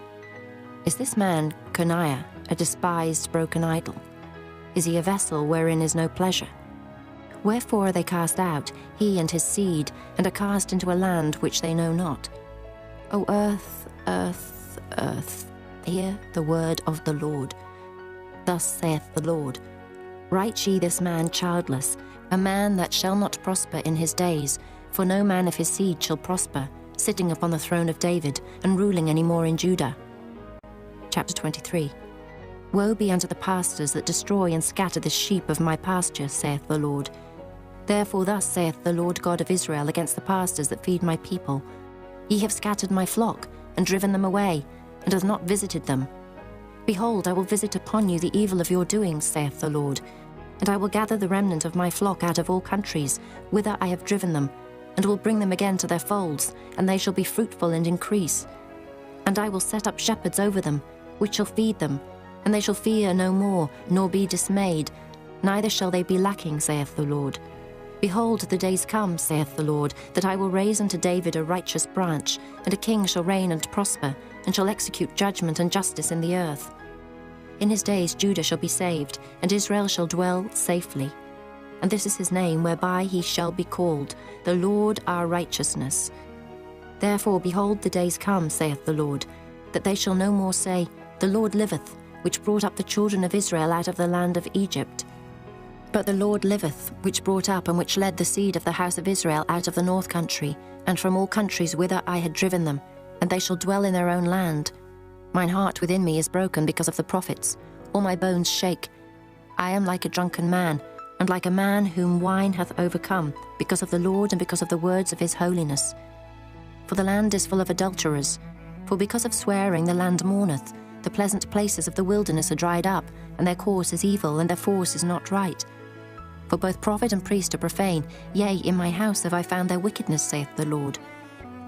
Is this man, Coniah, a despised broken idol? Is he a vessel wherein is no pleasure? Wherefore are they cast out, he and his seed, and are cast into a land which they know not? O earth, earth, earth, hear the word of the Lord. Thus saith the Lord, Write ye this man childless, a man that shall not prosper in his days, for no man of his seed shall prosper, sitting upon the throne of David, and ruling any more in Judah. Chapter 23. Woe be unto the pastors that destroy and scatter the sheep of my pasture, saith the Lord. Therefore thus saith the Lord God of Israel against the pastors that feed my people, Ye have scattered my flock, and driven them away, and have not visited them. Behold, I will visit upon you the evil of your doings, saith the Lord, and I will gather the remnant of my flock out of all countries, whither I have driven them, and will bring them again to their folds, and they shall be fruitful and increase. And I will set up shepherds over them, which shall feed them, and they shall fear no more, nor be dismayed, neither shall they be lacking, saith the Lord. Behold, the days come, saith the Lord, that I will raise unto David a righteous branch, and a king shall reign and prosper, and shall execute judgment and justice in the earth. In his days Judah shall be saved, and Israel shall dwell safely. And this is his name, whereby he shall be called, the Lord our righteousness. Therefore, behold, the days come, saith the Lord, that they shall no more say, The Lord liveth, which brought up the children of Israel out of the land of Egypt. But the Lord liveth, which brought up and which led the seed of the house of Israel out of the north country, and from all countries whither I had driven them, and they shall dwell in their own land. Mine heart within me is broken because of the prophets, all my bones shake. I am like a drunken man, and like a man whom wine hath overcome, because of the Lord and because of the words of his holiness. For the land is full of adulterers, for because of swearing the land mourneth. The pleasant places of the wilderness are dried up, and their course is evil, and their force is not right. For both prophet and priest are profane, yea, in my house have I found their wickedness, saith the Lord.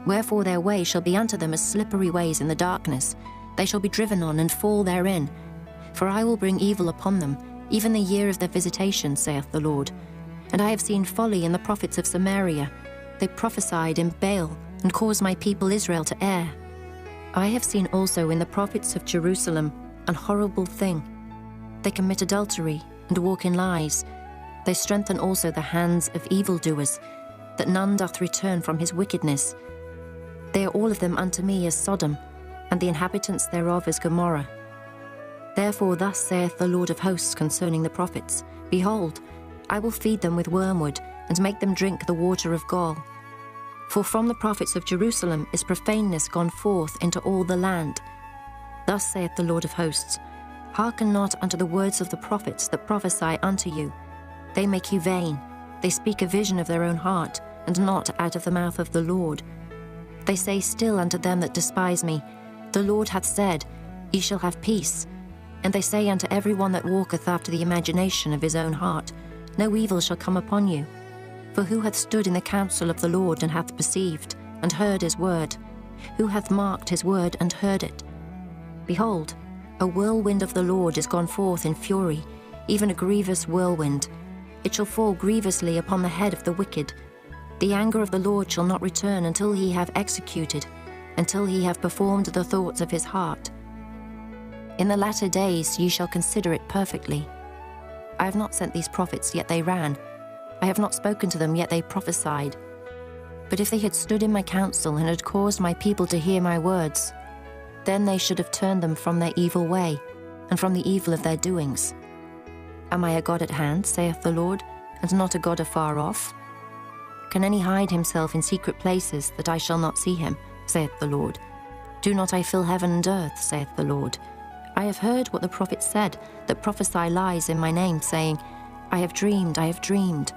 Wherefore their way shall be unto them as slippery ways in the darkness. They shall be driven on and fall therein. For I will bring evil upon them, even the year of their visitation, saith the Lord. And I have seen folly in the prophets of Samaria. They prophesied in Baal, and caused my people Israel to err. I have seen also in the prophets of Jerusalem an horrible thing. They commit adultery, and walk in lies. They strengthen also the hands of evildoers, that none doth return from his wickedness. They are all of them unto me as Sodom, and the inhabitants thereof as Gomorrah. Therefore thus saith the Lord of hosts concerning the prophets, Behold, I will feed them with wormwood, and make them drink the water of gall. For from the prophets of Jerusalem is profaneness gone forth into all the land. Thus saith the Lord of hosts, Hearken not unto the words of the prophets that prophesy unto you. They make you vain. They speak a vision of their own heart, and not out of the mouth of the Lord. They say still unto them that despise me, The Lord hath said, Ye shall have peace. And they say unto every one that walketh after the imagination of his own heart, No evil shall come upon you. For who hath stood in the counsel of the Lord, and hath perceived, and heard his word? Who hath marked his word, and heard it? Behold, a whirlwind of the Lord is gone forth in fury, even a grievous whirlwind. It shall fall grievously upon the head of the wicked. The anger of the Lord shall not return until he have executed, until he have performed the thoughts of his heart. In the latter days ye shall consider it perfectly. I have not sent these prophets, yet they ran. I have not spoken to them, yet they prophesied. But if they had stood in my counsel, and had caused my people to hear my words, then they should have turned them from their evil way, and from the evil of their doings. Am I a God at hand, saith the Lord, and not a God afar off? Can any hide himself in secret places, that I shall not see him, saith the Lord? Do not I fill heaven and earth, saith the Lord? I have heard what the prophets said, that prophesy lies in my name, saying, I have dreamed, I have dreamed.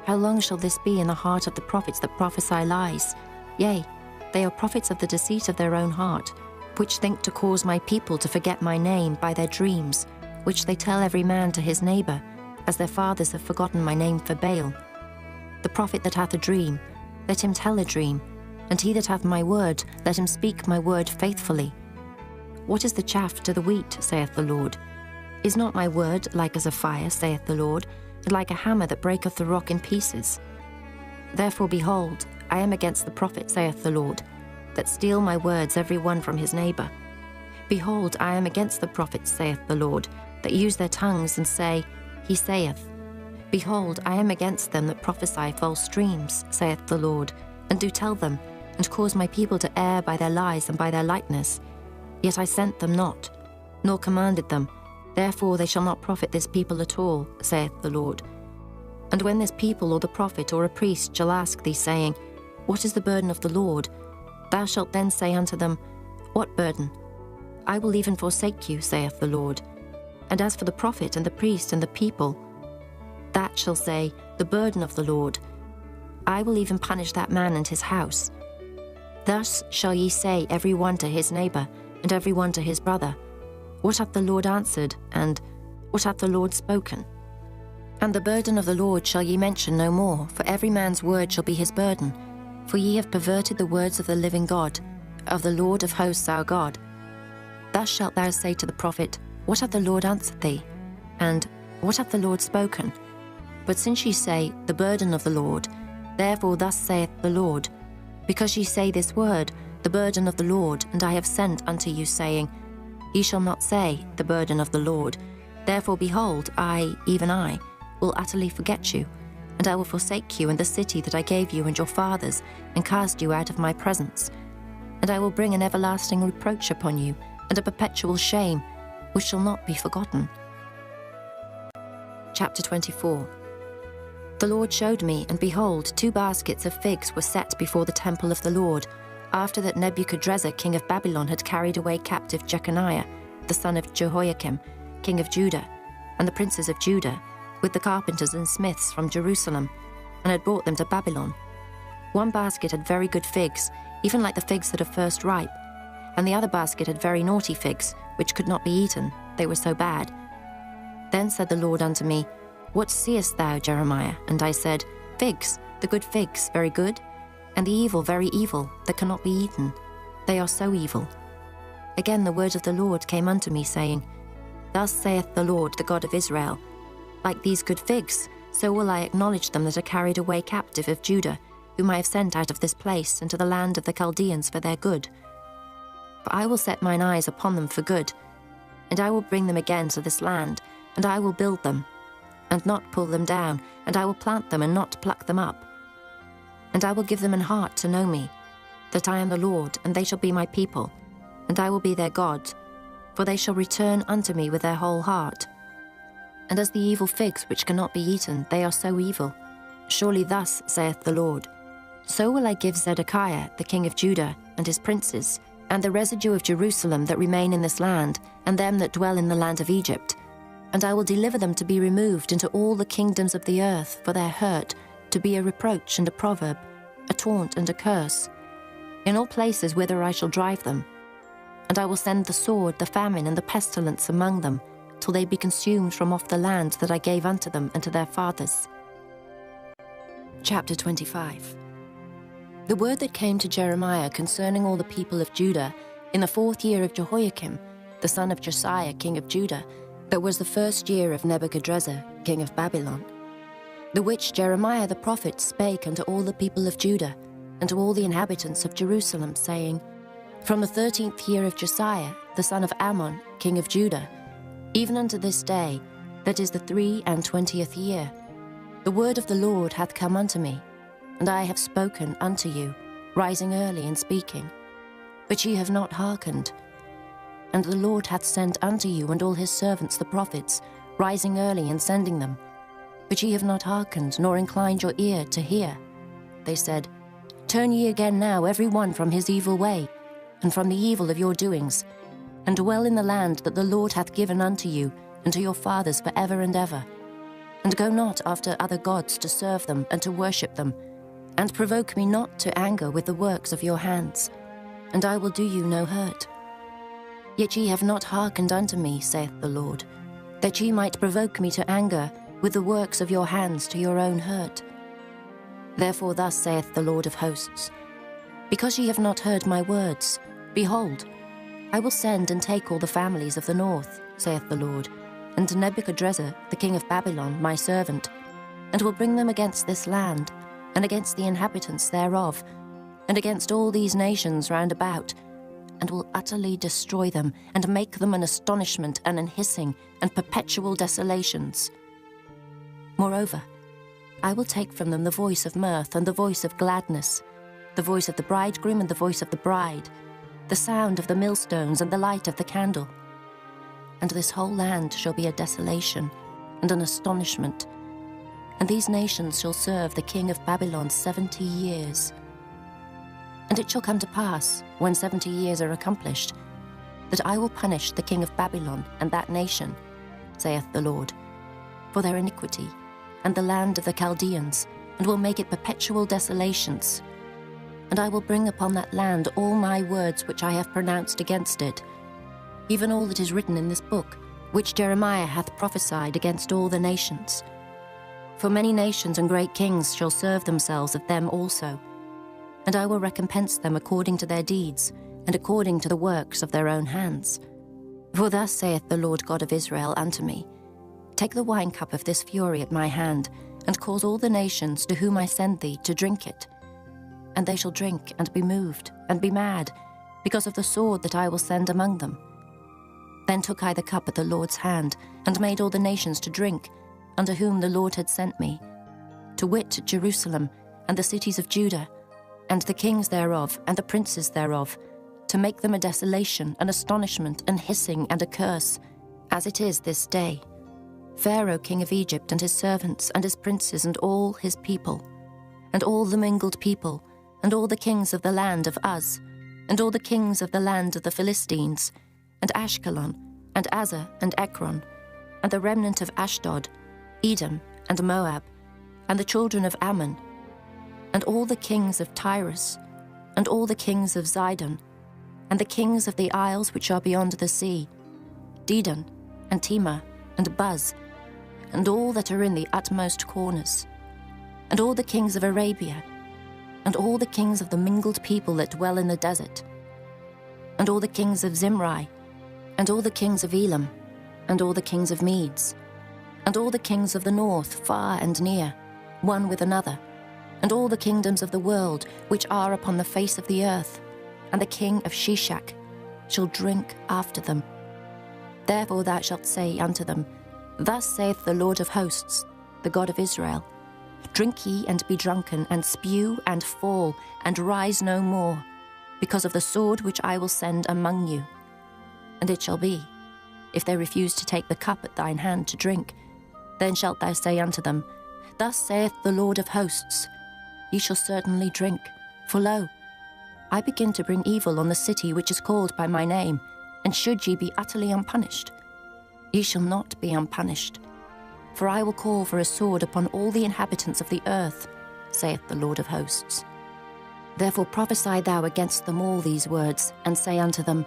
How long shall this be in the heart of the prophets that prophesy lies? Yea, they are prophets of the deceit of their own heart, which think to cause my people to forget my name by their dreams, which they tell every man to his neighbour, as their fathers have forgotten my name for Baal. The prophet that hath a dream, let him tell a dream, and he that hath my word, let him speak my word faithfully. What is the chaff to the wheat, saith the Lord? Is not my word like as a fire, saith the Lord, and like a hammer that breaketh the rock in pieces? Therefore, behold, I am against the prophet, saith the Lord, that steal my words every one from his neighbour. Behold, I am against the prophets, saith the Lord, that use their tongues and say, He saith. Behold, I am against them that prophesy false dreams, saith the Lord, and do tell them, and cause my people to err by their lies and by their lightness. Yet I sent them not, nor commanded them. Therefore they shall not profit this people at all, saith the Lord. And when this people or the prophet or a priest shall ask thee, saying, What is the burden of the Lord? Thou shalt then say unto them, What burden? I will even forsake you, saith the Lord. And as for the prophet and the priest and the people, that shall say, The burden of the Lord. I will even punish that man and his house. Thus shall ye say every one to his neighbour, and every one to his brother, What hath the Lord answered? And what hath the Lord spoken? And the burden of the Lord shall ye mention no more, for every man's word shall be his burden. For ye have perverted the words of the living God, of the Lord of hosts our God. Thus shalt thou say to the prophet, What hath the Lord answered thee? And what hath the Lord spoken? But since ye say, The burden of the Lord, therefore thus saith the Lord, because ye say this word, The burden of the Lord, and I have sent unto you, saying, He shall not say, the burden of the Lord. Therefore, behold, I, even I, will utterly forget you, and I will forsake you and the city that I gave you and your fathers, and cast you out of my presence. And I will bring an everlasting reproach upon you, and a perpetual shame, which shall not be forgotten. Chapter 24. The Lord showed me, and behold, 2 baskets of figs were set before the temple of the Lord, after that Nebuchadrezzar king of Babylon had carried away captive Jeconiah, the son of Jehoiakim, king of Judah, and the princes of Judah, with the carpenters and smiths from Jerusalem, and had brought them to Babylon. 1 basket had very good figs, even like the figs that are first ripe, and the other basket had very naughty figs, which could not be eaten, they were so bad. Then said the Lord unto me, What seest thou, Jeremiah? And I said, Figs, the good figs, very good, and the evil, very evil, that cannot be eaten. They are so evil. Again the word of the Lord came unto me, saying, Thus saith the Lord, the God of Israel, Like these good figs, so will I acknowledge them that are carried away captive of Judah, whom I have sent out of this place into the land of the Chaldeans for their good. For I will set mine eyes upon them for good, and I will bring them again to this land, and I will build them, and not pull them down, and I will plant them and not pluck them up. And I will give them an heart to know me, that I am the Lord, and they shall be my people, and I will be their God, for they shall return unto me with their whole heart. And as the evil figs which cannot be eaten, they are so evil. Surely thus saith the Lord, So will I give Zedekiah the king of Judah, and his princes, and the residue of Jerusalem that remain in this land, and them that dwell in the land of Egypt, and I will deliver them to be removed into all the kingdoms of the earth for their hurt, to be a reproach and a proverb, a taunt and a curse, in all places whither I shall drive them. And I will send the sword, the famine, and the pestilence among them, till they be consumed from off the land that I gave unto them and to their fathers. Chapter 25. The word that came to Jeremiah concerning all the people of Judah, in the 4th year of Jehoiakim, the son of Josiah, king of Judah, that was the 1st year of Nebuchadrezzar, king of Babylon, the which Jeremiah the prophet spake unto all the people of Judah, and to all the inhabitants of Jerusalem, saying, From the 13th year of Josiah, the son of Ammon, king of Judah, even unto this day, that is the 23 year, the word of the Lord hath come unto me, and I have spoken unto you, rising early and speaking. But ye have not hearkened. And the Lord hath sent unto you and all his servants the prophets, rising early and sending them. But ye have not hearkened, nor inclined your ear to hear. They said, Turn ye again now every one from his evil way, and from the evil of your doings, and dwell in the land that the Lord hath given unto you, and to your fathers for ever and ever. And go not after other gods to serve them and to worship them, and provoke me not to anger with the works of your hands, and I will do you no hurt. Yet ye have not hearkened unto me, saith the Lord, that ye might provoke me to anger with the works of your hands to your own hurt. Therefore thus saith the Lord of hosts, Because ye have not heard my words, behold, I will send and take all the families of the north, saith the Lord, and Nebuchadrezzar the king of Babylon my servant, and will bring them against this land, and against the inhabitants thereof, and against all these nations round about, and will utterly destroy them, and make them an astonishment and an hissing and perpetual desolations. Moreover, I will take from them the voice of mirth and the voice of gladness, the voice of the bridegroom and the voice of the bride, the sound of the millstones and the light of the candle. And this whole land shall be a desolation and an astonishment, and these nations shall serve the king of Babylon 70 years. And it shall come to pass, when 70 years are accomplished, that I will punish the king of Babylon and that nation, saith the Lord, for their iniquity, and the land of the Chaldeans, and will make it perpetual desolations. And I will bring upon that land all my words which I have pronounced against it, even all that is written in this book, which Jeremiah hath prophesied against all the nations. For many nations and great kings shall serve themselves of them also, and I will recompense them according to their deeds, and according to the works of their own hands. For thus saith the Lord God of Israel unto me, Take the wine cup of this fury at my hand, and cause all the nations to whom I send thee to drink it. And they shall drink and be moved, and be mad, because of the sword that I will send among them. Then took I the cup at the Lord's hand, and made all the nations to drink, unto whom the Lord had sent me, to wit, Jerusalem, and the cities of Judah, and the kings thereof, and the princes thereof, to make them a desolation, an astonishment, an hissing, and a curse, as it is this day. Pharaoh king of Egypt, and his servants, and his princes, and all his people, and all the mingled people, and all the kings of the land of Uz, and all the kings of the land of the Philistines, and Ashkelon, and Azar, and Ekron, and the remnant of Ashdod, Edom, and Moab, and the children of Ammon, and all the kings of Tyrus, and all the kings of Zidon, and the kings of the isles which are beyond the sea, Dedan, and Tema, and Buz, and all that are in the utmost corners, and all the kings of Arabia, and all the kings of the mingled people that dwell in the desert, and all the kings of Zimri, and all the kings of Elam, and all the kings of Medes, and all the kings of the north, far and near, one with another, and all the kingdoms of the world which are upon the face of the earth, and the king of Shishak shall drink after them. Therefore thou shalt say unto them, Thus saith the Lord of hosts, the God of Israel, Drink ye and be drunken, and spew and fall, and rise no more, because of the sword which I will send among you. And it shall be, if they refuse to take the cup at thine hand to drink, then shalt thou say unto them, Thus saith the Lord of hosts, Ye shall certainly drink, for lo, I begin to bring evil on the city which is called by my name, and should ye be utterly unpunished? Ye shall not be unpunished, for I will call for a sword upon all the inhabitants of the earth, saith the Lord of hosts. Therefore prophesy thou against them all these words, and say unto them,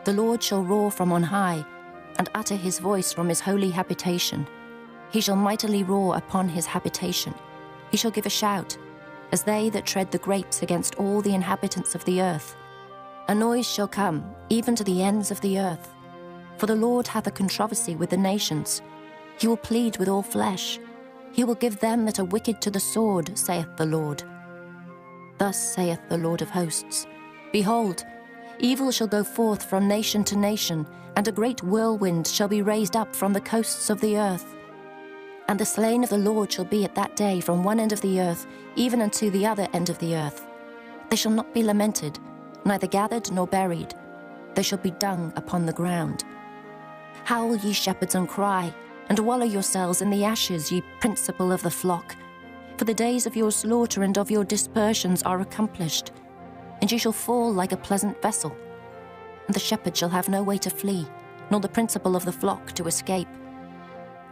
The Lord shall roar from on high, and utter his voice from his holy habitation. He shall mightily roar upon his habitation. He shall give a shout, as they that tread the grapes against all the inhabitants of the earth. A noise shall come, even to the ends of the earth. For the Lord hath a controversy with the nations. He will plead with all flesh. He will give them that are wicked to the sword, saith the Lord. Thus saith the Lord of hosts, Behold, evil shall go forth from nation to nation, and a great whirlwind shall be raised up from the coasts of the earth. And the slain of the Lord shall be at that day from one end of the earth, even unto the other end of the earth. They shall not be lamented, neither gathered nor buried. They shall be dung upon the ground. Howl, ye shepherds, and cry, and wallow yourselves in the ashes, ye principal of the flock. For the days of your slaughter and of your dispersions are accomplished, and ye shall fall like a pleasant vessel. And the shepherd shall have no way to flee, nor the principal of the flock to escape.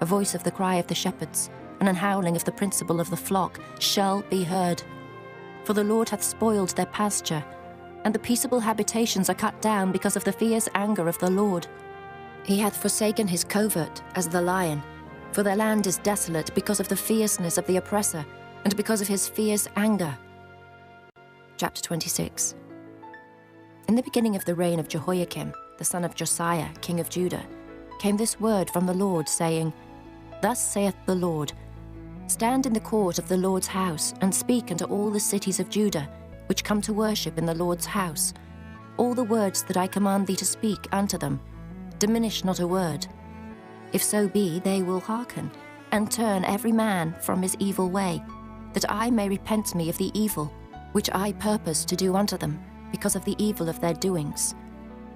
A voice of the cry of the shepherds, and an howling of the principal of the flock shall be heard. For the Lord hath spoiled their pasture, and the peaceable habitations are cut down because of the fierce anger of the Lord. He hath forsaken his covert as the lion, for their land is desolate because of the fierceness of the oppressor, and because of his fierce anger. Chapter 26. In the beginning of the reign of Jehoiakim, the son of Josiah, king of Judah, came this word from the Lord, saying, Thus saith the Lord, Stand in the court of the Lord's house, and speak unto all the cities of Judah, which come to worship in the Lord's house, all the words that I command thee to speak unto them. Diminish not a word. If so be, they will hearken, and turn every man from his evil way, that I may repent me of the evil which I purpose to do unto them, because of the evil of their doings.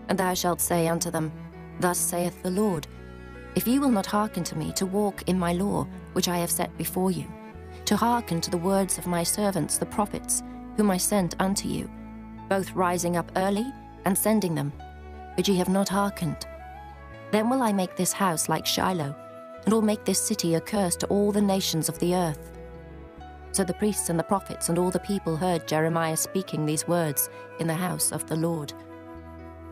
And thou shalt say unto them, Thus saith the Lord, If ye will not hearken to me to walk in my law, which I have set before you, to hearken to the words of my servants the prophets, whom I sent unto you, both rising up early and sending them, but ye have not hearkened, then will I make this house like Shiloh, and will make this city a curse to all the nations of the earth. So the priests and the prophets and all the people heard Jeremiah speaking these words in the house of the Lord.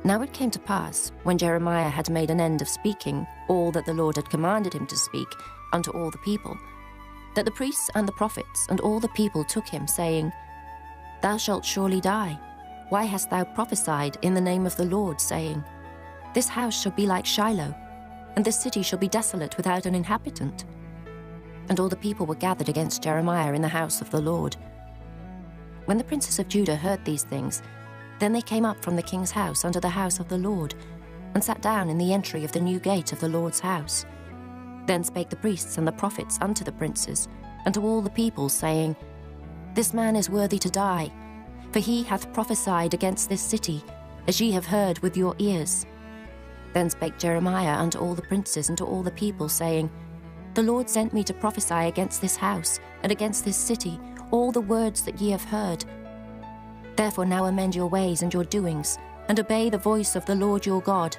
Now it came to pass, when Jeremiah had made an end of speaking all that the Lord had commanded him to speak unto all the people, that the priests and the prophets and all the people took him, saying, Thou shalt surely die. Why hast thou prophesied in the name of the Lord, saying, This house shall be like Shiloh, and this city shall be desolate without an inhabitant? And all the people were gathered against Jeremiah in the house of the Lord. When the princes of Judah heard these things, then they came up from the king's house unto the house of the Lord, and sat down in the entry of the new gate of the Lord's house. Then spake the priests and the prophets unto the princes, and to all the people, saying, This man is worthy to die, for he hath prophesied against this city, as ye have heard with your ears. Then spake Jeremiah unto all the princes and to all the people, saying, The Lord sent me to prophesy against this house, and against this city, all the words that ye have heard. Therefore now amend your ways and your doings, and obey the voice of the Lord your God,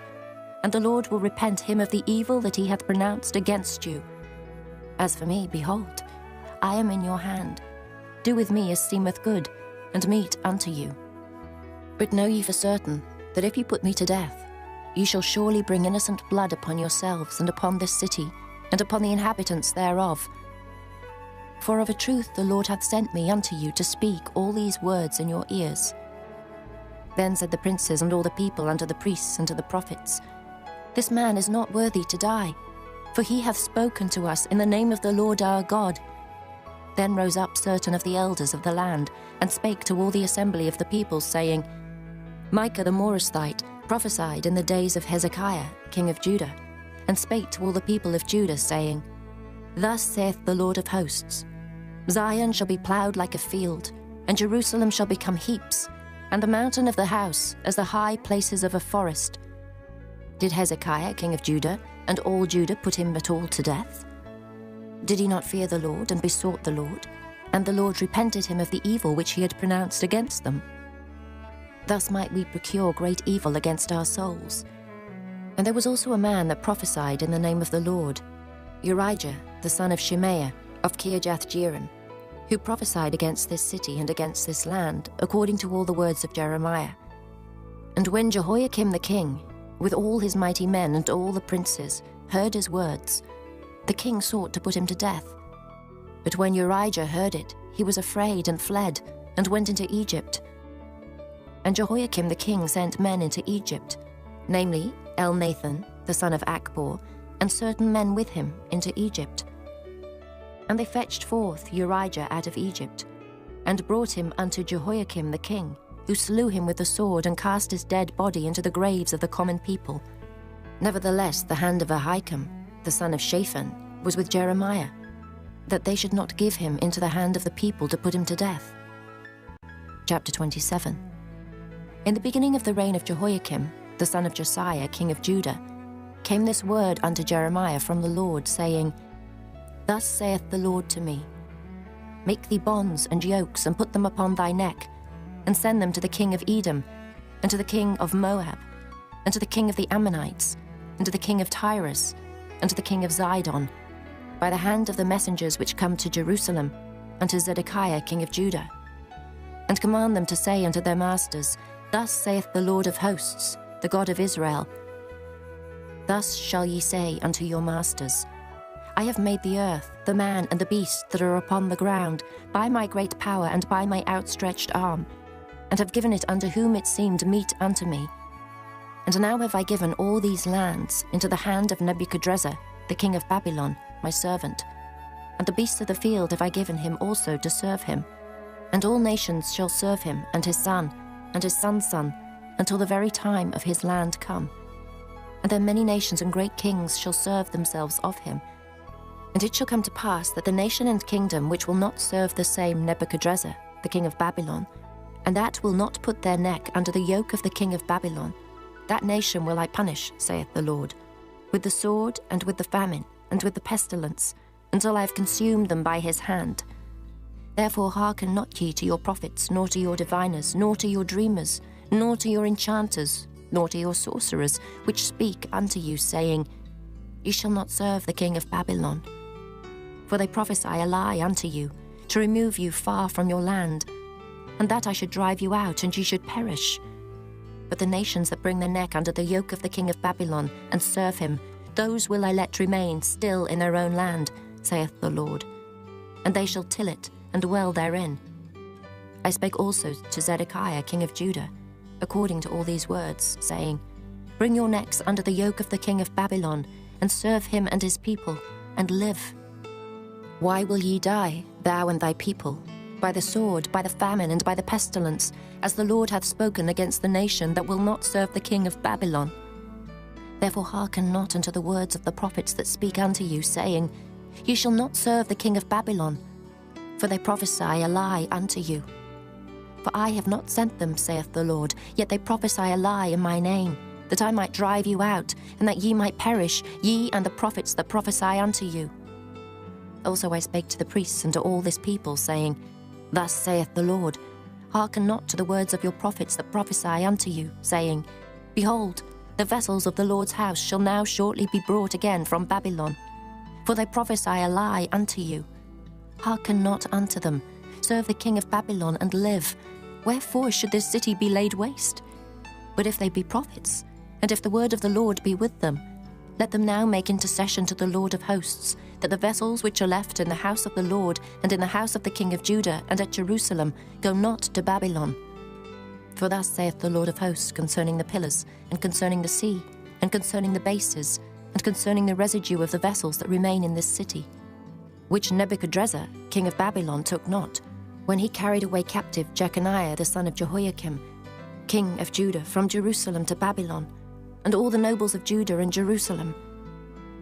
and the Lord will repent him of the evil that he hath pronounced against you. As for me, behold, I am in your hand. Do with me as seemeth good, and meet unto you. But know ye for certain, that if ye put me to death, ye shall surely bring innocent blood upon yourselves, and upon this city, and upon the inhabitants thereof. For of a truth the Lord hath sent me unto you to speak all these words in your ears. Then said the princes and all the people unto the priests and to the prophets, This man is not worthy to die, for he hath spoken to us in the name of the Lord our God. Then rose up certain of the elders of the land, and spake to all the assembly of the people, saying, Micah the Morasthite prophesied in the days of Hezekiah, king of Judah, and spake to all the people of Judah, saying, Thus saith the Lord of hosts, Zion shall be ploughed like a field, and Jerusalem shall become heaps, and the mountain of the house as the high places of a forest. Did Hezekiah, king of Judah, and all Judah put him at all to death? Did he not fear the Lord, and besought the Lord? And the Lord repented him of the evil which he had pronounced against them. Thus might we procure great evil against our souls. And there was also a man that prophesied in the name of the Lord, Urijah, the son of Shemaiah, of Kirjath-jearim, who prophesied against this city and against this land, according to all the words of Jeremiah. And when Jehoiakim the king, with all his mighty men and all the princes, heard his words, the king sought to put him to death. But when Urijah heard it, he was afraid and fled, and went into Egypt. And Jehoiakim the king sent men into Egypt, namely Elnathan, the son of Achbor, and certain men with him into Egypt. And they fetched forth Urijah out of Egypt, and brought him unto Jehoiakim the king, who slew him with the sword, and cast his dead body into the graves of the common people. Nevertheless the hand of Ahikam, the son of Shaphan, was with Jeremiah, that they should not give him into the hand of the people to put him to death. Chapter 27. In the beginning of the reign of Jehoiakim, the son of Josiah, king of Judah, came this word unto Jeremiah from the Lord, saying, Thus saith the Lord to me, Make thee bonds and yokes, and put them upon thy neck, and send them to the king of Edom, and to the king of Moab, and to the king of the Ammonites, and to the king of Tyrus, and to the king of Zidon, by the hand of the messengers which come to Jerusalem, unto Zedekiah king of Judah. And command them to say unto their masters, Thus saith the Lord of hosts, the God of Israel, Thus shall ye say unto your masters, I have made the earth, the man and the beast that are upon the ground, by my great power and by my outstretched arm, and have given it unto whom it seemed meet unto me. And now have I given all these lands into the hand of Nebuchadrezzar, the king of Babylon, my servant. And the beasts of the field have I given him also to serve him. And all nations shall serve him, and his son, and his son's son, until the very time of his land come. And then many nations and great kings shall serve themselves of him. And it shall come to pass that the nation and kingdom which will not serve the same Nebuchadrezzar, the king of Babylon, and that will not put their neck under the yoke of the king of Babylon, that nation will I punish, saith the Lord, with the sword, and with the famine, and with the pestilence, until I have consumed them by his hand. Therefore hearken not ye to your prophets, nor to your diviners, nor to your dreamers, nor to your enchanters, nor to your sorcerers, which speak unto you, saying, Ye shall not serve the king of Babylon. For they prophesy a lie unto you, to remove you far from your land, and that I should drive you out, and ye should perish. But the nations that bring their neck under the yoke of the king of Babylon, and serve him, those will I let remain still in their own land, saith the Lord. And they shall till it, and dwell therein. I spake also to Zedekiah king of Judah, according to all these words, saying, Bring your necks under the yoke of the king of Babylon, and serve him and his people, and live. Why will ye die, thou and thy people? By the sword, by the famine, and by the pestilence, as the Lord hath spoken against the nation that will not serve the king of Babylon. Therefore hearken not unto the words of the prophets that speak unto you, saying, Ye shall not serve the king of Babylon, for they prophesy a lie unto you. For I have not sent them, saith the Lord, yet they prophesy a lie in my name, that I might drive you out, and that ye might perish, ye and the prophets that prophesy unto you. Also I spake to the priests and to all this people, saying, Thus saith the Lord, hearken not to the words of your prophets that prophesy unto you, saying, Behold, the vessels of the Lord's house shall now shortly be brought again from Babylon. For they prophesy a lie unto you. Hearken not unto them. Serve the king of Babylon and live. Wherefore should this city be laid waste? But if they be prophets, and if the word of the Lord be with them, let them now make intercession to the Lord of hosts, that the vessels which are left in the house of the Lord and in the house of the king of Judah and at Jerusalem go not to Babylon. For thus saith the Lord of hosts concerning the pillars, and concerning the sea, and concerning the bases, and concerning the residue of the vessels that remain in this city, which Nebuchadrezzar, king of Babylon, took not, when he carried away captive Jeconiah the son of Jehoiakim, king of Judah, from Jerusalem to Babylon, and all the nobles of Judah and Jerusalem.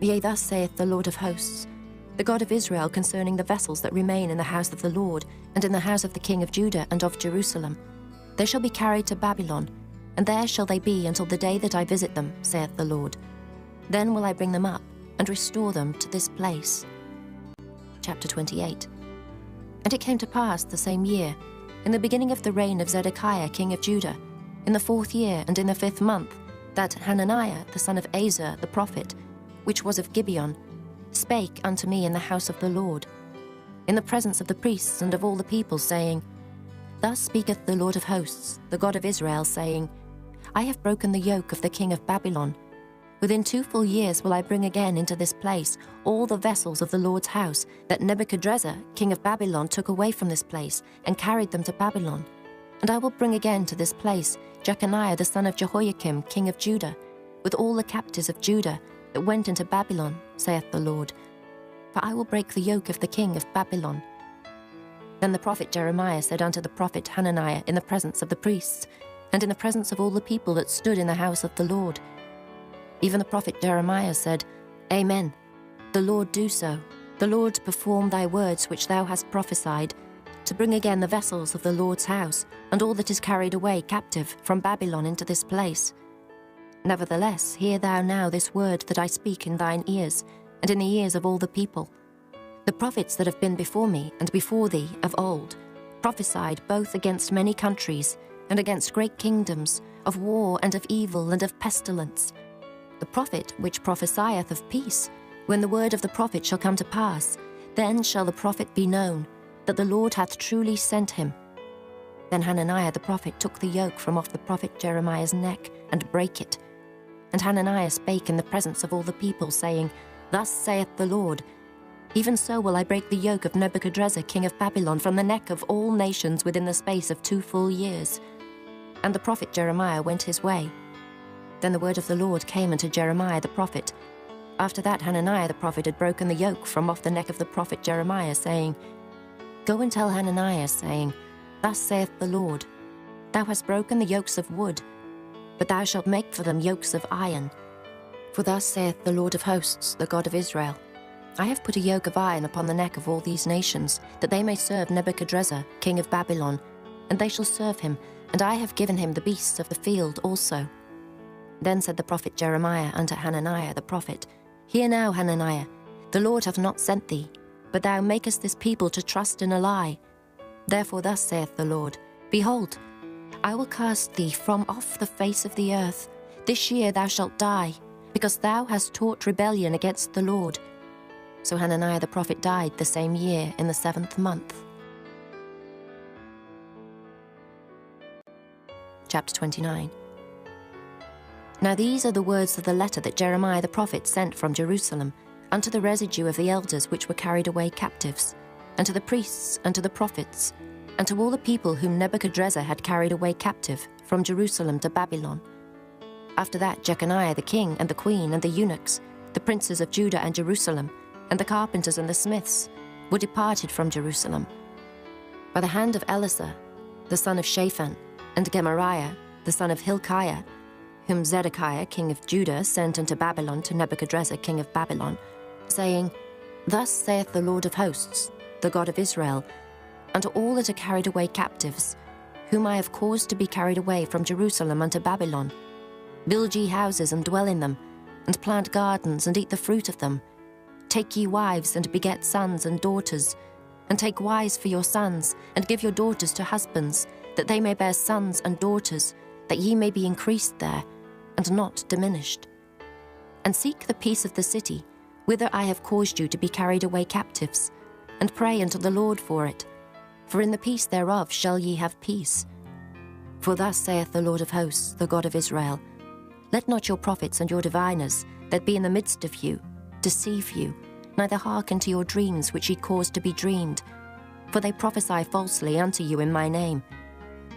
Yea, thus saith the Lord of hosts, the God of Israel, concerning the vessels that remain in the house of the Lord, and in the house of the king of Judah and of Jerusalem. They shall be carried to Babylon, and there shall they be until the day that I visit them, saith the Lord. Then will I bring them up, and restore them to this place. Chapter 28. And it came to pass the same year, in the beginning of the reign of Zedekiah king of Judah, in the 4th year and in the 5th month, that Hananiah the son of Asa the prophet, which was of Gibeon, spake unto me in the house of the Lord, in the presence of the priests and of all the people, saying, Thus speaketh the Lord of hosts, the God of Israel, saying, I have broken the yoke of the king of Babylon. Within 2 full years will I bring again into this place all the vessels of the Lord's house that Nebuchadrezzar, king of Babylon, took away from this place and carried them to Babylon. And I will bring again to this place Jeconiah the son of Jehoiakim, king of Judah, with all the captives of Judah that went into Babylon, saith the Lord. For I will break the yoke of the king of Babylon. Then the prophet Jeremiah said unto the prophet Hananiah in the presence of the priests, and in the presence of all the people that stood in the house of the Lord. Even the prophet Jeremiah said, Amen. The Lord do so. The Lord perform thy words which thou hast prophesied, to bring again the vessels of the Lord's house, and all that is carried away captive from Babylon into this place. Nevertheless, hear thou now this word that I speak in thine ears, and in the ears of all the people. The prophets that have been before me and before thee of old prophesied both against many countries and against great kingdoms, of war and of evil and of pestilence. The prophet which prophesieth of peace, when the word of the prophet shall come to pass, then shall the prophet be known, that the Lord hath truly sent him. Then Hananiah the prophet took the yoke from off the prophet Jeremiah's neck, and brake it. And Hananiah spake in the presence of all the people, saying, Thus saith the Lord, Even so will I break the yoke of Nebuchadrezzar king of Babylon from the neck of all nations within the space of 2 full years. And the prophet Jeremiah went his way. Then the word of the Lord came unto Jeremiah the prophet. After that Hananiah the prophet had broken the yoke from off the neck of the prophet Jeremiah, saying, Go and tell Hananiah, saying, Thus saith the Lord, Thou hast broken the yokes of wood, but thou shalt make for them yokes of iron. For thus saith the Lord of hosts, the God of Israel, I have put a yoke of iron upon the neck of all these nations, that they may serve Nebuchadrezzar, king of Babylon, and they shall serve him, and I have given him the beasts of the field also. Then said the prophet Jeremiah unto Hananiah the prophet, Hear now, Hananiah, the Lord hath not sent thee, but thou makest this people to trust in a lie. Therefore thus saith the Lord, Behold, I will cast thee from off the face of the earth. This year thou shalt die, because thou hast taught rebellion against the Lord. So Hananiah the prophet died the same year in the 7th month. Chapter 29. Now these are the words of the letter that Jeremiah the prophet sent from Jerusalem unto the residue of the elders which were carried away captives, and to the priests, and to the prophets, and to all the people whom Nebuchadrezzar had carried away captive from Jerusalem to Babylon. After that Jeconiah the king and the queen and the eunuchs, the princes of Judah and Jerusalem, and the carpenters and the smiths, were departed from Jerusalem. By the hand of Elisah, the son of Shaphan, and Gemariah, the son of Hilkiah, whom Zedekiah king of Judah sent into Babylon to Nebuchadrezzar king of Babylon, saying, Thus saith the Lord of hosts, the God of Israel, unto all that are carried away captives, whom I have caused to be carried away from Jerusalem unto Babylon, build ye houses and dwell in them, and plant gardens and eat the fruit of them. Take ye wives and beget sons and daughters, and take wives for your sons, and give your daughters to husbands, that they may bear sons and daughters, that ye may be increased there, and not diminished. And seek the peace of the city, whither I have caused you to be carried away captives, and pray unto the Lord for it. For in the peace thereof shall ye have peace. For thus saith the Lord of hosts, the God of Israel, Let not your prophets and your diviners, that be in the midst of you, deceive you, neither hearken to your dreams which ye cause to be dreamed. For they prophesy falsely unto you in my name.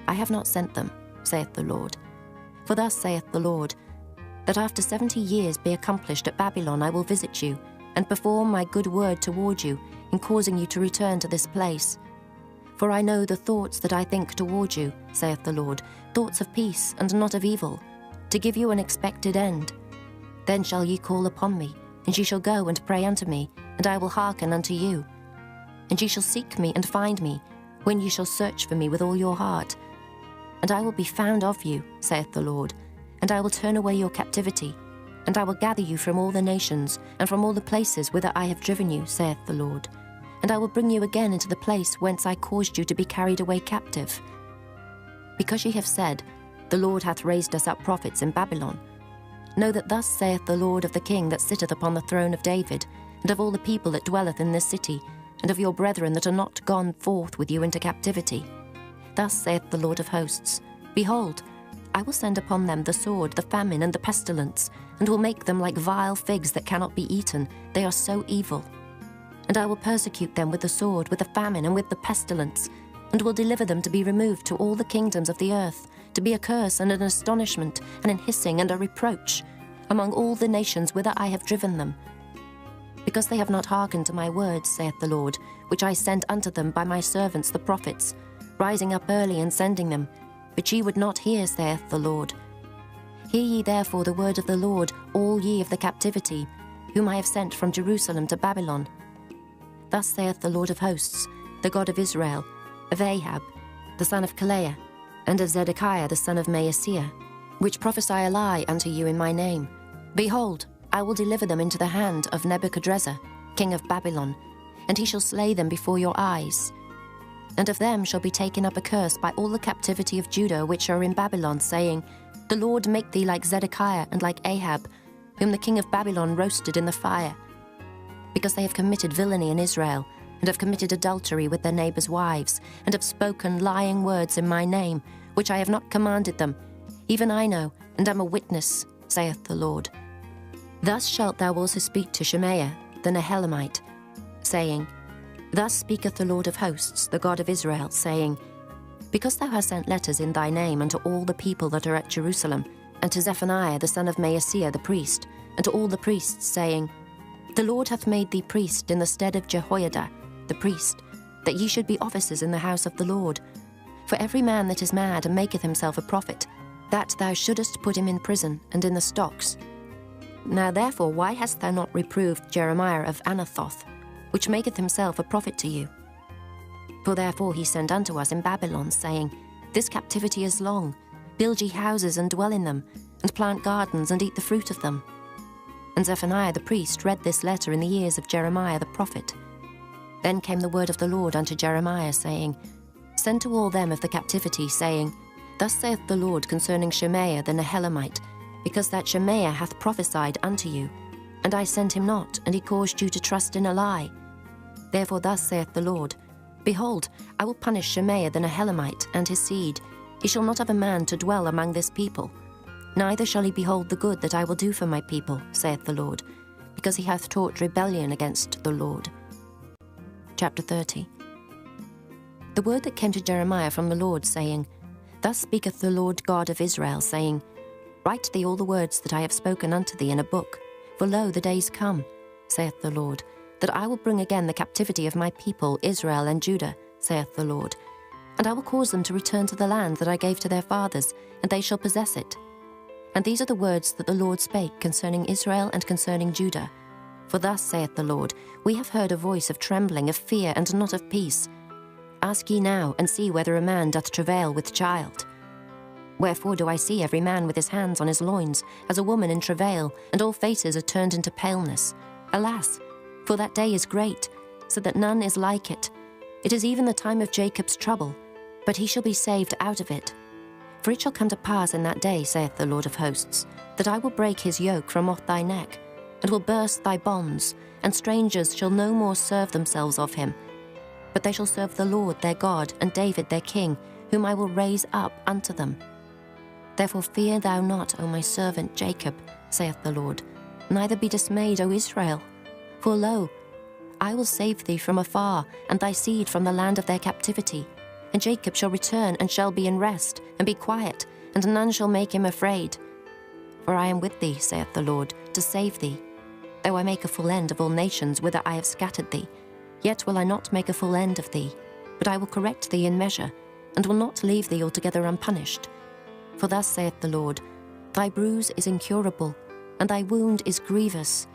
I have not sent them, saith the Lord. For thus saith the Lord, that after 70 years be accomplished at Babylon I will visit you, and perform my good word toward you, in causing you to return to this place. For I know the thoughts that I think toward you, saith the Lord, thoughts of peace and not of evil, to give you an expected end. Then shall ye call upon me, and ye shall go and pray unto me, and I will hearken unto you. And ye shall seek me and find me, when ye shall search for me with all your heart. And I will be found of you, saith the Lord, and I will turn away your captivity, and I will gather you from all the nations, and from all the places whither I have driven you, saith the Lord. And I will bring you again into the place whence I caused you to be carried away captive. Because ye have said, The Lord hath raised us up prophets in Babylon, know that thus saith the Lord of the king that sitteth upon the throne of David, and of all the people that dwelleth in this city, and of your brethren that are not gone forth with you into captivity. Thus saith the Lord of hosts, Behold, I will send upon them the sword, the famine, and the pestilence, and will make them like vile figs that cannot be eaten. They are so evil. And I will persecute them with the sword, with the famine, and with the pestilence, and will deliver them to be removed to all the kingdoms of the earth, to be a curse and an astonishment, and an hissing and a reproach, among all the nations whither I have driven them. Because they have not hearkened to my words, saith the Lord, which I sent unto them by my servants the prophets, rising up early and sending them, but ye would not hear, saith the Lord. Hear ye therefore the word of the Lord, all ye of the captivity, whom I have sent from Jerusalem to Babylon. Thus saith the Lord of hosts, the God of Israel, of Ahab, the son of Kalaiah, and of Zedekiah the son of Maaseiah, which prophesy a lie unto you in my name. Behold, I will deliver them into the hand of Nebuchadrezzar, king of Babylon, and he shall slay them before your eyes. And of them shall be taken up a curse by all the captivity of Judah which are in Babylon, saying, The Lord make thee like Zedekiah and like Ahab, whom the king of Babylon roasted in the fire. Because they have committed villainy in Israel, and have committed adultery with their neighbours' wives, and have spoken lying words in my name, which I have not commanded them, even I know, and am a witness, saith the Lord. Thus shalt thou also speak to Shemaiah the Nehelamite, saying, Thus speaketh the Lord of hosts, the God of Israel, saying, Because thou hast sent letters in thy name unto all the people that are at Jerusalem, and to Zephaniah the son of Maaseiah the priest, and to all the priests, saying, The Lord hath made thee priest in the stead of Jehoiada the priest, that ye should be officers in the house of the Lord. For every man that is mad and maketh himself a prophet, that thou shouldest put him in prison and in the stocks. Now therefore why hast thou not reproved Jeremiah of Anathoth, which maketh himself a prophet to you? For therefore he sent unto us in Babylon, saying, This captivity is long. Build ye houses and dwell in them, and plant gardens and eat the fruit of them. And Zephaniah the priest read this letter in the ears of Jeremiah the prophet. Then came the word of the Lord unto Jeremiah, saying, Send to all them of the captivity, saying, Thus saith the Lord concerning Shemaiah the Nehelamite, because that Shemaiah hath prophesied unto you, and I sent him not, and he caused you to trust in a lie. Therefore thus saith the Lord, Behold, I will punish Shemaiah the Nehelamite and his seed. He shall not have a man to dwell among this people, neither shall he behold the good that I will do for my people, saith the Lord, because he hath taught rebellion against the Lord. Chapter 30. The word that came to Jeremiah from the Lord, saying, Thus speaketh the Lord God of Israel, saying, Write thee all the words that I have spoken unto thee in a book, for lo, the days come, saith the Lord, that I will bring again the captivity of my people Israel and Judah, saith the Lord, and I will cause them to return to the land that I gave to their fathers, and they shall possess it. And these are the words that the Lord spake concerning Israel and concerning Judah. For thus saith the Lord, We have heard a voice of trembling, of fear, and not of peace. Ask ye now, and see whether a man doth travail with child. Wherefore do I see every man with his hands on his loins, as a woman in travail, and all faces are turned into paleness? Alas, for that day is great, so that none is like it. It is even the time of Jacob's trouble, but he shall be saved out of it. For it shall come to pass in that day, saith the Lord of hosts, that I will break his yoke from off thy neck, and will burst thy bonds, and strangers shall no more serve themselves of him. But they shall serve the Lord their God, and David their king, whom I will raise up unto them. Therefore fear thou not, O my servant Jacob, saith the Lord, neither be dismayed, O Israel. For lo, I will save thee from afar, and thy seed from the land of their captivity. And Jacob shall return, and shall be in rest, and be quiet, and none shall make him afraid. For I am with thee, saith the Lord, to save thee. Though I make a full end of all nations whither I have scattered thee, yet will I not make a full end of thee, but I will correct thee in measure, and will not leave thee altogether unpunished. For thus saith the Lord, Thy bruise is incurable, and thy wound is grievous.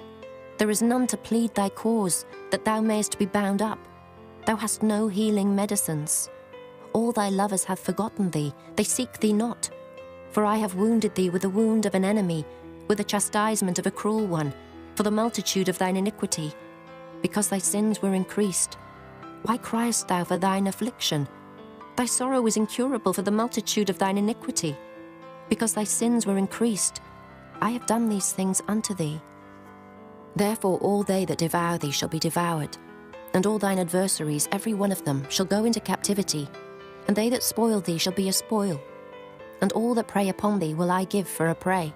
There is none to plead thy cause, that thou mayest be bound up. Thou hast no healing medicines. All thy lovers have forgotten thee, they seek thee not. For I have wounded thee with the wound of an enemy, with the chastisement of a cruel one, for the multitude of thine iniquity, because thy sins were increased. Why criest thou for thine affliction? Thy sorrow is incurable for the multitude of thine iniquity, because thy sins were increased. I have done these things unto thee. Therefore all they that devour thee shall be devoured, and all thine adversaries, every one of them, shall go into captivity, and they that spoil thee shall be a spoil, and all that prey upon thee will I give for a prey.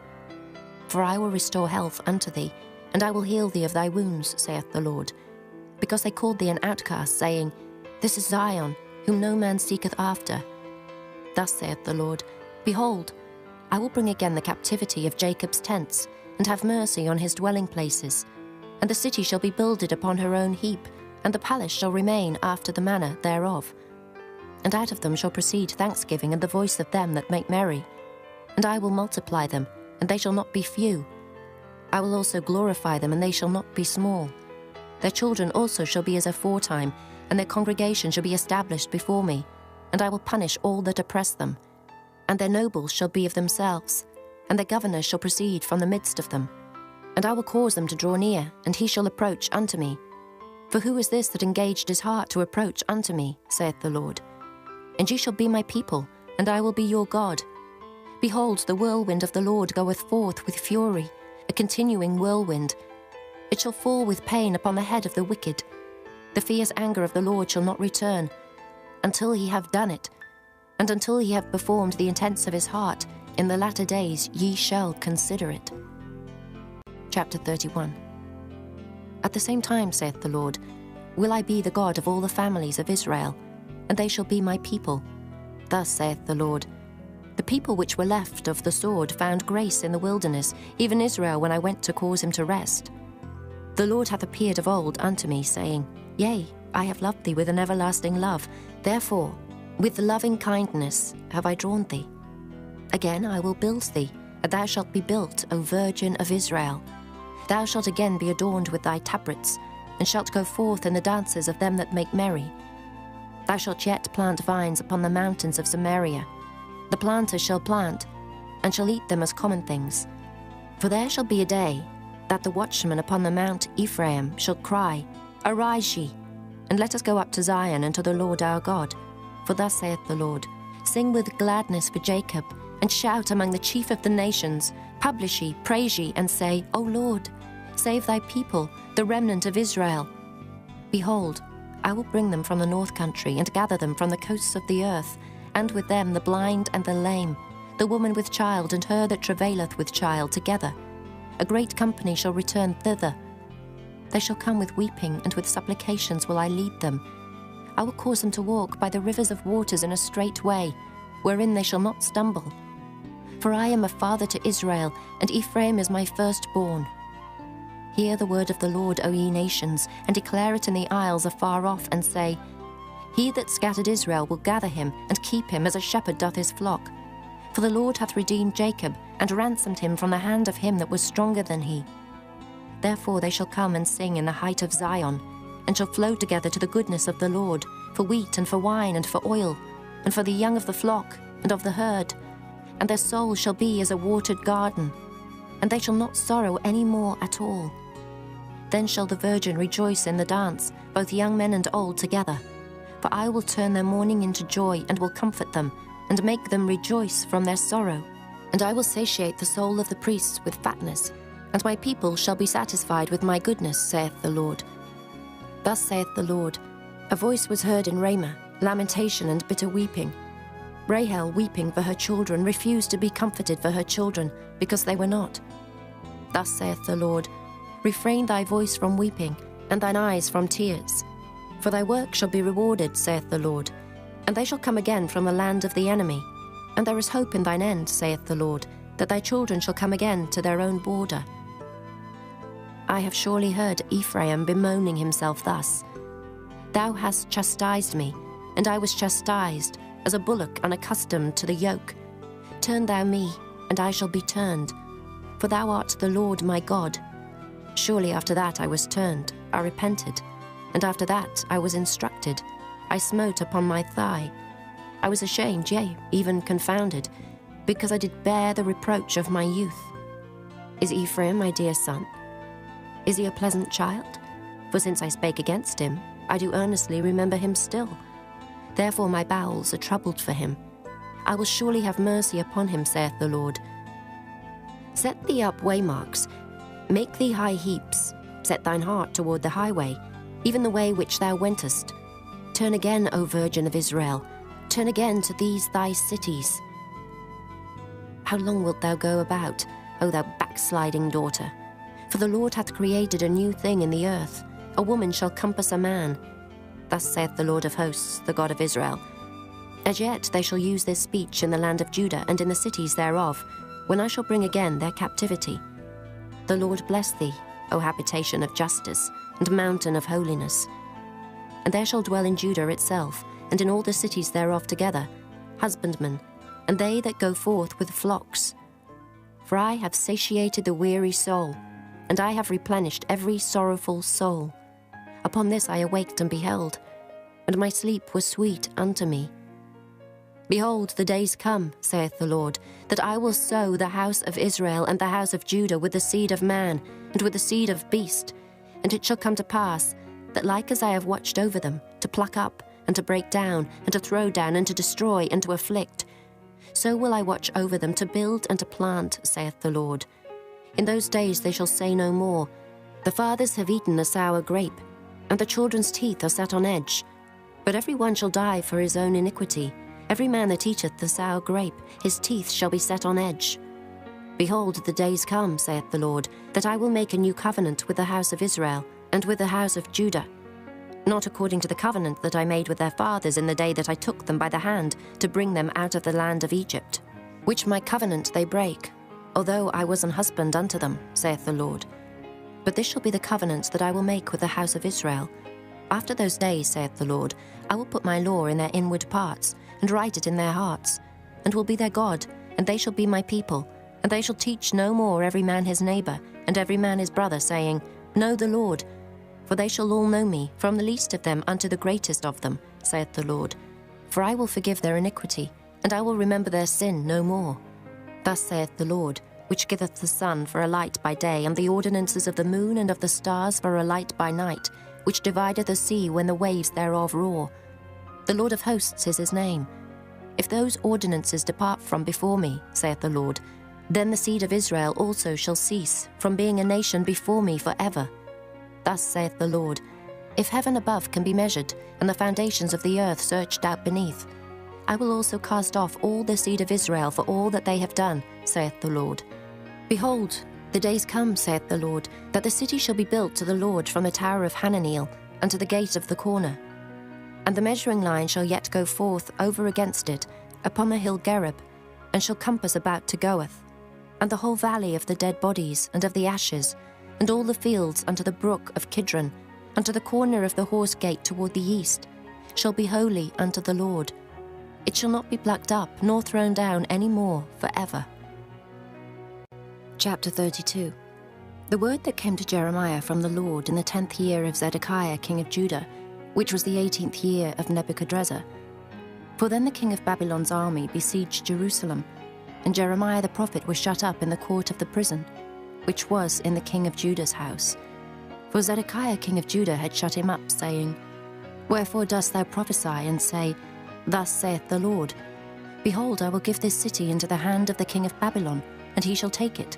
For I will restore health unto thee, and I will heal thee of thy wounds, saith the Lord. Because they called thee an outcast, saying, This is Zion, whom no man seeketh after. Thus saith the Lord, Behold, I will bring again the captivity of Jacob's tents, and have mercy on his dwelling places. And the city shall be builded upon her own heap, and the palace shall remain after the manner thereof. And out of them shall proceed thanksgiving and the voice of them that make merry. And I will multiply them, and they shall not be few. I will also glorify them, and they shall not be small. Their children also shall be as aforetime, and their congregation shall be established before me, and I will punish all that oppress them. And their nobles shall be of themselves, and their governors shall proceed from the midst of them. And I will cause them to draw near, and he shall approach unto me. For who is this that engaged his heart to approach unto me, saith the Lord? And ye shall be my people, and I will be your God. Behold, the whirlwind of the Lord goeth forth with fury, a continuing whirlwind. It shall fall with pain upon the head of the wicked. The fierce anger of the Lord shall not return, until he have done it, and until he have performed the intents of his heart. In the latter days ye shall consider it. Chapter 31. At the same time, saith the Lord, will I be the God of all the families of Israel, and they shall be my people. Thus saith the Lord, The people which were left of the sword found grace in the wilderness, even Israel, when I went to cause him to rest. The Lord hath appeared of old unto me, saying, Yea, I have loved thee with an everlasting love. Therefore, with loving kindness have I drawn thee. Again I will build thee, and thou shalt be built, O Virgin of Israel. Thou shalt again be adorned with thy tabrets, and shalt go forth in the dances of them that make merry. Thou shalt yet plant vines upon the mountains of Samaria. The planters shall plant, and shall eat them as common things. For there shall be a day that the watchman upon the mount Ephraim shall cry, Arise ye, and let us go up to Zion and to the Lord our God. For thus saith the Lord, Sing with gladness for Jacob, and shout among the chief of the nations. Publish ye, praise ye, and say, O Lord, save thy people, the remnant of Israel. Behold, I will bring them from the north country, and gather them from the coasts of the earth, and with them the blind and the lame, the woman with child, and her that travaileth with child together. A great company shall return thither. They shall come with weeping, and with supplications will I lead them. I will cause them to walk by the rivers of waters in a straight way, wherein they shall not stumble. For I am a father to Israel, and Ephraim is my firstborn. Hear the word of the Lord, O ye nations, and declare it in the isles afar off, and say, He that scattered Israel will gather him, and keep him as a shepherd doth his flock. For the Lord hath redeemed Jacob, and ransomed him from the hand of him that was stronger than he. Therefore they shall come and sing in the height of Zion, and shall flow together to the goodness of the Lord, for wheat and for wine and for oil, and for the young of the flock and of the herd. And their soul shall be as a watered garden, and they shall not sorrow any more at all. Then shall the virgin rejoice in the dance, both young men and old together. For I will turn their mourning into joy, and will comfort them, and make them rejoice from their sorrow. And I will satiate the soul of the priests with fatness, and my people shall be satisfied with my goodness, saith the Lord. Thus saith the Lord, a voice was heard in Ramah, lamentation and bitter weeping. Rahel, weeping for her children, refused to be comforted for her children, because they were not. Thus saith the Lord, refrain thy voice from weeping, and thine eyes from tears. For thy work shall be rewarded, saith the Lord, and they shall come again from the land of the enemy. And there is hope in thine end, saith the Lord, that thy children shall come again to their own border. I have surely heard Ephraim bemoaning himself thus, Thou hast chastised me, and I was chastised, as a bullock unaccustomed to the yoke. Turn thou me, and I shall be turned, for thou art the Lord my God. Surely after that I was turned, I repented, and after that I was instructed. I smote upon my thigh. I was ashamed, yea, even confounded, because I did bear the reproach of my youth. Is Ephraim my dear son? Is he a pleasant child? For since I spake against him, I do earnestly remember him still. Therefore my bowels are troubled for him. I will surely have mercy upon him, saith the Lord. Set thee up waymarks, make thee high heaps, set thine heart toward the highway, even the way which thou wentest. Turn again, O Virgin of Israel, turn again to these thy cities. How long wilt thou go about, O thou backsliding daughter? For the Lord hath created a new thing in the earth. A woman shall compass a man. Thus saith the Lord of hosts, the God of Israel. As yet they shall use this speech in the land of Judah and in the cities thereof, when I shall bring again their captivity. The Lord bless thee, O habitation of justice, and mountain of holiness. And there shall dwell in Judah itself, and in all the cities thereof together, husbandmen, and they that go forth with flocks. For I have satiated the weary soul, and I have replenished every sorrowful soul. Upon this I awaked and beheld, and my sleep was sweet unto me. Behold, the days come, saith the Lord, that I will sow the house of Israel and the house of Judah with the seed of man, and with the seed of beast. And it shall come to pass, that like as I have watched over them, to pluck up, and to break down, and to throw down, and to destroy, and to afflict, so will I watch over them to build and to plant, saith the Lord. In those days they shall say no more, The fathers have eaten a sour grape, and the children's teeth are set on edge. But every one shall die for his own iniquity. Every man that eateth the sour grape, his teeth shall be set on edge. Behold, the days come, saith the Lord, that I will make a new covenant with the house of Israel, and with the house of Judah, not according to the covenant that I made with their fathers in the day that I took them by the hand to bring them out of the land of Egypt, which my covenant they break, although I was an husband unto them, saith the Lord. But this shall be the covenant that I will make with the house of Israel. After those days, saith the Lord, I will put my law in their inward parts, and write it in their hearts, and will be their God, and they shall be my people. And they shall teach no more every man his neighbor, and every man his brother, saying, Know the Lord. For they shall all know me, from the least of them unto the greatest of them, saith the Lord. For I will forgive their iniquity, and I will remember their sin no more. Thus saith the Lord, which giveth the sun for a light by day, and the ordinances of the moon and of the stars for a light by night, which divideth the sea when the waves thereof roar. The Lord of hosts is his name. If those ordinances depart from before me, saith the Lord, then the seed of Israel also shall cease from being a nation before me forever. Thus saith the Lord, if heaven above can be measured, and the foundations of the earth searched out beneath, I will also cast off all the seed of Israel for all that they have done, saith the Lord. Behold, the days come, saith the Lord, that the city shall be built to the Lord from the tower of Hananeel unto the gate of the corner. And the measuring line shall yet go forth over against it, upon the hill Gerub, and shall compass about to Goeth, and the whole valley of the dead bodies and of the ashes, and all the fields unto the brook of Kidron, unto the corner of the horse gate toward the east, shall be holy unto the Lord. It shall not be plucked up, nor thrown down any more forever. Chapter 32. The word that came to Jeremiah from the Lord in the 10th year of Zedekiah king of Judah, which was the 18th year of Nebuchadrezzar. For then the king of Babylon's army besieged Jerusalem, and Jeremiah the prophet was shut up in the court of the prison, which was in the king of Judah's house. For Zedekiah king of Judah had shut him up, saying, Wherefore dost thou prophesy, and say, Thus saith the Lord, Behold, I will give this city into the hand of the king of Babylon, and he shall take it.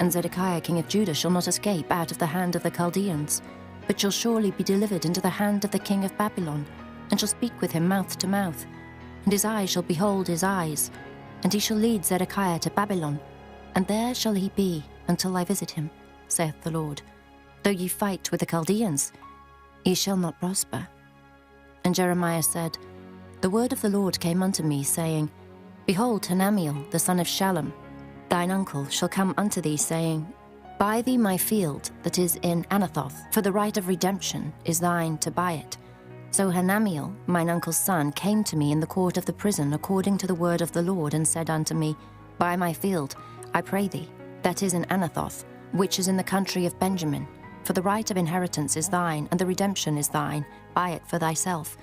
And Zedekiah king of Judah shall not escape out of the hand of the Chaldeans, but shall surely be delivered into the hand of the king of Babylon, and shall speak with him mouth to mouth. And his eyes shall behold his eyes, and he shall lead Zedekiah to Babylon, and there shall he be until I visit him, saith the Lord. Though ye fight with the Chaldeans, ye shall not prosper. And Jeremiah said, The word of the Lord came unto me, saying, Behold, Hanamiel, the son of Shallum, thine uncle, shall come unto thee, saying, Buy thee my field that is in Anathoth, for the right of redemption is thine to buy it. So Hanamiel, mine uncle's son, came to me in the court of the prison according to the word of the Lord, and said unto me, Buy my field, I pray thee, that is in Anathoth, which is in the country of Benjamin. For the right of inheritance is thine, and the redemption is thine. Buy it for thyself.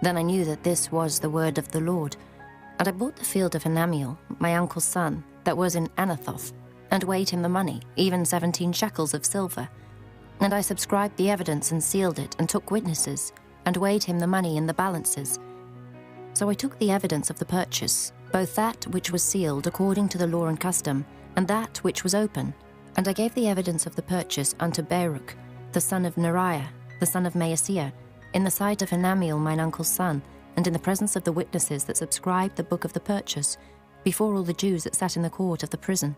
Then I knew that this was the word of the Lord. And I bought the field of Hanamiel, my uncle's son, that was in Anathoth, and weighed him the money, even 17 shekels of silver. And I subscribed the evidence and sealed it, and took witnesses, and weighed him the money in the balances. So I took the evidence of the purchase, both that which was sealed according to the law and custom, and that which was open, and I gave the evidence of the purchase unto Baruch, the son of Neriah, the son of Maaseiah, in the sight of Hanamiel mine uncle's son, and in the presence of the witnesses that subscribed the book of the purchase, before all the Jews that sat in the court of the prison.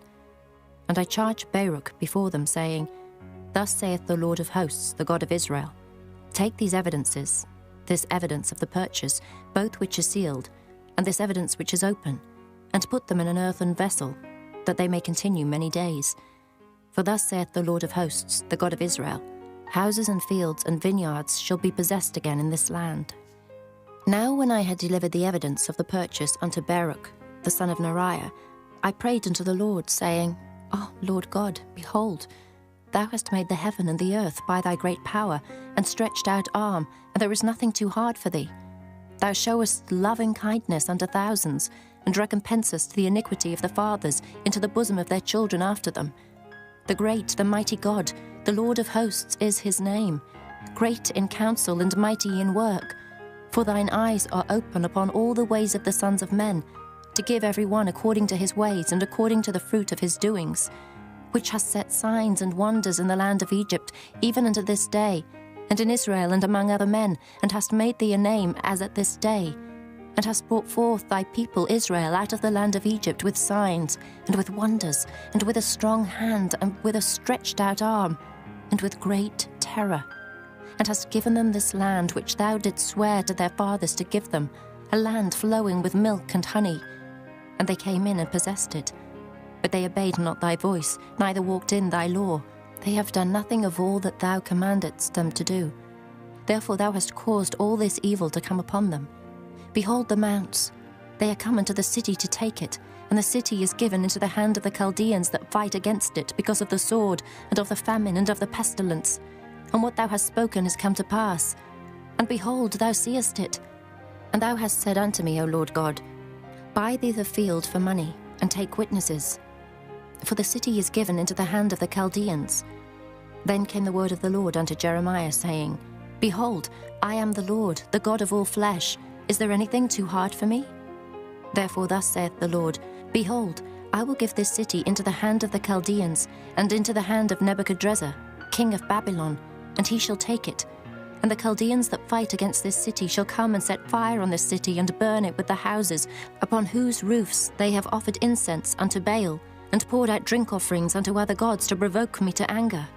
And I charged Baruch before them, saying, Thus saith the Lord of hosts, the God of Israel, Take these evidences, this evidence of the purchase, both which is sealed, and this evidence which is open, and put them in an earthen vessel, that they may continue many days. For thus saith the Lord of hosts, the God of Israel, Houses and fields and vineyards shall be possessed again in this land. Now when I had delivered the evidence of the purchase unto Baruch, the son of Neriah, I prayed unto the Lord, saying, O Lord God, behold, thou hast made the heaven and the earth by thy great power, and stretched out arm, and there is nothing too hard for thee. Thou showest loving kindness unto thousands, and recompensest the iniquity of the fathers into the bosom of their children after them. The great, the mighty God, the Lord of hosts is his name, great in counsel and mighty in work. For thine eyes are open upon all the ways of the sons of men, to give every one according to his ways and according to the fruit of his doings, which hast set signs and wonders in the land of Egypt, even unto this day, and in Israel and among other men, and hast made thee a name as at this day, and hast brought forth thy people Israel out of the land of Egypt with signs, and with wonders, and with a strong hand, and with a stretched out arm, and with great terror, and hast given them this land which thou didst swear to their fathers to give them, a land flowing with milk and honey. And they came in and possessed it. But they obeyed not thy voice, neither walked in thy law. They have done nothing of all that thou commandedst them to do. Therefore thou hast caused all this evil to come upon them. Behold the mounts, they are come into the city to take it, and the city is given into the hand of the Chaldeans that fight against it, because of the sword, and of the famine, and of the pestilence. And what thou hast spoken is come to pass. And behold, thou seest it. And thou hast said unto me, O Lord God, Buy thee the field for money, and take witnesses. For the city is given into the hand of the Chaldeans. Then came the word of the Lord unto Jeremiah, saying, Behold, I am the Lord, the God of all flesh. Is there anything too hard for me? Therefore thus saith the Lord, Behold, I will give this city into the hand of the Chaldeans, and into the hand of Nebuchadrezzar, king of Babylon, and he shall take it. And the Chaldeans that fight against this city shall come and set fire on this city, and burn it with the houses, upon whose roofs they have offered incense unto Baal, and poured out drink offerings unto other gods to provoke me to anger.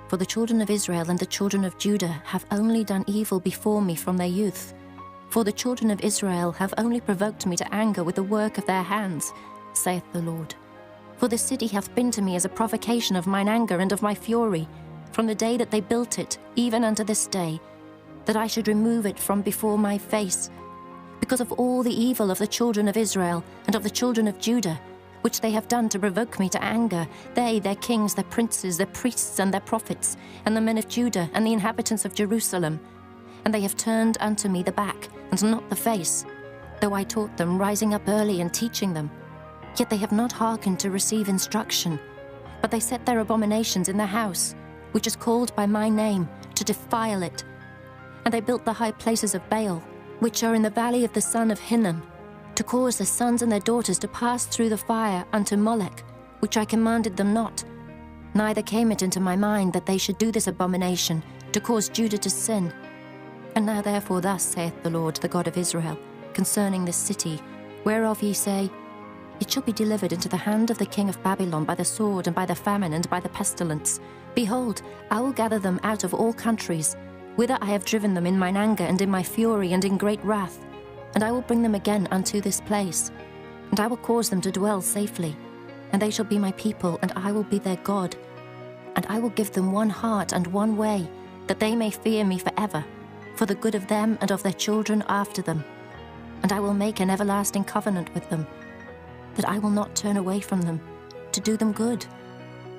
For the children of Israel and the children of Judah have only done evil before me from their youth. For the children of Israel have only provoked me to anger with the work of their hands, saith the Lord. For the city hath been to me as a provocation of mine anger and of my fury, from the day that they built it, even unto this day, that I should remove it from before my face, because of all the evil of the children of Israel and of the children of Judah, which they have done to provoke me to anger, they, their kings, their princes, their priests, and their prophets, and the men of Judah, and the inhabitants of Jerusalem. And they have turned unto me the back, and not the face, though I taught them, rising up early and teaching them. Yet they have not hearkened to receive instruction, but they set their abominations in the house, which is called by my name, to defile it. And they built the high places of Baal, which are in the valley of the son of Hinnom, to cause their sons and their daughters to pass through the fire unto Molech, which I commanded them not. Neither came it into my mind that they should do this abomination, to cause Judah to sin. And now therefore thus saith the Lord, the God of Israel, concerning this city, whereof ye say, It shall be delivered into the hand of the king of Babylon by the sword, and by the famine, and by the pestilence. Behold, I will gather them out of all countries, whither I have driven them in mine anger, and in my fury, and in great wrath. And I will bring them again unto this place, and I will cause them to dwell safely. And they shall be my people, and I will be their God. And I will give them one heart and one way, that they may fear me forever, for the good of them and of their children after them. And I will make an everlasting covenant with them, that I will not turn away from them, to do them good.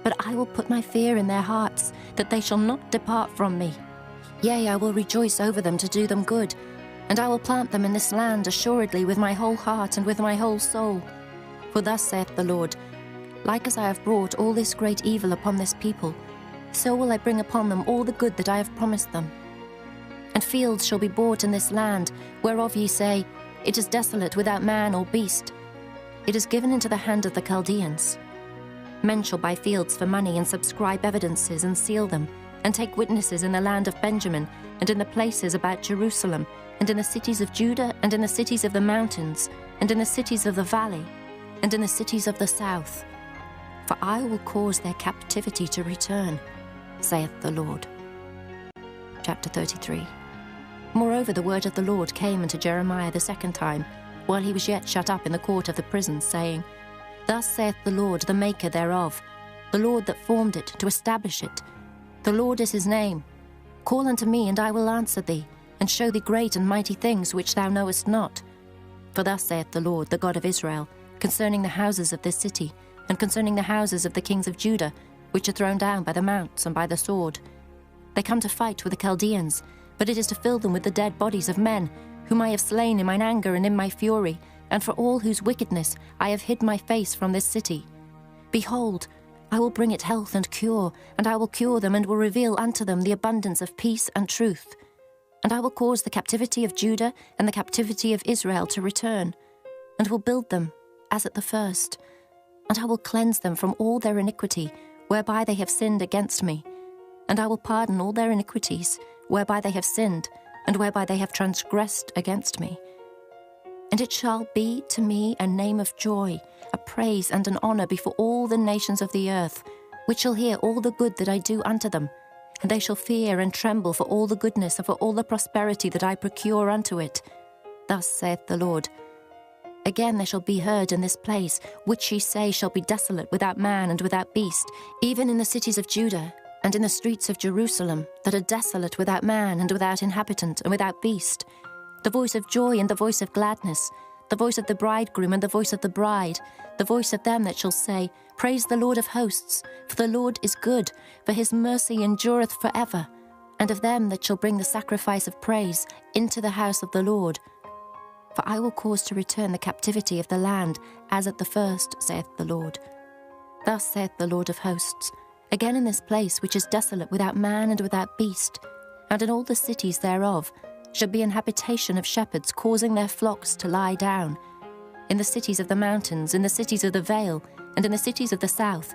But I will put my fear in their hearts, that they shall not depart from me. Yea, I will rejoice over them to do them good, and I will plant them in this land assuredly with my whole heart and with my whole soul. For thus saith the Lord, Like as I have brought all this great evil upon this people, so will I bring upon them all the good that I have promised them. And fields shall be bought in this land, whereof ye say, It is desolate without man or beast. It is given into the hand of the Chaldeans. Men shall buy fields for money, and subscribe evidences, and seal them, and take witnesses in the land of Benjamin, and in the places about Jerusalem, and in the cities of Judah, and in the cities of the mountains, and in the cities of the valley, and in the cities of the south. For I will cause their captivity to return, saith the Lord. Chapter 33. Moreover, the word of the Lord came unto Jeremiah the second time, while he was yet shut up in the court of the prison, saying, Thus saith the Lord, the maker thereof, the Lord that formed it, to establish it. The Lord is his name. Call unto me, and I will answer thee, and show thee great and mighty things which thou knowest not. For thus saith the Lord, the God of Israel, concerning the houses of this city, and concerning the houses of the kings of Judah, which are thrown down by the mounts and by the sword. They come to fight with the Chaldeans, but it is to fill them with the dead bodies of men, whom I have slain in mine anger and in my fury, and for all whose wickedness I have hid my face from this city. Behold, I will bring it health and cure, and I will cure them, and will reveal unto them the abundance of peace and truth. And I will cause the captivity of Judah and the captivity of Israel to return, and will build them as at the first. And I will cleanse them from all their iniquity, whereby they have sinned against me. And I will pardon all their iniquities, whereby they have sinned, and whereby they have transgressed against me. And it shall be to me a name of joy, a praise and an honour before all the nations of the earth, which shall hear all the good that I do unto them, and they shall fear and tremble for all the goodness and for all the prosperity that I procure unto it. Thus saith the Lord. Again there shall be heard in this place, which ye say shall be desolate without man and without beast, even in the cities of Judah, and in the streets of Jerusalem, that are desolate without man and without inhabitant and without beast, the voice of joy and the voice of gladness, the voice of the bridegroom and the voice of the bride, the voice of them that shall say, Praise the Lord of hosts, for the Lord is good, for his mercy endureth forever, and of them that shall bring the sacrifice of praise into the house of the Lord. For I will cause to return the captivity of the land, as at the first, saith the Lord. Thus saith the Lord of hosts, Again in this place which is desolate without man and without beast, and in all the cities thereof, shall be an habitation of shepherds causing their flocks to lie down. In the cities of the mountains, in the cities of the vale, and in the cities of the south,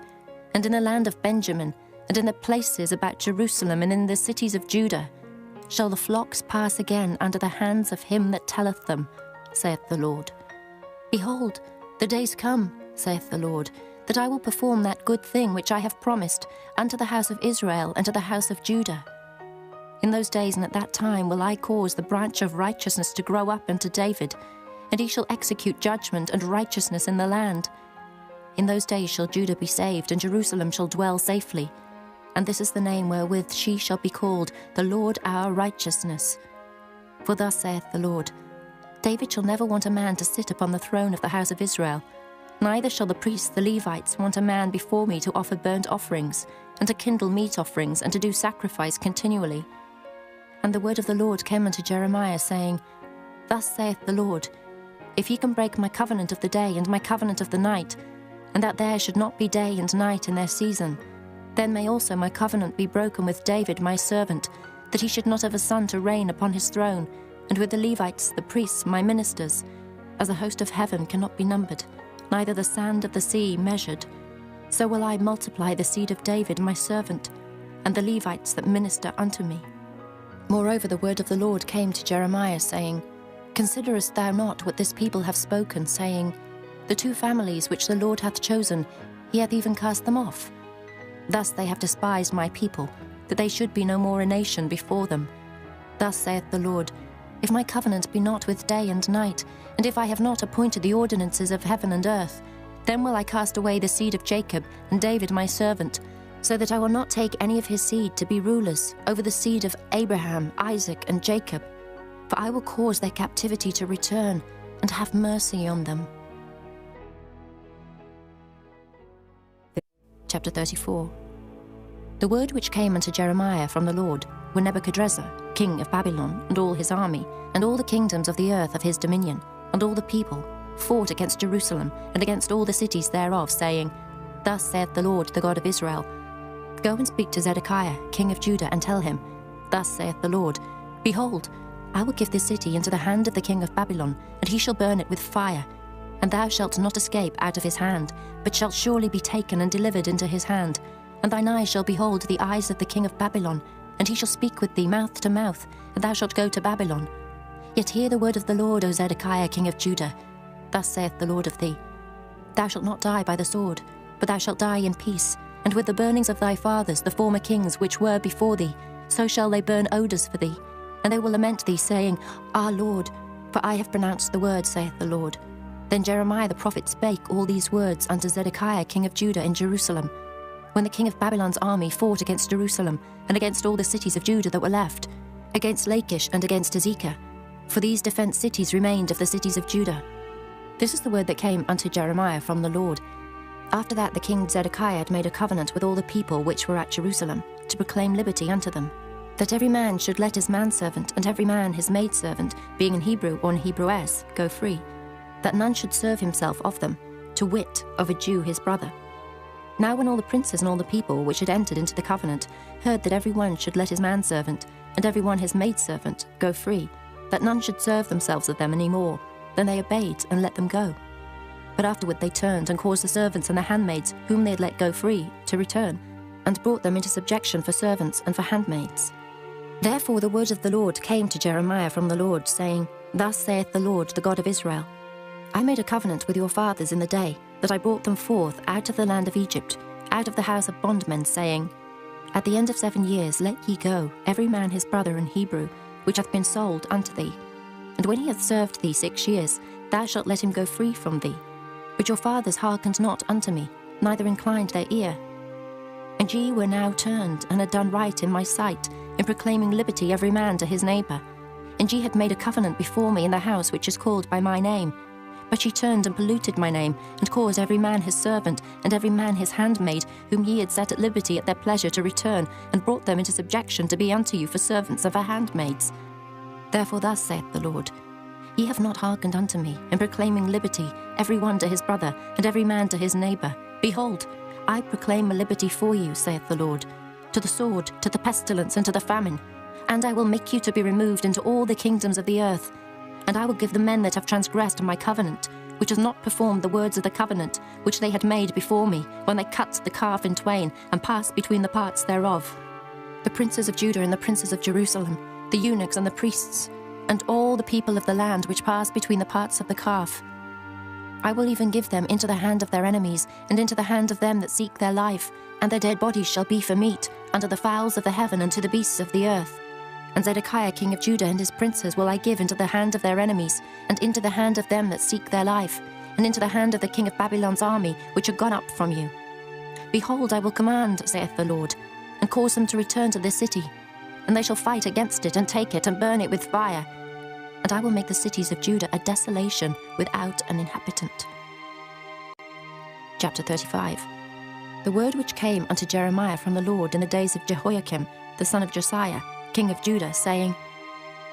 and in the land of Benjamin, and in the places about Jerusalem, and in the cities of Judah, shall the flocks pass again under the hands of him that telleth them, saith the Lord. Behold, the days come, saith the Lord, that I will perform that good thing which I have promised unto the house of Israel and to the house of Judah. In those days and at that time will I cause the branch of righteousness to grow up unto David, and he shall execute judgment and righteousness in the land. In those days shall Judah be saved, and Jerusalem shall dwell safely. And this is the name wherewith she shall be called, the Lord our righteousness. For thus saith the Lord, David shall never want a man to sit upon the throne of the house of Israel, Neither shall the priests, the Levites, want a man before me to offer burnt offerings, and to kindle meat offerings, and to do sacrifice continually. And the word of the Lord came unto Jeremiah, saying, Thus saith the Lord, If ye can break my covenant of the day and my covenant of the night, and that there should not be day and night in their season, then may also my covenant be broken with David my servant, that he should not have a son to reign upon his throne, and with the Levites, the priests, my ministers, as the host of heaven cannot be numbered, neither the sand of the sea measured. So will I multiply the seed of David my servant, and the Levites that minister unto me. Moreover, the word of the Lord came to Jeremiah, saying, Considerest thou not what this people have spoken, saying, The two families which the Lord hath chosen, he hath even cast them off. Thus they have despised my people, that they should be no more a nation before them. Thus saith the Lord, If my covenant be not with day and night, and if I have not appointed the ordinances of heaven and earth, then will I cast away the seed of Jacob and David my servant, so that I will not take any of his seed to be rulers over the seed of Abraham, Isaac, and Jacob. For I will cause their captivity to return, and have mercy on them. Chapter 34. The word which came unto Jeremiah from the Lord, when Nebuchadrezzar, king of Babylon, and all his army, and all the kingdoms of the earth of his dominion, and all the people, fought against Jerusalem, and against all the cities thereof, saying, Thus saith the Lord, the God of Israel, Go and speak to Zedekiah, king of Judah, and tell him, Thus saith the Lord, Behold, I will give this city into the hand of the king of Babylon, and he shall burn it with fire. And thou shalt not escape out of his hand, but shalt surely be taken and delivered into his hand. And thine eyes shall behold the eyes of the king of Babylon, and he shall speak with thee mouth to mouth, and thou shalt go to Babylon. Yet hear the word of the Lord, O Zedekiah, king of Judah. Thus saith the Lord of thee, Thou shalt not die by the sword, but thou shalt die in peace, and with the burnings of thy fathers, the former kings which were before thee, so shall they burn odours for thee. And they will lament thee, saying, Our Lord, for I have pronounced the word, saith the Lord. Then Jeremiah the prophet spake all these words unto Zedekiah king of Judah in Jerusalem, when the king of Babylon's army fought against Jerusalem, and against all the cities of Judah that were left, against Lachish and against Azekah. For these defenced cities remained of the cities of Judah. This is the word that came unto Jeremiah from the Lord. After that the king Zedekiah had made a covenant with all the people which were at Jerusalem, to proclaim liberty unto them, that every man should let his manservant and every man his maidservant, being an Hebrew or an Hebrewess, go free, that none should serve himself of them, to wit, of a Jew his brother. Now when all the princes and all the people which had entered into the covenant heard that every one should let his manservant and every one his maidservant go free, that none should serve themselves of them any more, then they obeyed and let them go. But afterward they turned and caused the servants and the handmaids whom they had let go free to return, and brought them into subjection for servants and for handmaids. Therefore the word of the Lord came to Jeremiah from the Lord, saying, Thus saith the Lord, the God of Israel, I made a covenant with your fathers in the day that I brought them forth out of the land of Egypt, out of the house of bondmen, saying, At the end of 7 years let ye go, every man his brother in Hebrew, which hath been sold unto thee. And when he hath served thee 6 years, thou shalt let him go free from thee. But your fathers hearkened not unto me, neither inclined their ear. And ye were now turned, and had done right in my sight, in proclaiming liberty every man to his neighbour. And ye had made a covenant before me in the house which is called by my name. But ye turned and polluted my name, and caused every man his servant, and every man his handmaid, whom ye had set at liberty at their pleasure to return, and brought them into subjection to be unto you for servants and for handmaids. Therefore thus saith the Lord, Ye have not hearkened unto me, in proclaiming liberty, every one to his brother, and every man to his neighbour. Behold, I proclaim a liberty for you, saith the Lord, to the sword, to the pestilence, and to the famine. And I will make you to be removed into all the kingdoms of the earth. And I will give the men that have transgressed my covenant, which has not performed the words of the covenant, which they had made before me, when they cut the calf in twain, and passed between the parts thereof, the princes of Judah and the princes of Jerusalem, the eunuchs and the priests, and all the people of the land which pass between the parts of the calf. I will even give them into the hand of their enemies, and into the hand of them that seek their life, and their dead bodies shall be for meat, unto the fowls of the heaven and to the beasts of the earth. And Zedekiah king of Judah and his princes will I give into the hand of their enemies, and into the hand of them that seek their life, and into the hand of the king of Babylon's army, which are gone up from you. Behold, I will command, saith the Lord, and cause them to return to this city, and they shall fight against it, and take it, and burn it with fire. And I will make the cities of Judah a desolation without an inhabitant. Chapter 35. The word which came unto Jeremiah from the Lord in the days of Jehoiakim, the son of Josiah, king of Judah, saying,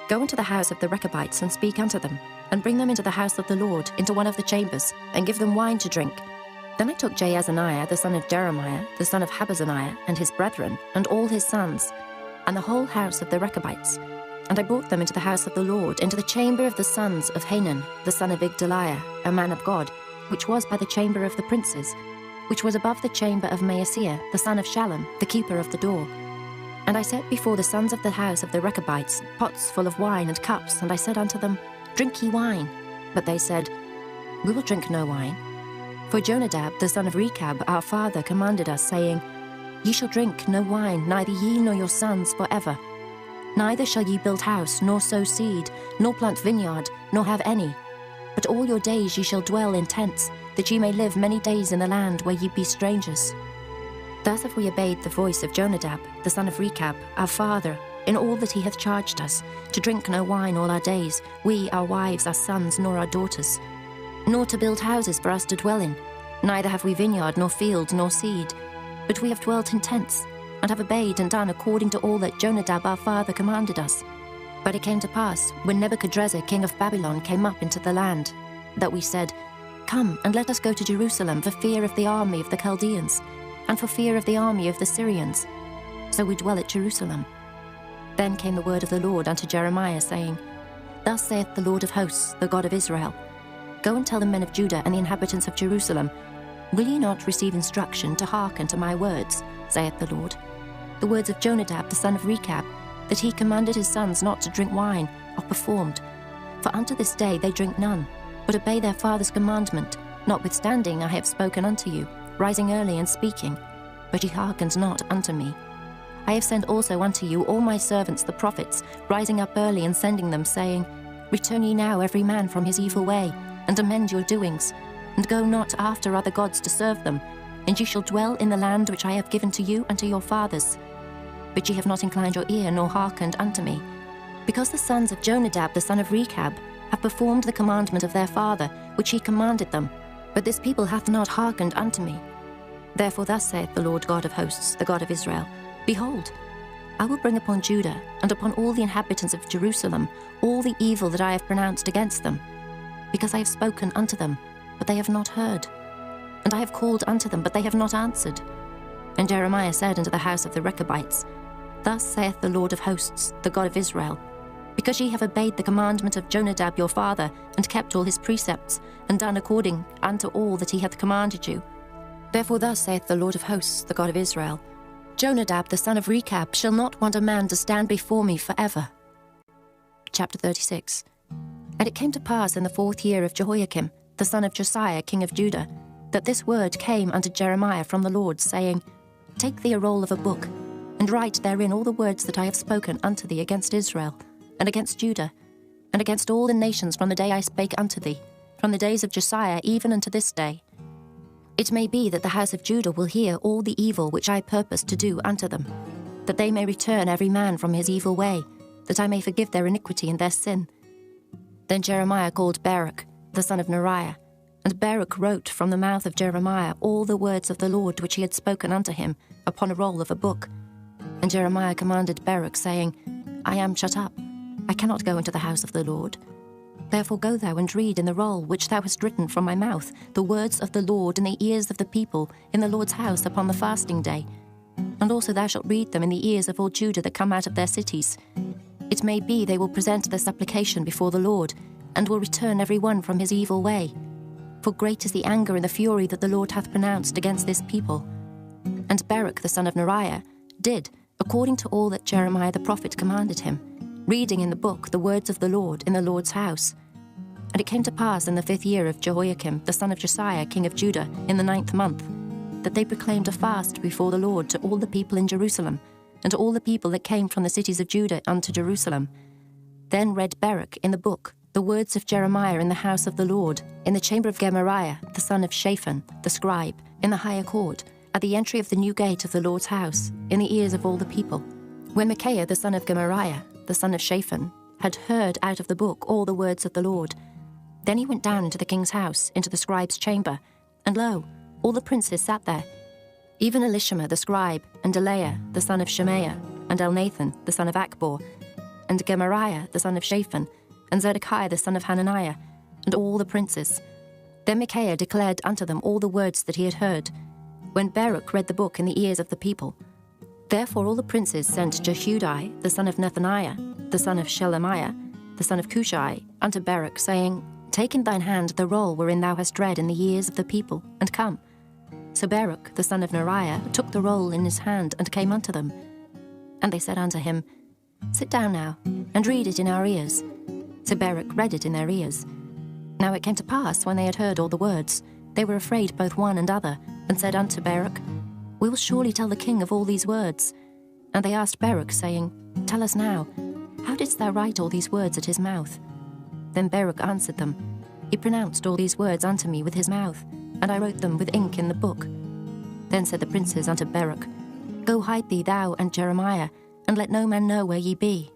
Go into the house of the Rechabites, and speak unto them, and bring them into the house of the Lord, into one of the chambers, and give them wine to drink. Then I took Jaazaniah, the son of Jeremiah, the son of Habazaniah, and his brethren, and all his sons, and the whole house of the Rechabites, and I brought them into the house of the Lord, into the chamber of the sons of Hanan, the son of Igdaliah, a man of God, which was by the chamber of the princes, which was above the chamber of Maaseiah, the son of Shallum, the keeper of the door. And I set before the sons of the house of the Rechabites pots full of wine and cups, and I said unto them, Drink ye wine. But they said, We will drink no wine. For Jonadab, the son of Rechab, our father, commanded us, saying, Ye shall drink no wine, neither ye nor your sons forever. Neither shall ye build house, nor sow seed, nor plant vineyard, nor have any. But all your days ye shall dwell in tents, that ye may live many days in the land where ye be strangers. Thus have we obeyed the voice of Jonadab, the son of Rechab, our father, in all that he hath charged us, to drink no wine all our days, we, our wives, our sons, nor our daughters, nor to build houses for us to dwell in. Neither have we vineyard, nor field, nor seed, but we have dwelt in tents, and have obeyed and done according to all that Jonadab our father commanded us. But it came to pass, when Nebuchadrezzar king of Babylon came up into the land, that we said, Come, and let us go to Jerusalem for fear of the army of the Chaldeans, and for fear of the army of the Syrians. So we dwell at Jerusalem. Then came the word of the Lord unto Jeremiah, saying, Thus saith the Lord of hosts, the God of Israel, Go and tell the men of Judah and the inhabitants of Jerusalem, Will ye not receive instruction to hearken to my words, saith the Lord? The words of Jonadab the son of Rechab, that he commanded his sons not to drink wine, are performed. For unto this day they drink none, but obey their father's commandment. Notwithstanding I have spoken unto you, rising early and speaking, but ye hearkened not unto me. I have sent also unto you all my servants the prophets, rising up early and sending them, saying, Return ye now every man from his evil way, and amend your doings, and go not after other gods to serve them, and ye shall dwell in the land which I have given to you and to your fathers. But ye have not inclined your ear, nor hearkened unto me, because the sons of Jonadab the son of Rechab have performed the commandment of their father, which he commanded them, but this people hath not hearkened unto me. Therefore thus saith the Lord God of hosts, the God of Israel, Behold, I will bring upon Judah and upon all the inhabitants of Jerusalem all the evil that I have pronounced against them, because I have spoken unto them, but they have not heard, and I have called unto them, but they have not answered. And Jeremiah said unto the house of the Rechabites, Thus saith the Lord of hosts, the God of Israel, Because ye have obeyed the commandment of Jonadab your father, and kept all his precepts, and done according unto all that he hath commanded you. Therefore thus saith the Lord of hosts, the God of Israel, Jonadab the son of Rechab shall not want a man to stand before me forever. Chapter 36. And it came to pass in the 4th year of Jehoiakim, the son of Josiah king of Judah, that this word came unto Jeremiah from the Lord, saying, Take thee a roll of a book, and write therein all the words that I have spoken unto thee against Israel, and against Judah, and against all the nations from the day I spake unto thee, from the days of Josiah even unto this day. It may be that the house of Judah will hear all the evil which I purpose to do unto them, that they may return every man from his evil way, that I may forgive their iniquity and their sin. Then Jeremiah called Baruch, the son of Neriah, and Baruch wrote from the mouth of Jeremiah all the words of the Lord which he had spoken unto him upon a roll of a book. And Jeremiah commanded Baruch, saying, I am shut up, I cannot go into the house of the Lord. Therefore go thou and read in the roll which thou hast written from my mouth the words of the Lord in the ears of the people in the Lord's house upon the fasting day. And also thou shalt read them in the ears of all Judah that come out of their cities. It may be they will present their supplication before the Lord, and will return every one from his evil way. For great is the anger and the fury that the Lord hath pronounced against this people. And Baruch the son of Neriah did according to all that Jeremiah the prophet commanded him, reading in the book the words of the Lord in the Lord's house. And it came to pass in the 5th year of Jehoiakim, the son of Josiah, king of Judah, in the 9th month, that they proclaimed a fast before the Lord to all the people in Jerusalem, and to all the people that came from the cities of Judah unto Jerusalem. Then read Baruch in the book the words of Jeremiah in the house of the Lord, in the chamber of Gemariah, the son of Shaphan, the scribe, in the higher court, at the entry of the new gate of the Lord's house, in the ears of all the people. When Micaiah the son of Gemariah, the son of Shaphan, had heard out of the book all the words of the Lord, then he went down into the king's house, into the scribe's chamber, and lo, all the princes sat there, even Elishama the scribe, and Delaiah the son of Shemaiah, and Elnathan the son of Akbor, and Gemariah the son of Shaphan, and Zedekiah the son of Hananiah, and all the princes. Then Micaiah declared unto them all the words that he had heard, when Baruch read the book in the ears of the people. Therefore all the princes sent Jehudi the son of Nethaniah, the son of Shelemiah, the son of Cushai, unto Baruch, saying, Take in thine hand the roll wherein thou hast read in the ears of the people, and come. So Baruch the son of Neriah took the roll in his hand, and came unto them. And they said unto him, Sit down now, and read it in our ears. So Baruch read it in their ears. Now it came to pass, when they had heard all the words, they were afraid both one and other, and said unto Baruch, We will surely tell the king of all these words. And they asked Baruch, saying, Tell us now, how didst thou write all these words at his mouth? Then Baruch answered them, He pronounced all these words unto me with his mouth, and I wrote them with ink in the book. Then said the princes unto Baruch, Go hide thee thou and Jeremiah, and let no man know where ye be.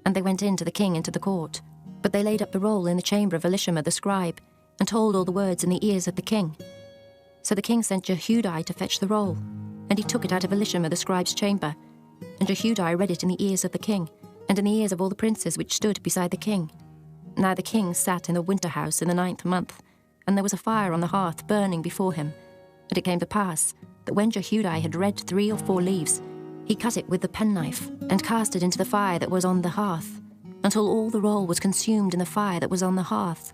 And they went in to the king into the court. But they laid up the roll in the chamber of Elishama the scribe, and told all the words in the ears of the king. So the king sent Jehudi to fetch the roll, and he took it out of Elishama the scribe's chamber. And Jehudi read it in the ears of the king, and in the ears of all the princes which stood beside the king. Now the king sat in the winter house in the 9th month, and there was a fire on the hearth burning before him. And it came to pass, that when Jehudi had read 3 or 4 leaves, he cut it with the penknife, and cast it into the fire that was on the hearth, until all the roll was consumed in the fire that was on the hearth.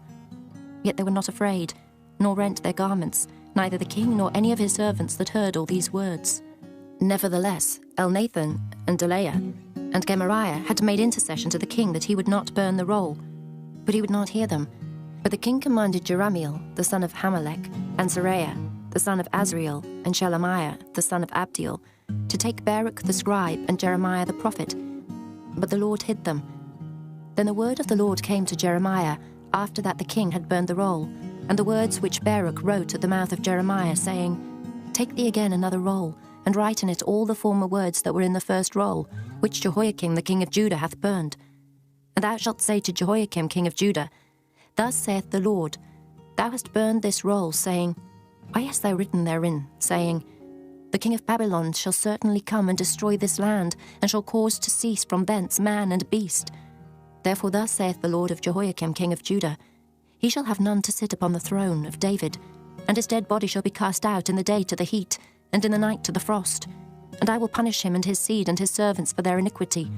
Yet they were not afraid, nor rent their garments, neither the king nor any of his servants that heard all these words. Nevertheless, Elnathan and Delaiah and Gemariah had made intercession to the king that he would not burn the roll, but he would not hear them. But the king commanded Jerahmeel, the son of Hamelech, and Seraiah, the son of Azriel, and Shelemiah, the son of Abdiel, to take Baruch the scribe and Jeremiah the prophet. But the Lord hid them. Then the word of the Lord came to Jeremiah, after that the king had burned the roll, and the words which Baruch wrote at the mouth of Jeremiah, saying, Take thee again another roll, and write in it all the former words that were in the first roll, which Jehoiakim the king of Judah hath burned. And thou shalt say to Jehoiakim king of Judah, Thus saith the Lord, Thou hast burned this roll, saying, Why hast thou written therein, saying, The king of Babylon shall certainly come and destroy this land, and shall cause to cease from thence man and beast. Therefore thus saith the Lord of Jehoiakim king of Judah, He shall have none to sit upon the throne of David, and his dead body shall be cast out in the day to the heat, and in the night to the frost. And I will punish him and his seed and his servants for their iniquity.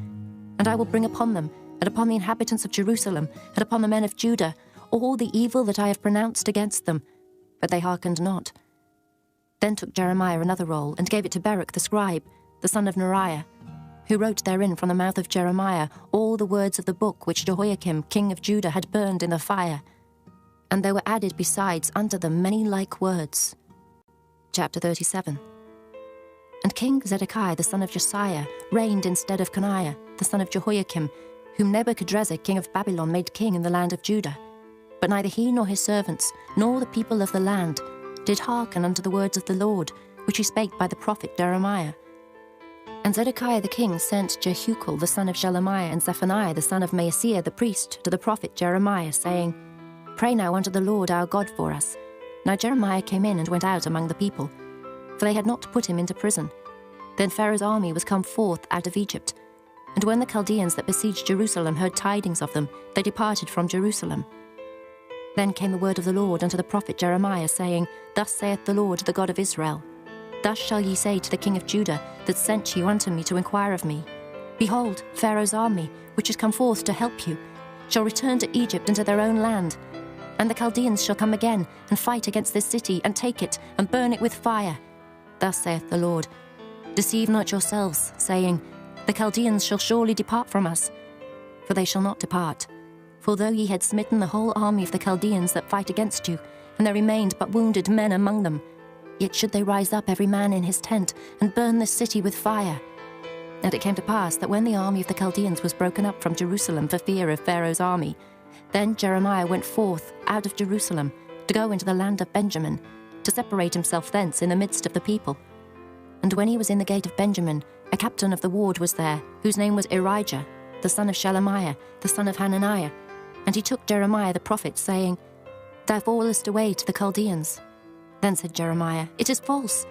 And I will bring upon them, and upon the inhabitants of Jerusalem, and upon the men of Judah, all the evil that I have pronounced against them. But they hearkened not. Then took Jeremiah another roll, and gave it to Baruch the scribe, the son of Neriah, who wrote therein from the mouth of Jeremiah all the words of the book which Jehoiakim king of Judah had burned in the fire. And there were added besides unto them many like words. Chapter 37. And King Zedekiah the son of Josiah reigned instead of Coniah, the son of Jehoiakim, whom Nebuchadrezzar king of Babylon made king in the land of Judah. But neither he nor his servants, nor the people of the land, did hearken unto the words of the Lord, which he spake by the prophet Jeremiah. And Zedekiah the king sent Jehucal the son of Shelemiah and Zephaniah the son of Maaseiah the priest to the prophet Jeremiah, saying, Pray now unto the Lord our God for us. Now Jeremiah came in and went out among the people, for they had not put him into prison. Then Pharaoh's army was come forth out of Egypt. And when the Chaldeans that besieged Jerusalem heard tidings of them, they departed from Jerusalem. Then came the word of the Lord unto the prophet Jeremiah, saying, Thus saith the Lord, the God of Israel, Thus shall ye say to the king of Judah, that sent you unto me to inquire of me, Behold, Pharaoh's army, which is come forth to help you, shall return to Egypt and to their own land. And the Chaldeans shall come again, and fight against this city, and take it, and burn it with fire. Thus saith the Lord, Deceive not yourselves, saying, The Chaldeans shall surely depart from us. For they shall not depart. For though ye had smitten the whole army of the Chaldeans that fight against you, and there remained but wounded men among them, yet should they rise up every man in his tent, and burn this city with fire. And it came to pass that when the army of the Chaldeans was broken up from Jerusalem for fear of Pharaoh's army, then Jeremiah went forth out of Jerusalem to go into the land of Benjamin, to separate himself thence in the midst of the people. And when he was in the gate of Benjamin, a captain of the ward was there, whose name was Irijah, the son of Shelemiah, the son of Hananiah. And he took Jeremiah the prophet, saying, Thou fallest away to the Chaldeans. Then said Jeremiah, It is false.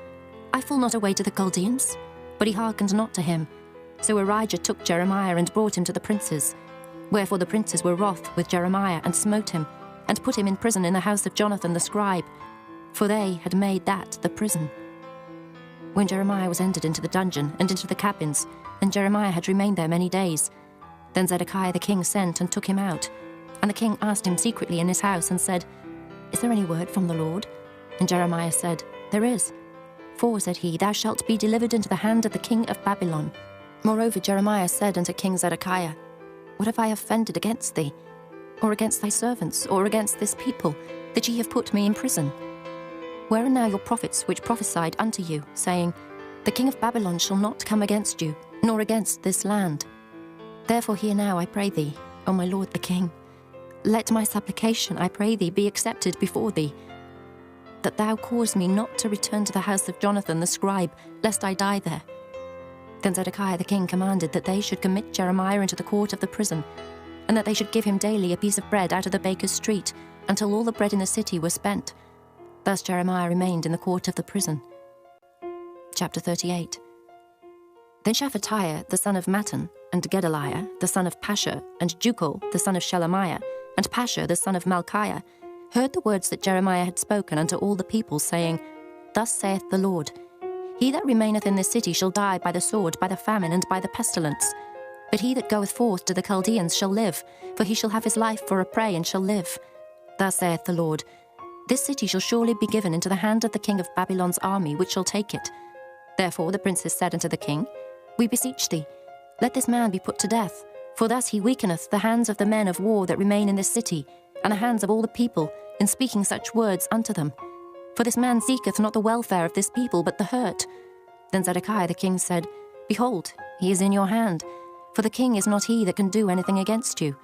I fall not away to the Chaldeans. But he hearkened not to him. So Ahijah took Jeremiah and brought him to the princes. Wherefore the princes were wroth with Jeremiah, and smote him, and put him in prison in the house of Jonathan the scribe, for they had made that the prison. When Jeremiah was entered into the dungeon and into the cabins, and Jeremiah had remained there many days, then Zedekiah the king sent and took him out. And the king asked him secretly in his house, and said, Is there any word from the Lord? And Jeremiah said, There is. For, said he, thou shalt be delivered into the hand of the king of Babylon. Moreover Jeremiah said unto King Zedekiah, What have I offended against thee, or against thy servants, or against this people, that ye have put me in prison? Where are now your prophets which prophesied unto you, saying, The king of Babylon shall not come against you, nor against this land? Therefore hear now, I pray thee, O my lord the king. Let my supplication, I pray thee, be accepted before thee, that thou cause me not to return to the house of Jonathan the scribe, lest I die there. Then Zedekiah the king commanded that they should commit Jeremiah into the court of the prison, and that they should give him daily a piece of bread out of the baker's street, until all the bread in the city was spent. Thus Jeremiah remained in the court of the prison. Chapter 38. Then Shephatiah the son of Mattan, and Gedaliah the son of Pashur, and Jukal the son of Shelemiah, and Pashur the son of Malchiah, heard the words that Jeremiah had spoken unto all the people, saying, Thus saith the Lord, He that remaineth in this city shall die by the sword, by the famine, and by the pestilence. But he that goeth forth to the Chaldeans shall live, for he shall have his life for a prey, and shall live. Thus saith the Lord, This city shall surely be given into the hand of the king of Babylon's army, which shall take it. Therefore the princes said unto the king, We beseech thee, let this man be put to death, for thus he weakeneth the hands of the men of war that remain in this city, and the hands of all the people, in speaking such words unto them. For this man seeketh not the welfare of this people, but the hurt. Then Zedekiah the king said, Behold, he is in your hand, for the king is not he that can do anything against you.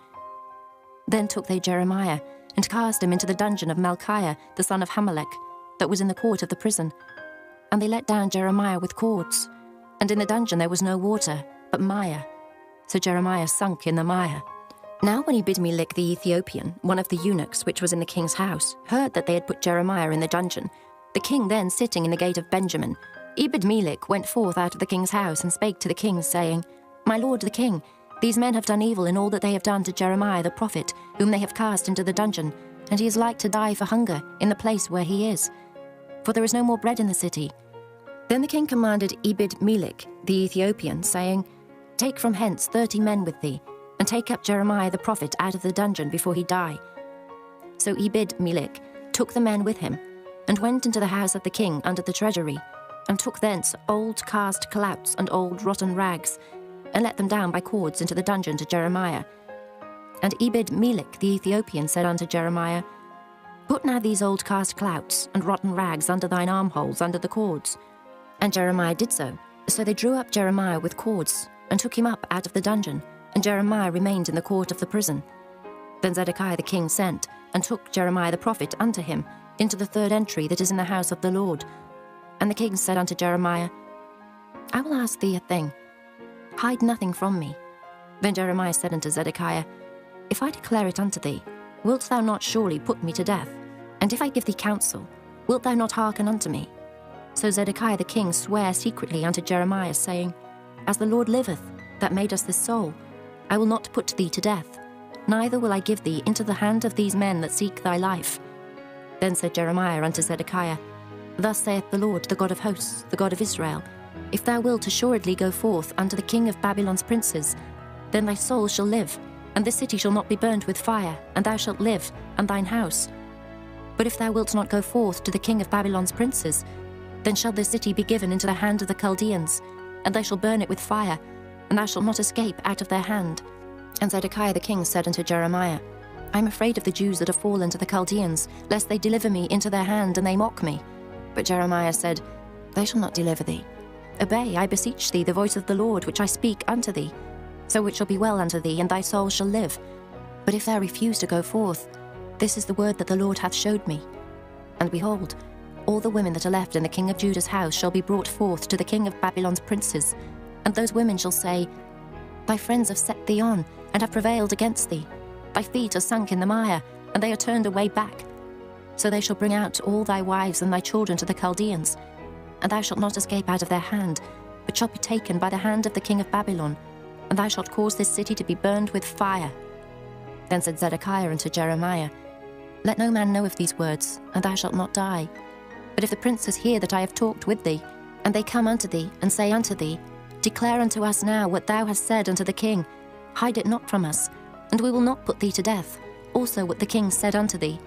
Then took they Jeremiah, and cast him into the dungeon of Malchiah the son of Hamelech, that was in the court of the prison. And they let down Jeremiah with cords, and in the dungeon there was no water, but mire. So Jeremiah sunk in the mire. Now when Ebed-melech the Ethiopian, one of the eunuchs which was in the king's house, heard that they had put Jeremiah in the dungeon, the king then sitting in the gate of Benjamin, Ebed-melech went forth out of the king's house and spake to the king, saying, My lord the king, these men have done evil in all that they have done to Jeremiah the prophet, whom they have cast into the dungeon, and he is like to die for hunger in the place where he is. For there is no more bread in the city. Then the king commanded Ebed-melech the Ethiopian, saying, Take from hence 30 men with thee, and take up Jeremiah the prophet out of the dungeon before he die. So Ebed-melech took the men with him, and went into the house of the king under the treasury, and took thence old cast clouts and old rotten rags, and let them down by cords into the dungeon to Jeremiah. And Ebed-melech the Ethiopian said unto Jeremiah, Put now these old cast clouts and rotten rags under thine armholes under the cords. And Jeremiah did so. So they drew up Jeremiah with cords, and took him up out of the dungeon, and Jeremiah remained in the court of the prison. Then Zedekiah the king sent, and took Jeremiah the prophet unto him, into the third entry that is in the house of the Lord. And the king said unto Jeremiah, I will ask thee a thing. Hide nothing from me. Then Jeremiah said unto Zedekiah, If I declare it unto thee, wilt thou not surely put me to death? And if I give thee counsel, wilt thou not hearken unto me? So Zedekiah the king sware secretly unto Jeremiah, saying, As the Lord liveth, that made us this soul, I will not put thee to death, neither will I give thee into the hand of these men that seek thy life. Then said Jeremiah unto Zedekiah, Thus saith the Lord, the God of hosts, the God of Israel, If thou wilt assuredly go forth unto the king of Babylon's princes, then thy soul shall live, and this city shall not be burnt with fire, and thou shalt live, and thine house. But if thou wilt not go forth to the king of Babylon's princes, then shall this city be given into the hand of the Chaldeans, and they shall burn it with fire, and thou shalt not escape out of their hand. And Zedekiah the king said unto Jeremiah, I am afraid of the Jews that are fallen to the Chaldeans, lest they deliver me into their hand, and they mock me. But Jeremiah said, They shall not deliver thee. Obey, I beseech thee, the voice of the Lord, which I speak unto thee. So it shall be well unto thee, and thy soul shall live. But if thou refuse to go forth, this is the word that the Lord hath showed me. And behold, all the women that are left in the king of Judah's house shall be brought forth to the king of Babylon's princes, and those women shall say, Thy friends have set thee on, and have prevailed against thee. Thy feet are sunk in the mire, and they are turned away back. So they shall bring out all thy wives and thy children to the Chaldeans, and thou shalt not escape out of their hand, but shalt be taken by the hand of the king of Babylon, and thou shalt cause this city to be burned with fire. Then said Zedekiah unto Jeremiah, Let no man know of these words, and thou shalt not die. But if the princes hear that I have talked with thee, and they come unto thee, and say unto thee, Declare unto us now what thou hast said unto the king, hide it not from us, and we will not put thee to death, also what the king said unto thee.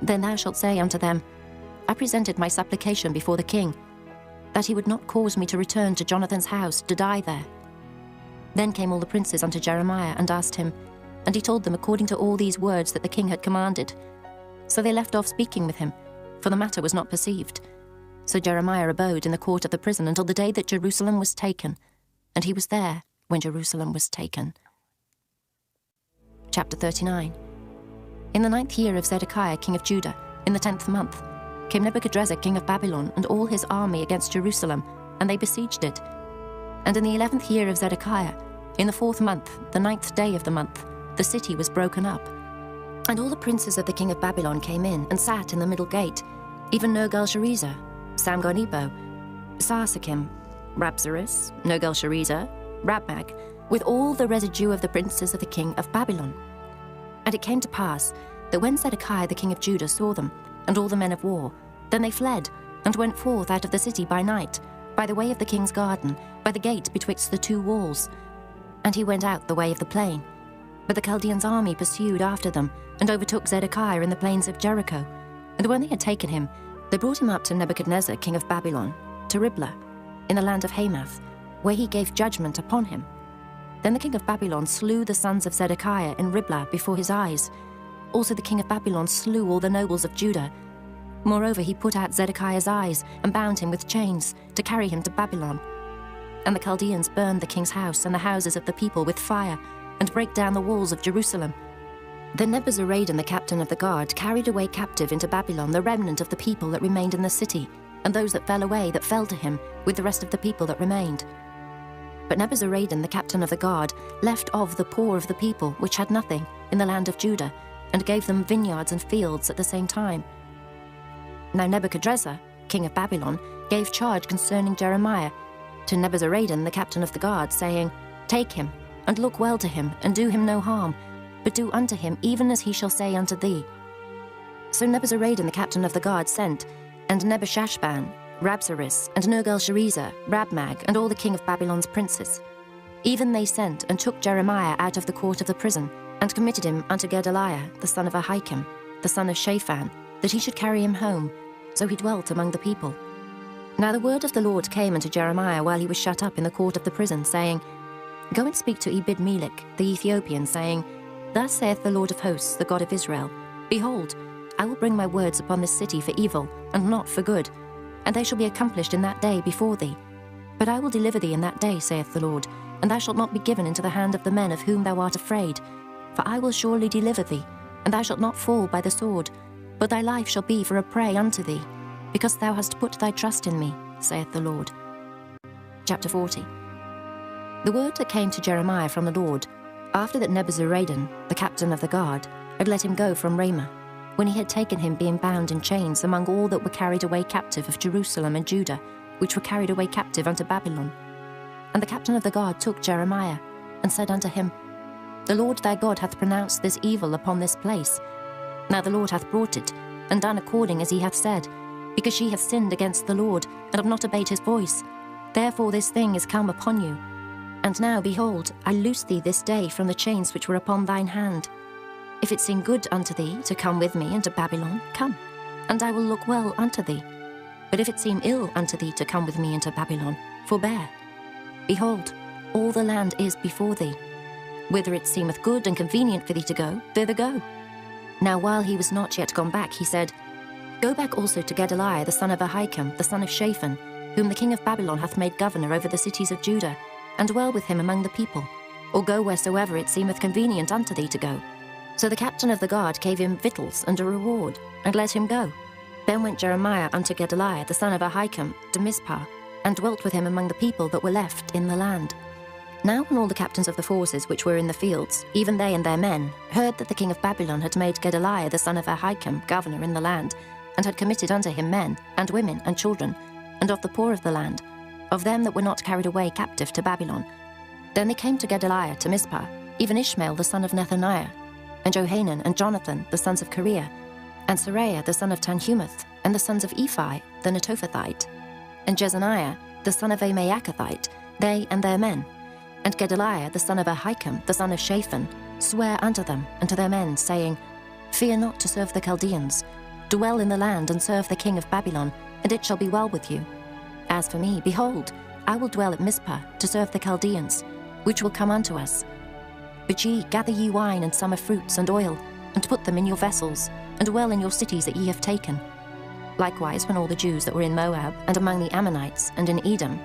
Then thou shalt say unto them, I presented my supplication before the king, that he would not cause me to return to Jonathan's house to die there. Then came all the princes unto Jeremiah and asked him, and he told them according to all these words that the king had commanded. So they left off speaking with him, for the matter was not perceived. So Jeremiah abode in the court of the prison until the day that Jerusalem was taken, and he was there when Jerusalem was taken. Chapter 39. In the 9th year of Zedekiah king of Judah, in the 10th month, came Nebuchadrezzar king of Babylon and all his army against Jerusalem, and they besieged it. And in the 11th year of Zedekiah, in the 4th month, the 9th day of the month, the city was broken up. And all the princes of the king of Babylon came in and sat in the middle gate, even Nergal-Sharezer, Samgar-Nebo, Sarsakim, Rabsaris, Nergal-Sharezer, Rabmag, with all the residue of the princes of the king of Babylon. And it came to pass that when Zedekiah the king of Judah saw them, and all the men of war, then they fled, and went forth out of the city by night, by the way of the king's garden, by the gate betwixt the two walls. And he went out the way of the plain. But the Chaldeans' army pursued after them, and overtook Zedekiah in the plains of Jericho. And when they had taken him, they brought him up to Nebuchadnezzar king of Babylon, to Riblah, in the land of Hamath, where he gave judgment upon him. Then the king of Babylon slew the sons of Zedekiah in Riblah before his eyes. Also the king of Babylon slew all the nobles of Judah. Moreover, he put out Zedekiah's eyes, and bound him with chains, to carry him to Babylon. And the Chaldeans burned the king's house and the houses of the people with fire, and brake down the walls of Jerusalem. Then Nebuzaradan the captain of the guard carried away captive into Babylon the remnant of the people that remained in the city, and those that fell away that fell to him, with the rest of the people that remained. But Nebuzaradan the captain of the guard left of the poor of the people, which had nothing, in the land of Judah, and gave them vineyards and fields at the same time. Now Nebuchadrezzar, king of Babylon, gave charge concerning Jeremiah to Nebuzaradan the captain of the guard, saying, Take him, and look well to him, and do him no harm, but do unto him even as he shall say unto thee. So Nebuzaradan the captain of the guard sent, and Nebushashban, Rabsaris, and Nergal-Sharezer, Rabmag, and all the king of Babylon's princes. Even they sent, and took Jeremiah out of the court of the prison, and committed him unto Gedaliah, the son of Ahikam, the son of Shaphan, that he should carry him home. So he dwelt among the people. Now the word of the Lord came unto Jeremiah while he was shut up in the court of the prison, saying, Go and speak to Ebed-Melech, the Ethiopian, saying, Thus saith the Lord of hosts, the God of Israel, Behold, I will bring my words upon this city for evil, and not for good, and they shall be accomplished in that day before thee. But I will deliver thee in that day, saith the Lord, and thou shalt not be given into the hand of the men of whom thou art afraid. For I will surely deliver thee, and thou shalt not fall by the sword, but thy life shall be for a prey unto thee, because thou hast put thy trust in me, saith the Lord. Chapter 40. The word that came to Jeremiah from the Lord, after that Nebuzaradan, the captain of the guard, had let him go from Ramah, when he had taken him being bound in chains among all that were carried away captive of Jerusalem and Judah, which were carried away captive unto Babylon. And the captain of the guard took Jeremiah, and said unto him, The Lord thy God hath pronounced this evil upon this place. Now the Lord hath brought it, and done according as he hath said, because ye have sinned against the Lord, and have not obeyed his voice. Therefore this thing is come upon you. And now, behold, I loose thee this day from the chains which were upon thine hand. If it seem good unto thee to come with me into Babylon, come, and I will look well unto thee. But if it seem ill unto thee to come with me into Babylon, forbear. Behold, all the land is before thee. Whither it seemeth good and convenient for thee to go, thither go. Now while he was not yet gone back, he said, Go back also to Gedaliah the son of Ahikam, the son of Shaphan, whom the king of Babylon hath made governor over the cities of Judah, and dwell with him among the people, or go wheresoever it seemeth convenient unto thee to go. So the captain of the guard gave him victuals and a reward, and let him go. Then went Jeremiah unto Gedaliah the son of Ahikam to Mizpah, and dwelt with him among the people that were left in the land. Now when all the captains of the forces which were in the fields, even they and their men, heard that the king of Babylon had made Gedaliah the son of Ahikam governor in the land, and had committed unto him men, and women, and children, and of the poor of the land, of them that were not carried away captive to Babylon, then they came to Gedaliah to Mizpah, even Ishmael the son of Nethaniah, and Johanan and Jonathan the sons of Kareah, and Seraiah the son of Tanhumeth, and the sons of Ephi the Netophathite, and Jezaniah the son of a Maachathite, they and their men. And Gedaliah the son of Ahikam the son of Shaphan sware unto them and to their men, saying, Fear not to serve the Chaldeans. Dwell in the land and serve the king of Babylon, and it shall be well with you. As for me, behold, I will dwell at Mizpah to serve the Chaldeans, which will come unto us. But ye gather ye wine and summer fruits and oil, and put them in your vessels, and dwell in your cities that ye have taken. Likewise when all the Jews that were in Moab, and among the Ammonites, and in Edom,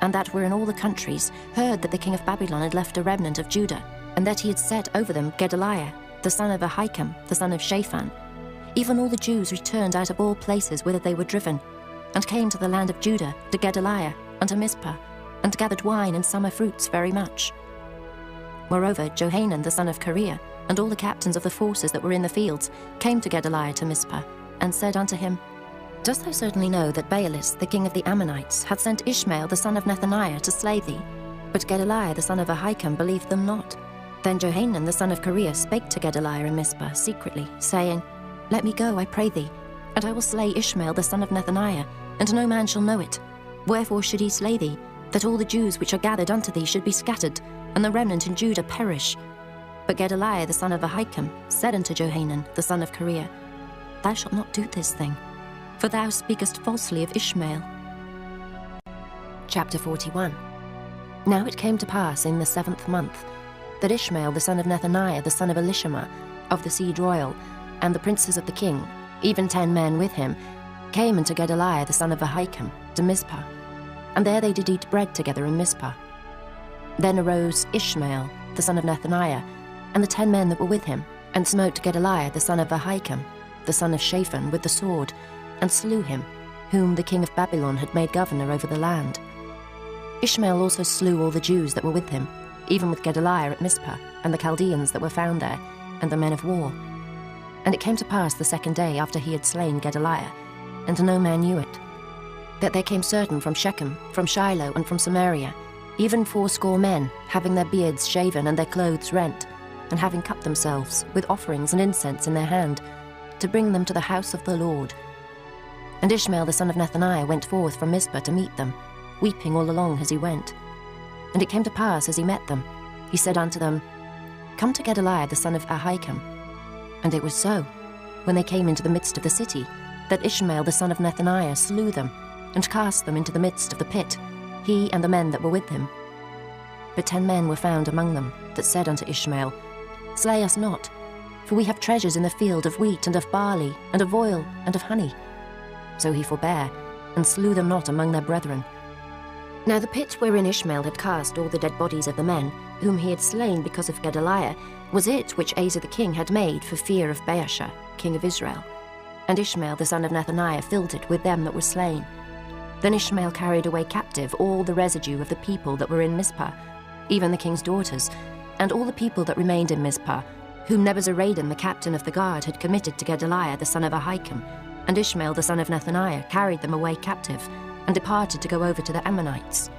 and that were in all the countries, heard that the king of Babylon had left a remnant of Judah, and that he had set over them Gedaliah, the son of Ahikam, the son of Shaphan, even all the Jews returned out of all places whither they were driven, and came to the land of Judah, to Gedaliah, unto Mizpah, and gathered wine and summer fruits very much. Moreover, Johanan the son of Kareah, and all the captains of the forces that were in the fields, came to Gedaliah to Mizpah, and said unto him, Dost thou certainly know that Baalis, the king of the Ammonites, hath sent Ishmael the son of Nethaniah to slay thee? But Gedaliah the son of Ahikam believed them not. Then Johanan the son of Kareah spake to Gedaliah in Mizpah secretly, saying, Let me go, I pray thee, and I will slay Ishmael the son of Nethaniah, and no man shall know it. Wherefore should he slay thee, that all the Jews which are gathered unto thee should be scattered, and the remnant in Judah perish? But Gedaliah the son of Ahikam said unto Johanan the son of Kareah, Thou shalt not do this thing, for thou speakest falsely of Ishmael. Chapter 41. Now it came to pass in the 7th month, that Ishmael the son of Nethaniah the son of Elishama, of the seed royal, and the princes of the king, even 10 men with him, came unto Gedaliah the son of Ahikam to Mizpah, and there they did eat bread together in Mizpah. Then arose Ishmael the son of Nethaniah, and the 10 men that were with him, and smote Gedaliah the son of Ahikam, the son of Shaphan, with the sword, and slew him, whom the king of Babylon had made governor over the land. Ishmael also slew all the Jews that were with him, even with Gedaliah at Mizpah, and the Chaldeans that were found there, and the men of war. And it came to pass the 2nd day after he had slain Gedaliah, and no man knew it, that there came certain from Shechem, from Shiloh, and from Samaria, even 80 men, having their beards shaven and their clothes rent, and having cut themselves, with offerings and incense in their hand, to bring them to the house of the Lord. And Ishmael the son of Nethaniah went forth from Mizpah to meet them, weeping all along as he went. And it came to pass as he met them, he said unto them, Come to Gedaliah the son of Ahikam. And it was so, when they came into the midst of the city, that Ishmael the son of Nethaniah slew them, and cast them into the midst of the pit, he and the men that were with him. But 10 men were found among them, that said unto Ishmael, Slay us not, for we have treasures in the field of wheat and of barley, and of oil, and of honey. So he forbare, and slew them not among their brethren. Now the pit wherein Ishmael had cast all the dead bodies of the men, whom he had slain because of Gedaliah, was it which Asa the king had made for fear of Baasha, king of Israel. And Ishmael the son of Nethaniah filled it with them that were slain. Then Ishmael carried away captive all the residue of the people that were in Mizpah, even the king's daughters, and all the people that remained in Mizpah, whom Nebuzaradan the captain of the guard had committed to Gedaliah the son of Ahikam. And Ishmael the son of Nethaniah carried them away captive, and departed to go over to the Ammonites.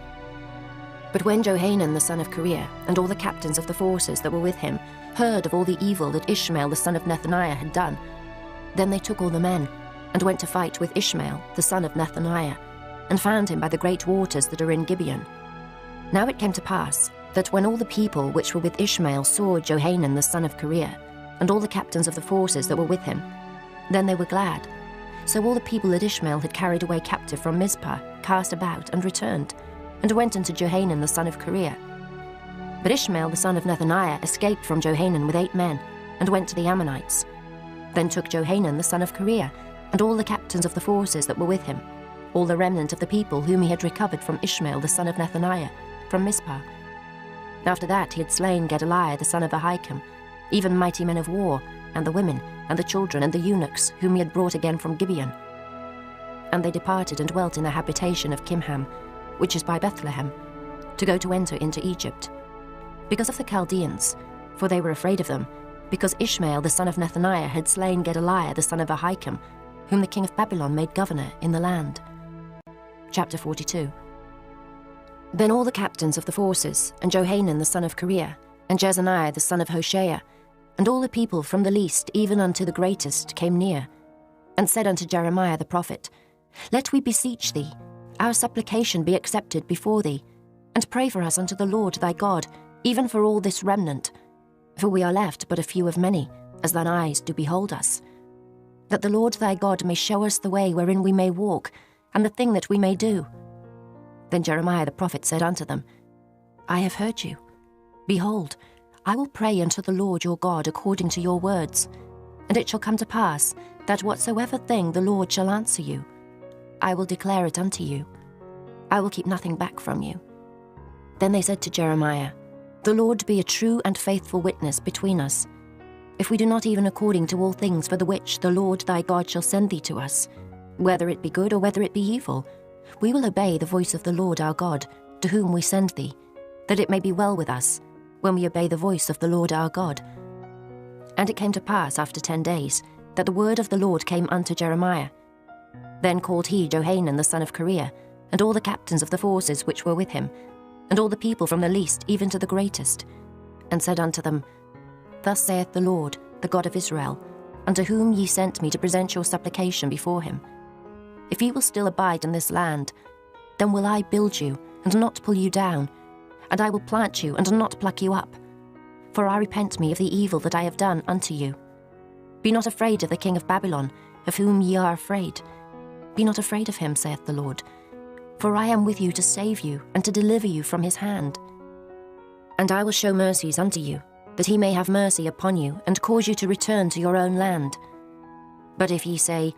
But when Johanan the son of Kareah, and all the captains of the forces that were with him, heard of all the evil that Ishmael the son of Nethaniah had done, then they took all the men, and went to fight with Ishmael the son of Nethaniah, and found him by the great waters that are in Gibeon. Now it came to pass, that when all the people which were with Ishmael saw Johanan the son of Kareah, and all the captains of the forces that were with him, then they were glad. So all the people that Ishmael had carried away captive from Mizpah cast about and returned, and went unto Johanan the son of Kareah. But Ishmael the son of Nethaniah escaped from Johanan with 8 men, and went to the Ammonites. Then took Johanan the son of Kareah, and all the captains of the forces that were with him, all the remnant of the people whom he had recovered from Ishmael the son of Nethaniah, from Mizpah. After that he had slain Gedaliah the son of Ahikam, even mighty men of war, and the women, and the children, and the eunuchs, whom he had brought again from Gibeon. And they departed and dwelt in the habitation of Kimham, which is by Bethlehem, to go to enter into Egypt, because of the Chaldeans, for they were afraid of them, because Ishmael the son of Nethaniah had slain Gedaliah the son of Ahikam, whom the king of Babylon made governor in the land. Chapter 42. Then all the captains of the forces, and Johanan the son of Kareah, and Jezaniah the son of Hoshea, and all the people from the least even unto the greatest came near, and said unto Jeremiah the prophet, Let we beseech thee, our supplication be accepted before thee, and pray for us unto the Lord thy God, even for all this remnant. For we are left but a few of many, as thine eyes do behold us. That the Lord thy God may show us the way wherein we may walk, and the thing that we may do. Then Jeremiah the prophet said unto them, I have heard you. Behold, I will pray unto the Lord your God according to your words, and it shall come to pass that whatsoever thing the Lord shall answer you, I will declare it unto you. I will keep nothing back from you. Then they said to Jeremiah, The Lord be a true and faithful witness between us, if we do not even according to all things for the which the Lord thy God shall send thee to us, whether it be good or whether it be evil, we will obey the voice of the Lord our God, to whom we send thee, that it may be well with us, when we obey the voice of the Lord our God. And it came to pass after 10 days, that the word of the Lord came unto Jeremiah. Then called he Johanan the son of Kareah, and all the captains of the forces which were with him, and all the people from the least even to the greatest, and said unto them, Thus saith the Lord, the God of Israel, unto whom ye sent me to present your supplication before him. If ye will still abide in this land, then will I build you, and not pull you down, and I will plant you, and not pluck you up. For I repent me of the evil that I have done unto you. Be not afraid of the king of Babylon, of whom ye are afraid. Be not afraid of him, saith the Lord. For I am with you to save you, and to deliver you from his hand. And I will show mercies unto you, that he may have mercy upon you, and cause you to return to your own land. But if ye say,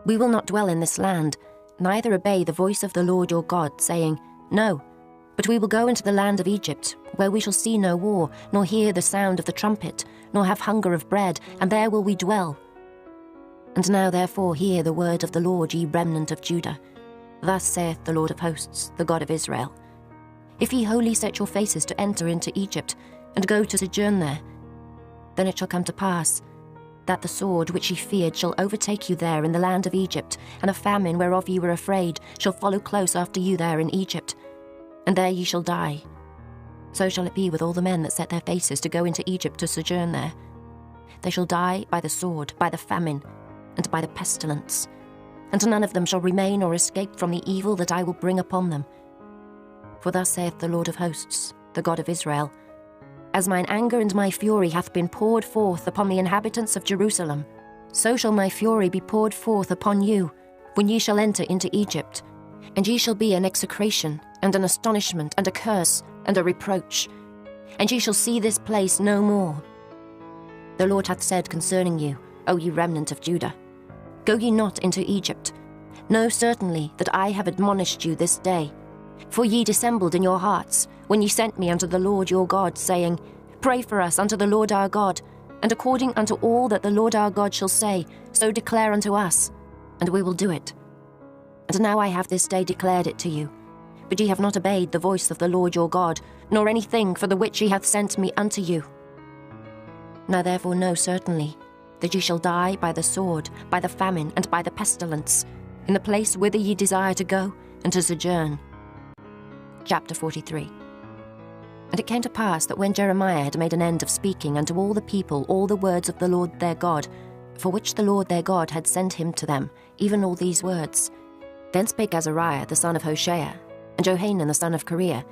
We will not dwell in this land, neither obey the voice of the Lord your God, saying, No, but we will go into the land of Egypt, where we shall see no war, nor hear the sound of the trumpet, nor have hunger of bread, and there will we dwell. And now therefore hear the word of the Lord, ye remnant of Judah. Thus saith the Lord of hosts, the God of Israel, If ye wholly set your faces to enter into Egypt, and go to sojourn there, then it shall come to pass, that the sword which ye feared shall overtake you there in the land of Egypt, and a famine whereof ye were afraid shall follow close after you there in Egypt, and there ye shall die. So shall it be with all the men that set their faces to go into Egypt to sojourn there. They shall die by the sword, by the famine, and by the pestilence, and none of them shall remain or escape from the evil that I will bring upon them. For thus saith the Lord of hosts, the God of Israel, As mine anger and my fury hath been poured forth upon the inhabitants of Jerusalem, so shall my fury be poured forth upon you, when ye shall enter into Egypt, and ye shall be an execration, and an astonishment, and a curse, and a reproach, and ye shall see this place no more. The Lord hath said concerning you, O ye remnant of Judah, Go ye not into Egypt. Know certainly that I have admonished you this day. For ye dissembled in your hearts, when ye sent me unto the Lord your God, saying, Pray for us unto the Lord our God, and according unto all that the Lord our God shall say, so declare unto us, and we will do it. And now I have this day declared it to you. But ye have not obeyed the voice of the Lord your God, nor anything for the which he hath sent me unto you. Now therefore know certainly that ye shall die by the sword, by the famine, and by the pestilence, in the place whither ye desire to go, and to sojourn. Chapter 43. And it came to pass that when Jeremiah had made an end of speaking unto all the people all the words of the Lord their God, for which the Lord their God had sent him to them, even all these words, then spake Azariah the son of Hoshea, and Johanan the son of Kareah,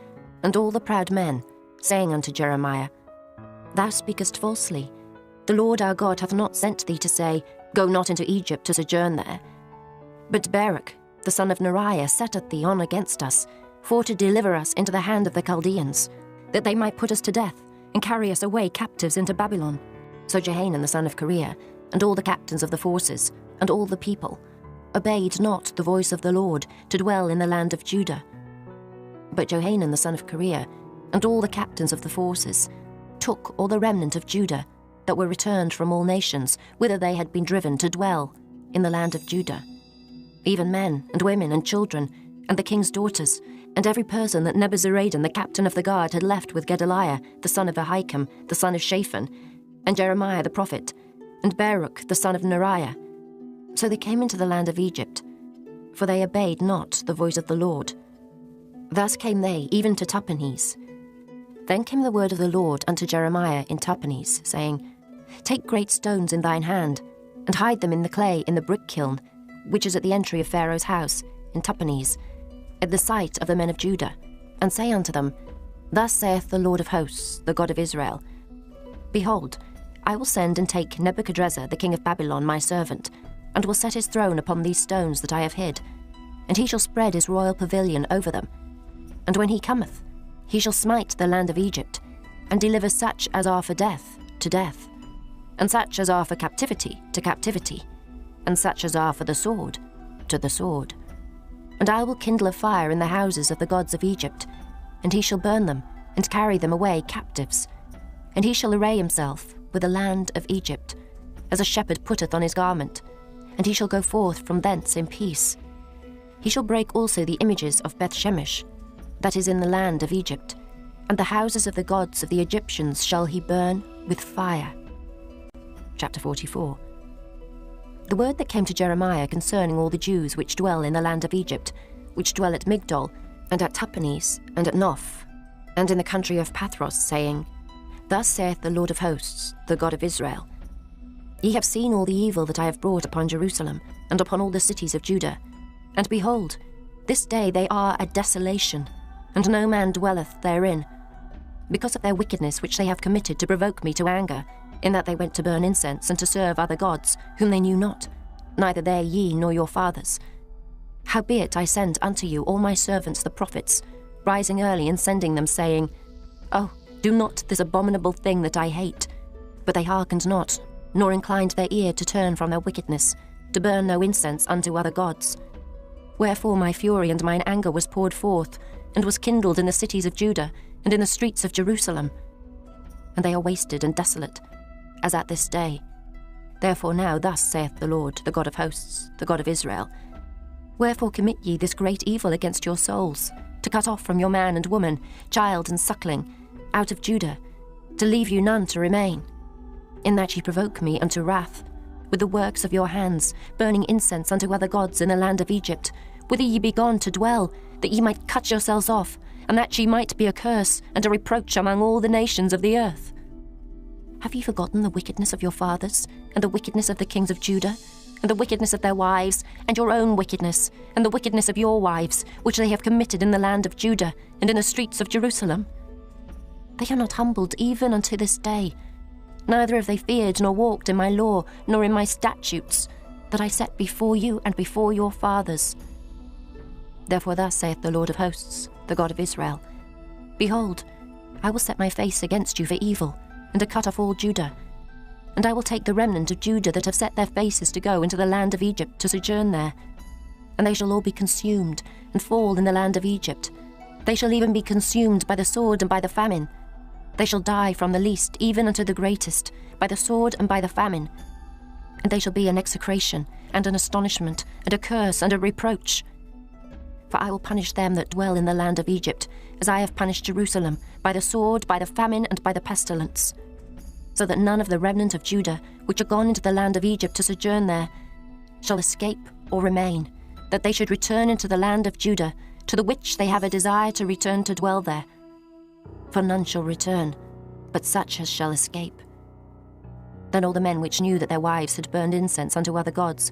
and all the proud men, saying unto Jeremiah, Thou speakest falsely. The Lord our God hath not sent thee to say, Go not into Egypt to sojourn there. But Baruch, the son of Neriah, setteth thee on against us, for to deliver us into the hand of the Chaldeans, that they might put us to death, and carry us away captives into Babylon. So Johanan the son of Kareah, and all the captains of the forces, and all the people, obeyed not the voice of the Lord, to dwell in the land of Judah. But Johanan the son of Kareah, and all the captains of the forces, took all the remnant of Judah, that were returned from all nations, whither they had been driven to dwell, in the land of Judah, even men and women and children, and the king's daughters, and every person that Nebuzaradan the captain of the guard had left with Gedaliah the son of Ahikam the son of Shaphan, and Jeremiah the prophet, and Baruch the son of Neriah. So they came into the land of Egypt, for they obeyed not the voice of the Lord. Thus came they even to Tahpanhes. Then came the word of the Lord unto Jeremiah in Tahpanhes, saying, Take great stones in thine hand, and hide them in the clay in the brick kiln, which is at the entry of Pharaoh's house, in Tahpanhes, at the sight of the men of Judah, and say unto them, Thus saith the Lord of hosts, the God of Israel, Behold, I will send and take Nebuchadrezzar the king of Babylon my servant, and will set his throne upon these stones that I have hid, and he shall spread his royal pavilion over them. And when he cometh, he shall smite the land of Egypt, and deliver such as are for death to death, and such as are for captivity to captivity, and such as are for the sword to the sword. And I will kindle a fire in the houses of the gods of Egypt, and he shall burn them, and carry them away captives. And he shall array himself with the land of Egypt, as a shepherd putteth on his garment, and he shall go forth from thence in peace. He shall break also the images of Bethshemesh, that is in the land of Egypt, and the houses of the gods of the Egyptians shall he burn with fire. Chapter 44. The word that came to Jeremiah concerning all the Jews which dwell in the land of Egypt, which dwell at Migdol, and at Tahpanhes, and at Noph, and in the country of Pathros, saying, Thus saith the Lord of hosts, the God of Israel, Ye have seen all the evil that I have brought upon Jerusalem, and upon all the cities of Judah. And behold, this day they are a desolation, and no man dwelleth therein, because of their wickedness which they have committed to provoke me to anger, in that they went to burn incense and to serve other gods, whom they knew not, neither they ye nor your fathers. Howbeit I send unto you all my servants the prophets, rising early and sending them, saying, Oh, do not this abominable thing that I hate. But they hearkened not, nor inclined their ear to turn from their wickedness, to burn no incense unto other gods. Wherefore my fury and mine anger was poured forth, and was kindled in the cities of Judah, and in the streets of Jerusalem. And they are wasted and desolate, as at this day. Therefore now thus saith the Lord, the God of hosts, the God of Israel, Wherefore commit ye this great evil against your souls, to cut off from your man and woman, child and suckling, out of Judah, to leave you none to remain, in that ye provoke me unto wrath, with the works of your hands, burning incense unto other gods in the land of Egypt, whither ye be gone to dwell, that ye might cut yourselves off, and that ye might be a curse and a reproach among all the nations of the earth. Have ye forgotten the wickedness of your fathers, and the wickedness of the kings of Judah, and the wickedness of their wives, and your own wickedness, and the wickedness of your wives, which they have committed in the land of Judah, and in the streets of Jerusalem? They are not humbled even unto this day, neither have they feared nor walked in my law, nor in my statutes, that I set before you and before your fathers. Therefore thus saith the Lord of hosts, the God of Israel, Behold, I will set my face against you for evil, and to cut off all Judah. And I will take the remnant of Judah that have set their faces to go into the land of Egypt to sojourn there. And they shall all be consumed, and fall in the land of Egypt. They shall even be consumed by the sword and by the famine. They shall die from the least even unto the greatest, by the sword and by the famine. And they shall be an execration, and an astonishment, and a curse, and a reproach. For I will punish them that dwell in the land of Egypt, as I have punished Jerusalem, by the sword, by the famine, and by the pestilence. So that none of the remnant of Judah, which are gone into the land of Egypt to sojourn there, shall escape or remain, that they should return into the land of Judah, to the which they have a desire to return to dwell there. For none shall return, but such as shall escape. Then all the men which knew that their wives had burned incense unto other gods,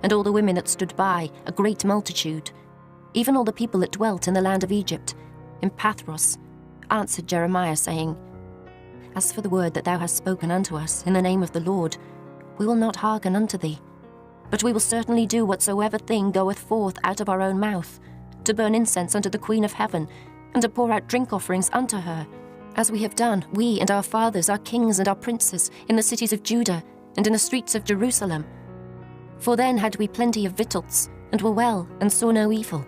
and all the women that stood by, a great multitude, even all the people that dwelt in the land of Egypt, in Pathros, answered Jeremiah, saying, As for the word that thou hast spoken unto us in the name of the Lord, we will not hearken unto thee, but we will certainly do whatsoever thing goeth forth out of our own mouth, to burn incense unto the Queen of heaven, and to pour out drink offerings unto her, as we have done, we and our fathers, our kings and our princes, in the cities of Judah, and in the streets of Jerusalem. For then had we plenty of victuals, and were well, and saw no evil.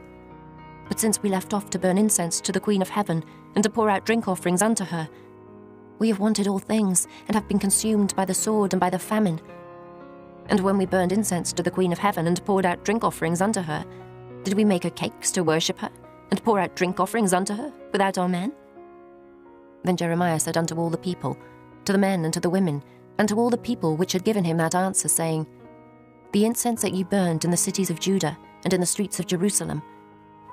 But since we left off to burn incense to the Queen of heaven, and to pour out drink offerings unto her, we have wanted all things, and have been consumed by the sword and by the famine. And when we burned incense to the Queen of heaven, and poured out drink offerings unto her, did we make her cakes to worship her, and pour out drink offerings unto her without our men? Then Jeremiah said unto all the people, to the men and to the women, and to all the people which had given him that answer, saying, The incense that ye burned in the cities of Judah and in the streets of Jerusalem,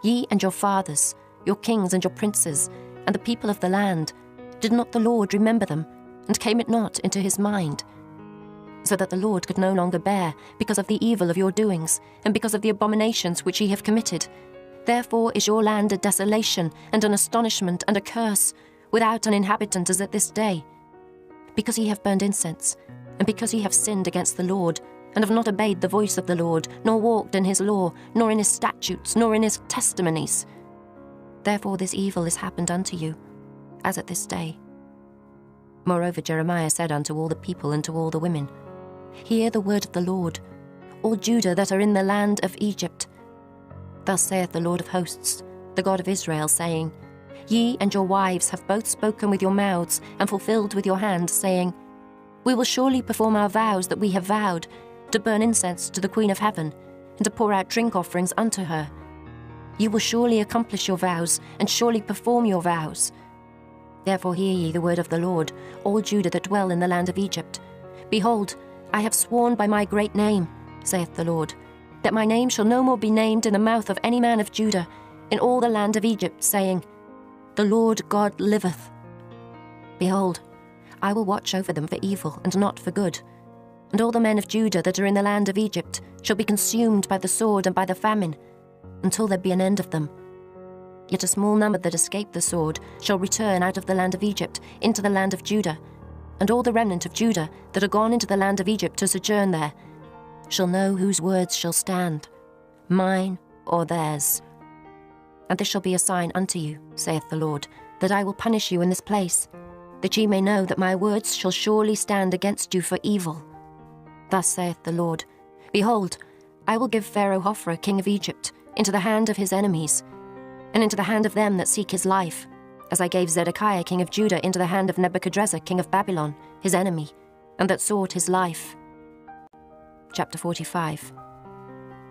ye and your fathers, your kings and your princes, and the people of the land, did not the Lord remember them, and came it not into his mind? So that the Lord could no longer bear, because of the evil of your doings, and because of the abominations which ye have committed. Therefore is your land a desolation, and an astonishment, and a curse, without an inhabitant as at this day. Because ye have burned incense, and because ye have sinned against the Lord, and have not obeyed the voice of the Lord, nor walked in his law, nor in his statutes, nor in his testimonies. Therefore this evil is happened unto you, as at this day. Moreover Jeremiah said unto all the people and to all the women, Hear the word of the Lord, all Judah that are in the land of Egypt. Thus saith the Lord of hosts, the God of Israel, saying, Ye and your wives have both spoken with your mouths, and fulfilled with your hand, saying, We will surely perform our vows that we have vowed, to burn incense to the Queen of Heaven, and to pour out drink offerings unto her. You will surely accomplish your vows, and surely perform your vows. Therefore hear ye the word of the Lord, all Judah that dwell in the land of Egypt. Behold, I have sworn by my great name, saith the Lord, that my name shall no more be named in the mouth of any man of Judah, in all the land of Egypt, saying, The Lord God liveth. Behold, I will watch over them for evil, and not for good. And all the men of Judah that are in the land of Egypt shall be consumed by the sword and by the famine, until there be an end of them. Yet a small number that escape the sword shall return out of the land of Egypt into the land of Judah, and all the remnant of Judah that are gone into the land of Egypt to sojourn there shall know whose words shall stand, mine or theirs. And this shall be a sign unto you, saith the Lord, that I will punish you in this place, that ye may know that my words shall surely stand against you for evil. Thus saith the Lord, Behold, I will give Pharaoh Hophra, king of Egypt, into the hand of his enemies, and into the hand of them that seek his life, as I gave Zedekiah, king of Judah, into the hand of Nebuchadrezzar, king of Babylon, his enemy, and that sought his life. Chapter 45.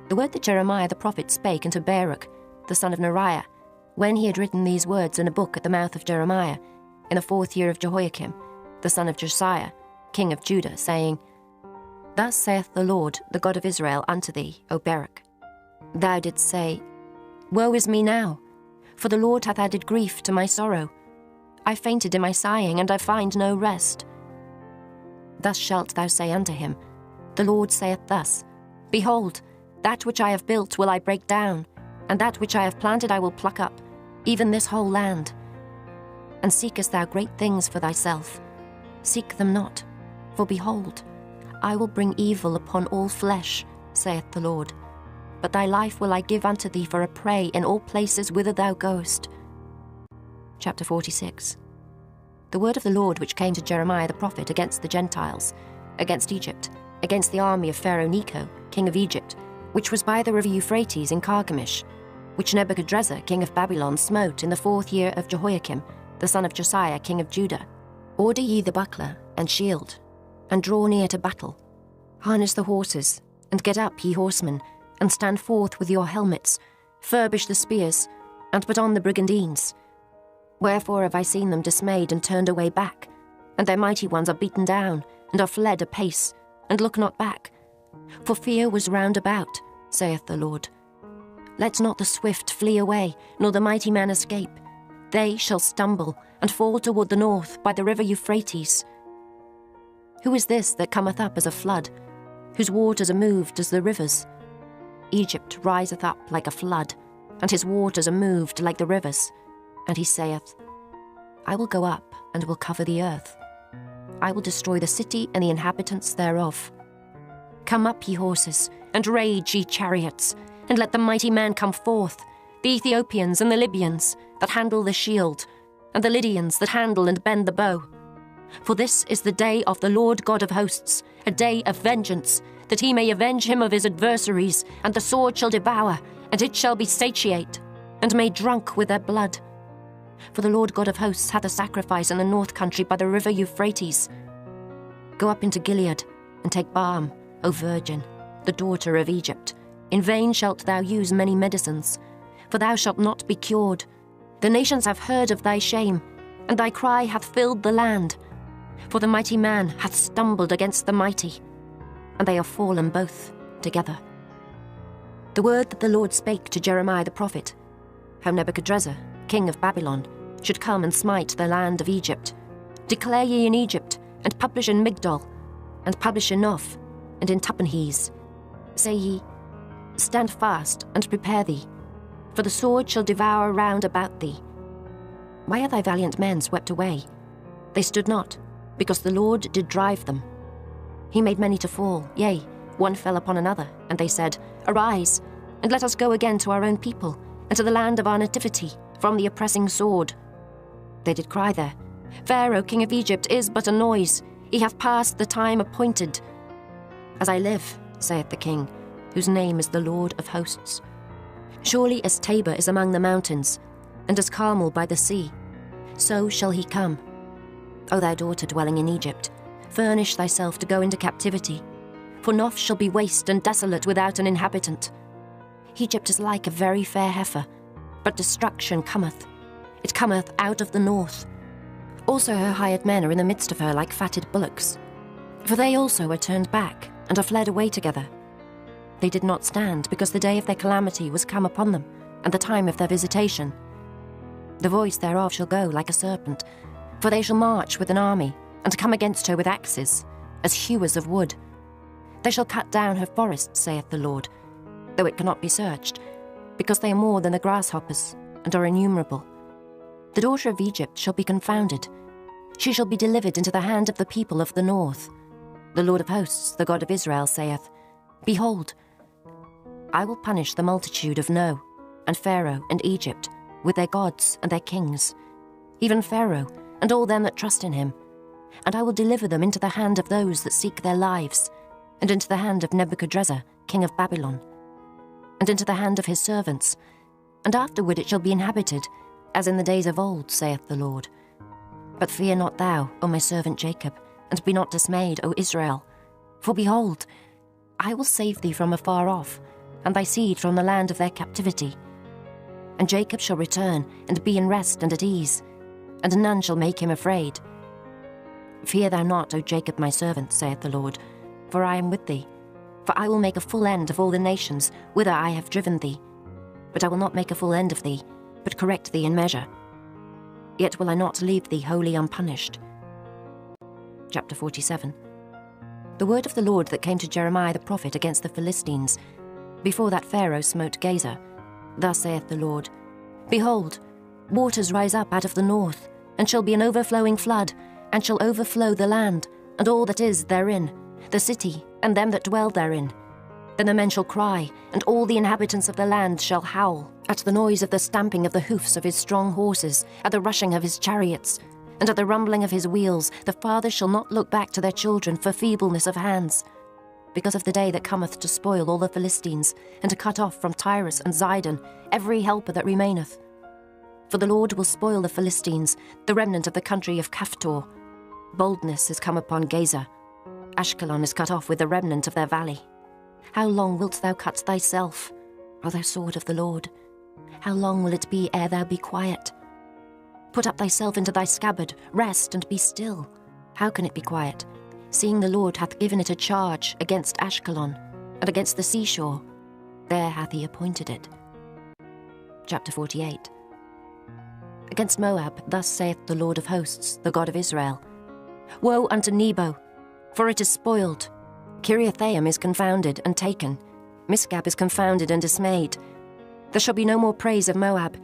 The word that Jeremiah the prophet spake unto Baruch, the son of Neriah, when he had written these words in a book at the mouth of Jeremiah, in the 4th year of Jehoiakim, the son of Josiah, king of Judah, saying, Thus saith the Lord, the God of Israel, unto thee, O Baruch. Thou didst say, Woe is me now, for the Lord hath added grief to my sorrow. I fainted in my sighing, and I find no rest. Thus shalt thou say unto him, The Lord saith thus, Behold, that which I have built will I break down, and that which I have planted I will pluck up, even this whole land. And seekest thou great things for thyself? Seek them not, for behold, I will bring evil upon all flesh, saith the Lord. But thy life will I give unto thee for a prey in all places whither thou goest. Chapter 46. The word of the Lord which came to Jeremiah the prophet against the Gentiles, against Egypt, against the army of Pharaoh Necho, king of Egypt, which was by the river Euphrates in Carchemish, which Nebuchadrezzar, king of Babylon, smote in the 4th year of Jehoiakim, the son of Josiah, king of Judah. Order ye the buckler and shield, and draw near to battle. Harness the horses, and get up, ye horsemen, and stand forth with your helmets, furbish the spears, and put on the brigandines. Wherefore have I seen them dismayed and turned away back, and their mighty ones are beaten down, and are fled apace, and look not back. For fear was round about, saith the Lord. Let not the swift flee away, nor the mighty man escape. They shall stumble, and fall toward the north by the river Euphrates. Who is this that cometh up as a flood, whose waters are moved as the rivers? Egypt riseth up like a flood, and his waters are moved like the rivers. And he saith, I will go up, and will cover the earth. I will destroy the city and the inhabitants thereof. Come up, ye horses, and rage, ye chariots, and let the mighty man come forth, the Ethiopians and the Libyans that handle the shield, and the Lydians that handle and bend the bow. For this is the day of the Lord God of hosts, a day of vengeance, that he may avenge him of his adversaries, and the sword shall devour, and it shall be satiate, and made drunk with their blood. For the Lord God of hosts hath a sacrifice in the north country by the river Euphrates. Go up into Gilead, and take balm, O virgin, the daughter of Egypt. In vain shalt thou use many medicines, for thou shalt not be cured. The nations have heard of thy shame, and thy cry hath filled the land. For the mighty man hath stumbled against the mighty, and they are fallen both together. The word that the Lord spake to Jeremiah the prophet, how Nebuchadrezzar, king of Babylon, should come and smite the land of Egypt. Declare ye in Egypt, and publish in Migdol, and publish in Noph, and in Tahpanhes. Say ye, stand fast and prepare thee, for the sword shall devour round about thee. Why are thy valiant men swept away? They stood not, because the Lord did drive them. He made many to fall, yea, one fell upon another, and they said, Arise, and let us go again to our own people, and to the land of our nativity, from the oppressing sword. They did cry there, Pharaoh, king of Egypt, is but a noise. He hath passed the time appointed. As I live, saith the king, whose name is the Lord of hosts. Surely as Tabor is among the mountains, and as Carmel by the sea, so shall he come. O thou daughter dwelling in Egypt, furnish thyself to go into captivity, for Noph shall be waste and desolate without an inhabitant. Egypt is like a very fair heifer, but destruction cometh. It cometh out of the north. Also her hired men are in the midst of her like fatted bullocks. For they also are turned back, and are fled away together. They did not stand, because the day of their calamity was come upon them, and the time of their visitation. The voice thereof shall go like a serpent, for they shall march with an army, and come against her with axes, as hewers of wood. They shall cut down her forests, saith the Lord, though it cannot be searched, because they are more than the grasshoppers, and are innumerable. The daughter of Egypt shall be confounded. She shall be delivered into the hand of the people of the north. The Lord of hosts, the God of Israel, saith, Behold, I will punish the multitude of No, and Pharaoh, and Egypt, with their gods and their kings, even Pharaoh, and all them that trust in him. And I will deliver them into the hand of those that seek their lives, and into the hand of Nebuchadrezzar, king of Babylon, and into the hand of his servants. And afterward it shall be inhabited, as in the days of old, saith the Lord. But fear not thou, O my servant Jacob, and be not dismayed, O Israel. For behold, I will save thee from afar off, and thy seed from the land of their captivity. And Jacob shall return, and be in rest and at ease, and none shall make him afraid. Fear thou not, O Jacob my servant, saith the Lord, for I am with thee. For I will make a full end of all the nations whither I have driven thee. But I will not make a full end of thee, but correct thee in measure. Yet will I not leave thee wholly unpunished. Chapter 47. The word of the Lord that came to Jeremiah the prophet against the Philistines, before that Pharaoh smote Gaza. Thus saith the Lord, Behold, waters rise up out of the north, and shall be an overflowing flood, and shall overflow the land, and all that is therein, the city, and them that dwell therein. Then the men shall cry, and all the inhabitants of the land shall howl, at the noise of the stamping of the hoofs of his strong horses, at the rushing of his chariots, and at the rumbling of his wheels. The fathers shall not look back to their children for feebleness of hands, because of the day that cometh to spoil all the Philistines, and to cut off from Tyrus and Zidon every helper that remaineth. For the Lord will spoil the Philistines, the remnant of the country of Caphtor. Boldness is come upon Gaza. Ashkelon is cut off with the remnant of their valley. How long wilt thou cut thyself, O thou sword of the Lord? How long will it be ere thou be quiet? Put up thyself into thy scabbard, rest and be still. How can it be quiet, seeing the Lord hath given it a charge against Ashkelon, and against the seashore? There hath he appointed it. Chapter 48. Against Moab, thus saith the Lord of hosts, the God of Israel, Woe unto Nebo, for it is spoiled. Kiriathaim is confounded and taken. Misgab is confounded and dismayed. There shall be no more praise of Moab.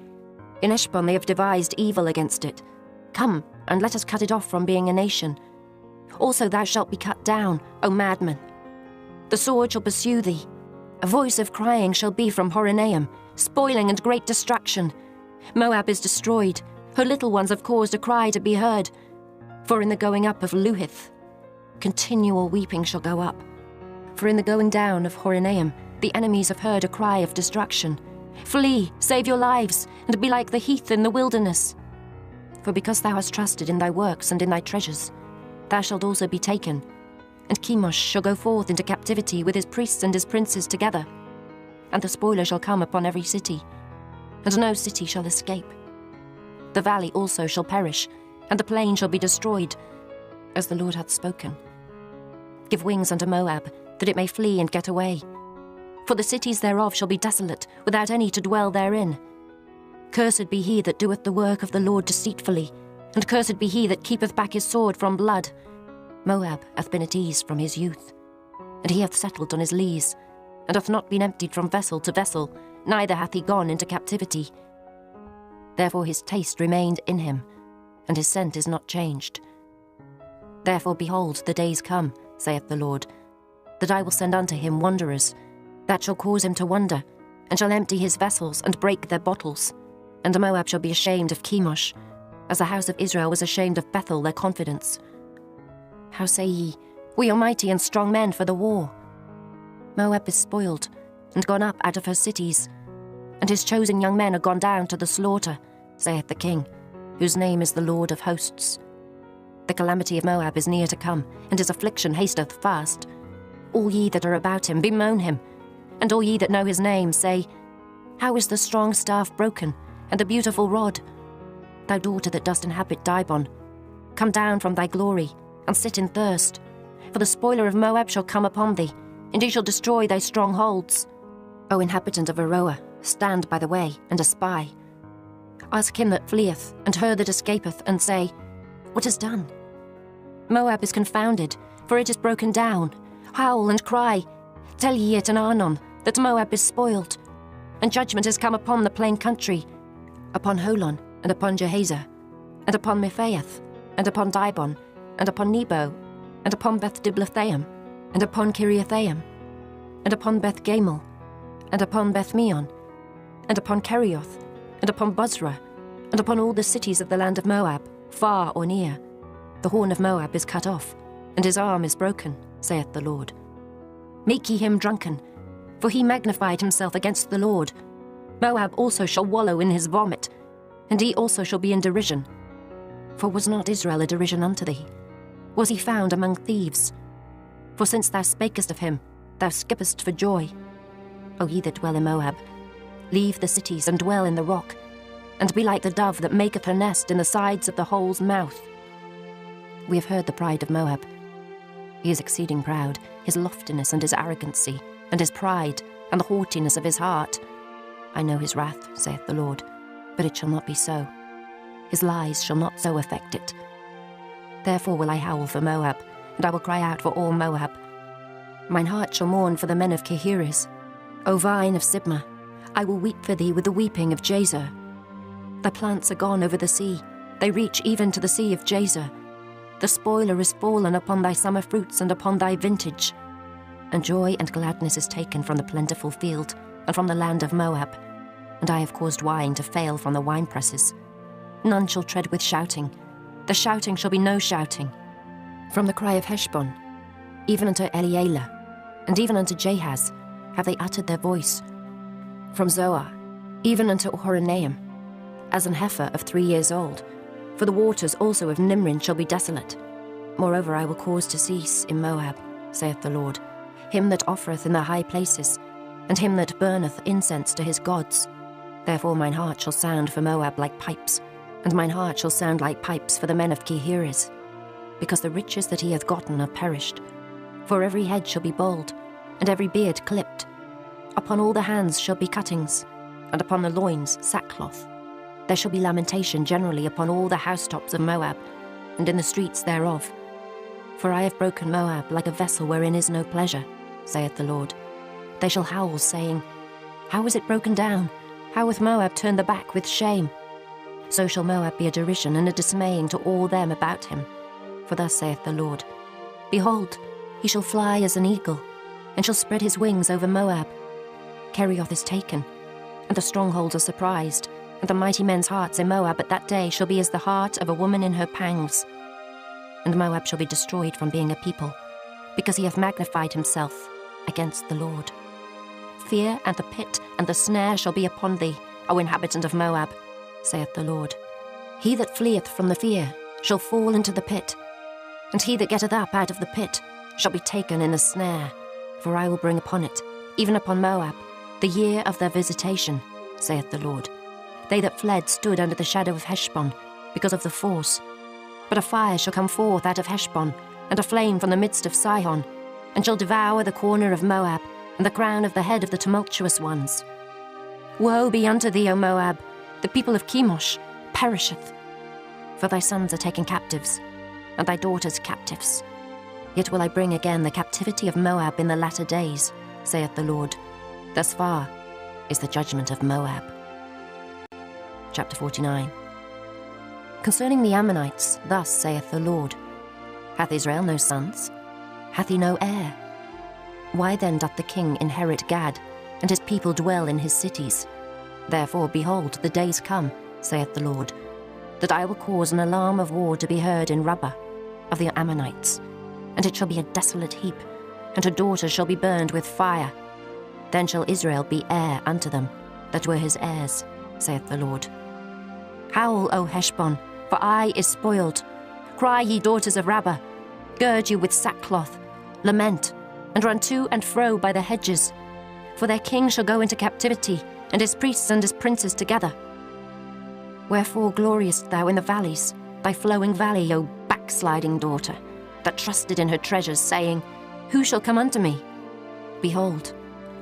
In Heshbon they have devised evil against it. Come, and let us cut it off from being a nation. Also thou shalt be cut down, O madman. The sword shall pursue thee. A voice of crying shall be from Horonaim, spoiling and great destruction. Moab is destroyed. Her little ones have caused a cry to be heard. For in the going up of Luhith, continual weeping shall go up. For in the going down of Horonaim, the enemies have heard a cry of destruction. Flee, save your lives, and be like the heath in the wilderness. For because thou hast trusted in thy works and in thy treasures, thou shalt also be taken. And Chemosh shall go forth into captivity with his priests and his princes together. And the spoiler shall come upon every city. and no city shall escape. The valley also shall perish, and the plain shall be destroyed, as the Lord hath spoken. Give wings unto Moab, that it may flee and get away. For the cities thereof shall be desolate, without any to dwell therein. Cursed be he that doeth the work of the Lord deceitfully, and cursed be he that keepeth back his sword from blood. Moab hath been at ease from his youth, and he hath settled on his lees, and hath not been emptied from vessel to vessel, neither hath he gone into captivity. Therefore his taste remained in him, and his scent is not changed. Therefore, behold, the days come, saith the Lord, that I will send unto him wanderers, that shall cause him to wander, and shall empty his vessels, and break their bottles. And Moab shall be ashamed of Chemosh, as the house of Israel was ashamed of Bethel, their confidence. How say ye, we are mighty and strong men for the war? Moab is spoiled, and gone up out of her cities, and his chosen young men are gone down to the slaughter, saith the King, whose name is the Lord of hosts. The calamity of Moab is near to come, and his affliction hasteth fast. All ye that are about him, bemoan him, and all ye that know his name, say, How is the strong staff broken, and the beautiful rod? Thou daughter that dost inhabit Dibon, come down from thy glory, and sit in thirst. For the spoiler of Moab shall come upon thee, and he shall destroy thy strongholds. O inhabitant of Aroer, stand by the way, and espy. Ask him that fleeth, and her that escapeth, and say, What is done? Moab is confounded, for it is broken down. Howl and cry, tell ye it in Arnon, that Moab is spoiled. And judgment is come upon the plain country, upon Holon, and upon Jehazer, and upon Mephaeth, and upon Dibon, and upon Nebo, and upon Beth-Diblathaim, and upon Kiriathaim, and upon Beth-Gamel, and upon Beth-Meon, and upon Kerioth, and upon Bozrah, and upon all the cities of the land of Moab, far or near. The horn of Moab is cut off, and his arm is broken, saith the Lord. Make ye him drunken, for he magnified himself against the Lord. Moab also shall wallow in his vomit, and he also shall be in derision. For was not Israel a derision unto thee? Was he found among thieves? For since thou spakest of him, thou skippest for joy. O ye that dwell in Moab, leave the cities and dwell in the rock, and be like the dove that maketh her nest in the sides of the hole's mouth. We have heard the pride of Moab. He is exceeding proud, his loftiness and his arrogancy, and his pride, and the haughtiness of his heart. I know his wrath, saith the Lord, but it shall not be so. His lies shall not so affect it. Therefore will I howl for Moab, and I will cry out for all Moab. Mine heart shall mourn for the men of Kehires. O vine of Sibmah, I will weep for thee with the weeping of Jazer. Thy plants are gone over the sea, they reach even to the sea of Jazer. The spoiler is fallen upon thy summer fruits and upon thy vintage. And joy and gladness is taken from the plentiful field, and from the land of Moab. And I have caused wine to fail from the winepresses. None shall tread with shouting. The shouting shall be no shouting. From the cry of Heshbon, even unto Elealeh, and even unto Jahaz, have they uttered their voice. From Zoar, even unto Horonaim, as an heifer of 3 years old. For the waters also of Nimrin shall be desolate. Moreover, I will cause to cease in Moab, saith the Lord, him that offereth in the high places, and him that burneth incense to his gods. Therefore mine heart shall sound for Moab like pipes, and mine heart shall sound like pipes for the men of Kehires, because the riches that he hath gotten are perished. For every head shall be bald, and every beard clipped. Upon all the hands shall be cuttings, and upon the loins sackcloth. There shall be lamentation generally upon all the housetops of Moab, and in the streets thereof. For I have broken Moab like a vessel wherein is no pleasure, saith the Lord. They shall howl, saying, How is it broken down? How hath Moab turned the back with shame? So shall Moab be a derision and a dismaying to all them about him. For thus saith the Lord, Behold, he shall fly as an eagle, and shall spread his wings over Moab. Kerioth is taken, and the strongholds are surprised, and the mighty men's hearts in Moab at that day shall be as the heart of a woman in her pangs. And Moab shall be destroyed from being a people, because he hath magnified himself against the Lord. Fear and the pit and the snare shall be upon thee, O inhabitant of Moab, saith the Lord. He that fleeth from the fear shall fall into the pit, and he that getteth up out of the pit shall be taken in the snare. For I will bring upon it, even upon Moab, the year of their visitation, saith the Lord. they that fled stood under the shadow of Heshbon, because of the force. But a fire shall come forth out of Heshbon, and a flame from the midst of Sihon, and shall devour the corner of Moab, and the crown of the head of the tumultuous ones. Woe be unto thee, O Moab! The people of Chemosh perisheth. For thy sons are taken captives, and thy daughters captives. Yet will I bring again the captivity of Moab in the latter days, saith the Lord. Thus far is the judgment of Moab. Chapter 49. Concerning the Ammonites, thus saith the Lord, Hath Israel no sons? Hath he no heir? Why then doth the king inherit Gad, and his people dwell in his cities? Therefore, behold, the days come, saith the Lord, that I will cause an alarm of war to be heard in Rabbah of the Ammonites, and it shall be a desolate heap, and her daughters shall be burned with fire. Then shall Israel be heir unto them, that were his heirs, saith the Lord. Howl, O Heshbon, for Ai is spoiled. Cry, ye daughters of Rabbah, gird you with sackcloth, lament, and run to and fro by the hedges. For their king shall go into captivity, and his priests and his princes together. Wherefore gloriest thou in the valleys, thy flowing valley, O backsliding daughter, that trusted in her treasures, saying, Who shall come unto me? Behold,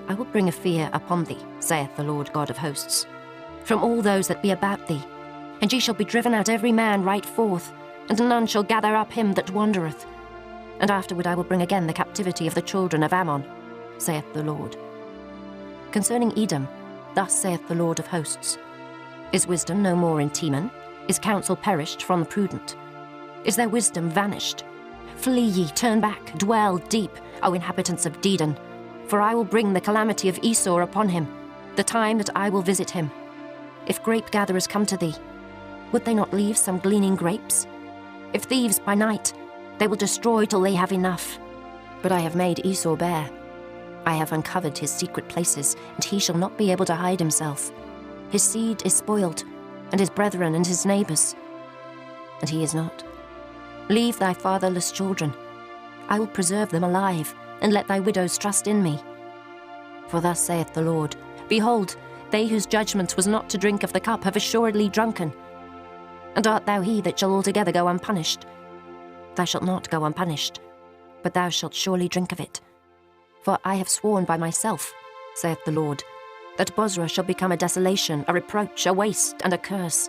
I will bring a fear upon thee, saith the Lord God of hosts, from all those that be about thee, and ye shall be driven out every man right forth, and none shall gather up him that wandereth. And afterward I will bring again the captivity of the children of Ammon, saith the Lord. Concerning Edom, thus saith the Lord of hosts, Is wisdom no more in Teman? Is counsel perished from the prudent? Is their wisdom vanished? Flee ye, turn back, dwell deep, O inhabitants of Dedan, for I will bring the calamity of Esau upon him, the time that I will visit him. If grape-gatherers come to thee, would they not leave some gleaning grapes? If thieves by night, they will destroy till they have enough. But I have made Esau bare. I have uncovered his secret places, and he shall not be able to hide himself. His seed is spoiled, and his brethren and his neighbors. And he is not. Leave thy fatherless children. I will preserve them alive, and let thy widows trust in me. For thus saith the Lord, Behold, they whose judgment was not to drink of the cup have assuredly drunken. And art thou he that shall altogether go unpunished? Thou shalt not go unpunished, but thou shalt surely drink of it. For I have sworn by myself, saith the Lord, that Bozrah shall become a desolation, a reproach, a waste, and a curse,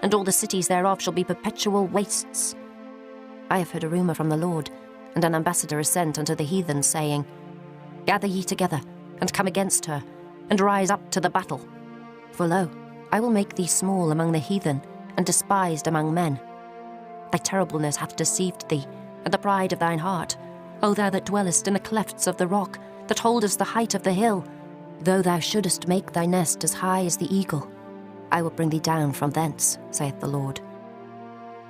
and all the cities thereof shall be perpetual wastes. I have heard a rumour from the Lord, and an ambassador is sent unto the heathen, saying, Gather ye together, and come against her, and rise up to the battle. For lo, I will make thee small among the heathen, and despised among men. Thy terribleness hath deceived thee, and the pride of thine heart, O thou that dwellest in the clefts of the rock, that holdest the height of the hill. Though thou shouldest make thy nest as high as the eagle, I will bring thee down from thence, saith the Lord.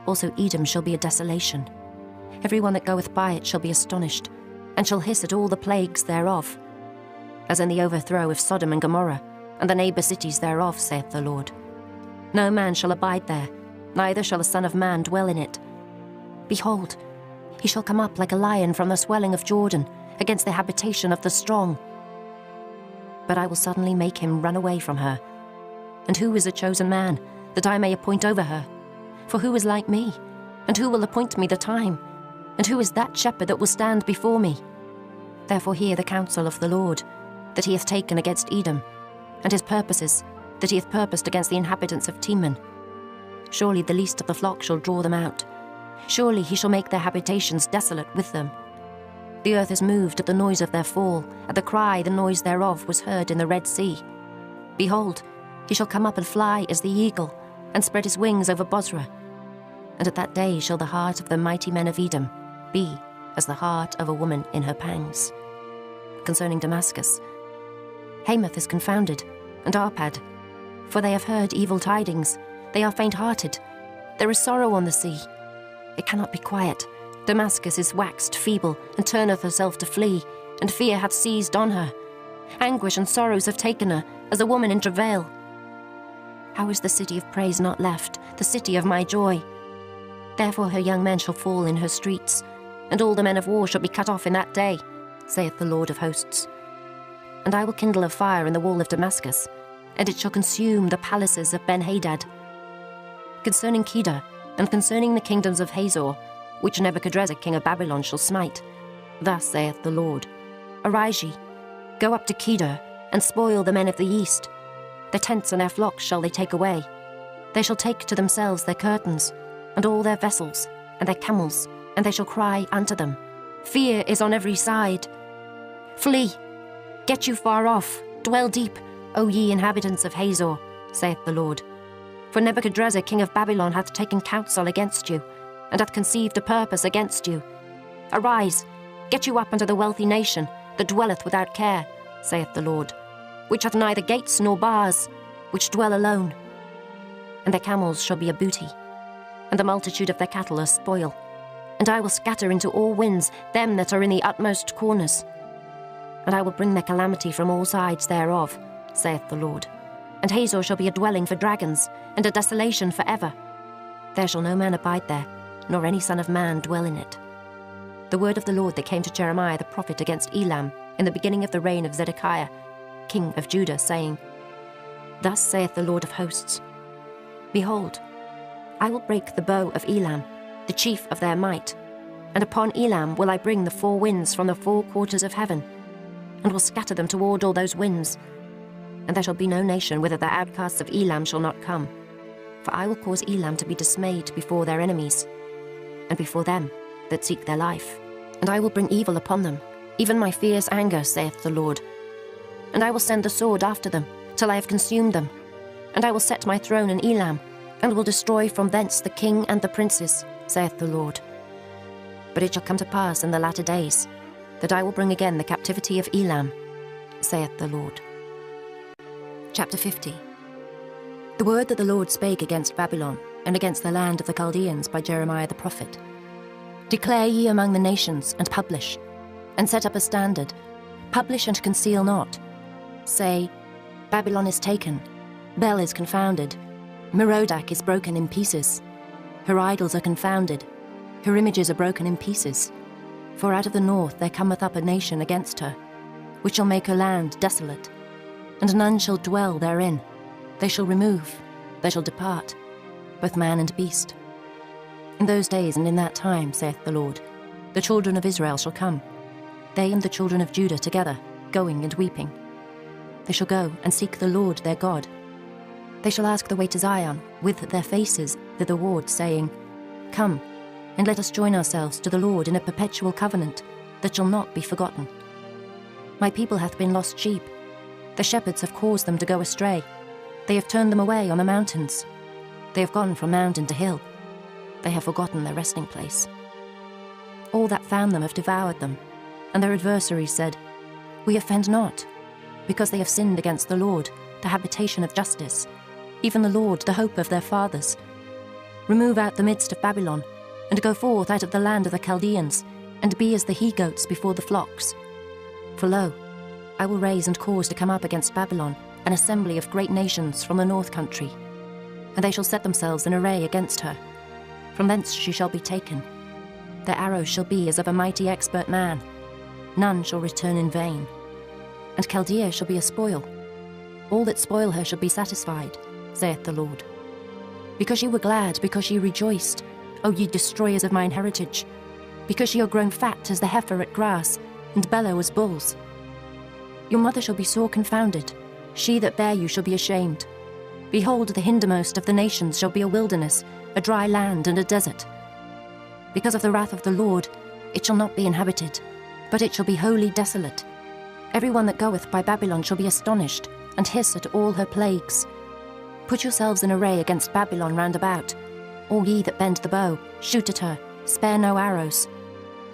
Also Edom shall be a desolation. Every one that goeth by it shall be astonished, and shall hiss at all the plagues thereof, as in the overthrow of Sodom and Gomorrah, and the neighbour cities thereof, saith the Lord. No man shall abide there, neither shall a son of man dwell in it. Behold, he shall come up like a lion from the swelling of Jordan, against the habitation of the strong. But I will suddenly make him run away from her. And who is a chosen man, that I may appoint over her? For who is like me? And who will appoint me the time? And who is that shepherd that will stand before me? Therefore hear the counsel of the Lord, that he hath taken against Edom, and his purposes, that he hath purposed against the inhabitants of Teman. Surely the least of the flock shall draw them out. Surely he shall make their habitations desolate with them. The earth is moved at the noise of their fall, at the cry the noise thereof was heard in the Red Sea. Behold, he shall come up and fly as the eagle, and spread his wings over Bozrah. And at that day shall the heart of the mighty men of Edom be as the heart of a woman in her pangs. Concerning Damascus, Hamath is confounded, and Arpad, for they have heard evil tidings. They are faint-hearted. There is sorrow on the sea. It cannot be quiet. Damascus is waxed feeble, and turneth herself to flee, and fear hath seized on her. Anguish and sorrows have taken her, as a woman in travail. How is the city of praise not left, the city of my joy? Therefore her young men shall fall in her streets, and all the men of war shall be cut off in that day, saith the Lord of hosts. And I will kindle a fire in the wall of Damascus, and it shall consume the palaces of Ben-Hadad. Concerning Kedar, and concerning the kingdoms of Hazor, which Nebuchadrezzar king of Babylon shall smite, thus saith the Lord, Arise ye, go up to Kedar, and spoil the men of the east. Their tents and their flocks shall they take away. They shall take to themselves their curtains, and all their vessels, and their camels, and they shall cry unto them, Fear is on every side. Flee, get you far off, dwell deep, O ye inhabitants of Hazor, saith the Lord. For Nebuchadrezzar king of Babylon hath taken counsel against you, and hath conceived a purpose against you. Arise, get you up unto the wealthy nation, that dwelleth without care, saith the Lord, which hath neither gates nor bars, which dwell alone. And their camels shall be a booty, and the multitude of their cattle a spoil. And I will scatter into all winds them that are in the utmost corners. And I will bring their calamity from all sides thereof, saith the Lord. And Hazor shall be a dwelling for dragons, and a desolation for ever. There shall no man abide there, nor any son of man dwell in it. The word of the Lord that came to Jeremiah the prophet against Elam in the beginning of the reign of Zedekiah, king of Judah, saying, Thus saith the Lord of hosts, Behold, I will break the bow of Elam, the chief of their might, and upon Elam will I bring the four winds from the four quarters of heaven, and will scatter them toward all those winds. And there shall be no nation whither the outcasts of Elam shall not come. For I will cause Elam to be dismayed before their enemies, and before them that seek their life. And I will bring evil upon them, even my fierce anger, saith the Lord. And I will send the sword after them, till I have consumed them. And I will set my throne in Elam, and will destroy from thence the king and the princes, saith the Lord. But it shall come to pass in the latter days, that I will bring again the captivity of Elam, saith the Lord. Chapter 50. The word that the Lord spake against Babylon, and against the land of the Chaldeans by Jeremiah the prophet. Declare ye among the nations, and publish, and set up a standard. Publish and conceal not. Say, Babylon is taken, Bel is confounded, Merodach is broken in pieces. Her idols are confounded, her images are broken in pieces. For out of the north there cometh up a nation against her, which shall make her land desolate, and none shall dwell therein. They shall remove, they shall depart, both man and beast. In those days and in that time, saith the Lord, the children of Israel shall come, they and the children of Judah together, going and weeping. They shall go and seek the Lord their God. They shall ask the way to Zion, with their faces thitherward, saying, Come, and let us join ourselves to the Lord in a perpetual covenant, that shall not be forgotten. My people hath been lost sheep. The shepherds have caused them to go astray. They have turned them away on the mountains. They have gone from mountain to hill. They have forgotten their resting place. All that found them have devoured them, and their adversaries said, We offend not, because they have sinned against the Lord, the habitation of justice, even the Lord, the hope of their fathers. Remove out the midst of Babylon, and go forth out of the land of the Chaldeans, and be as the he-goats before the flocks. For lo, I will raise and cause to come up against Babylon an assembly of great nations from the north country, and they shall set themselves in array against her. From thence she shall be taken. Their arrows shall be as of a mighty expert man. None shall return in vain. And Chaldea shall be a spoil. All that spoil her shall be satisfied, saith the Lord. Because ye were glad, because ye rejoiced, O ye destroyers of mine heritage, because ye are grown fat as the heifer at grass, and bellow as bulls. Your mother shall be sore confounded, she that bare you shall be ashamed. Behold, the hindermost of the nations shall be a wilderness, a dry land and a desert. Because of the wrath of the Lord, it shall not be inhabited, but it shall be wholly desolate. Every one that goeth by Babylon shall be astonished, and hiss at all her plagues. Put yourselves in array against Babylon round about. All ye that bend the bow, shoot at her, spare no arrows.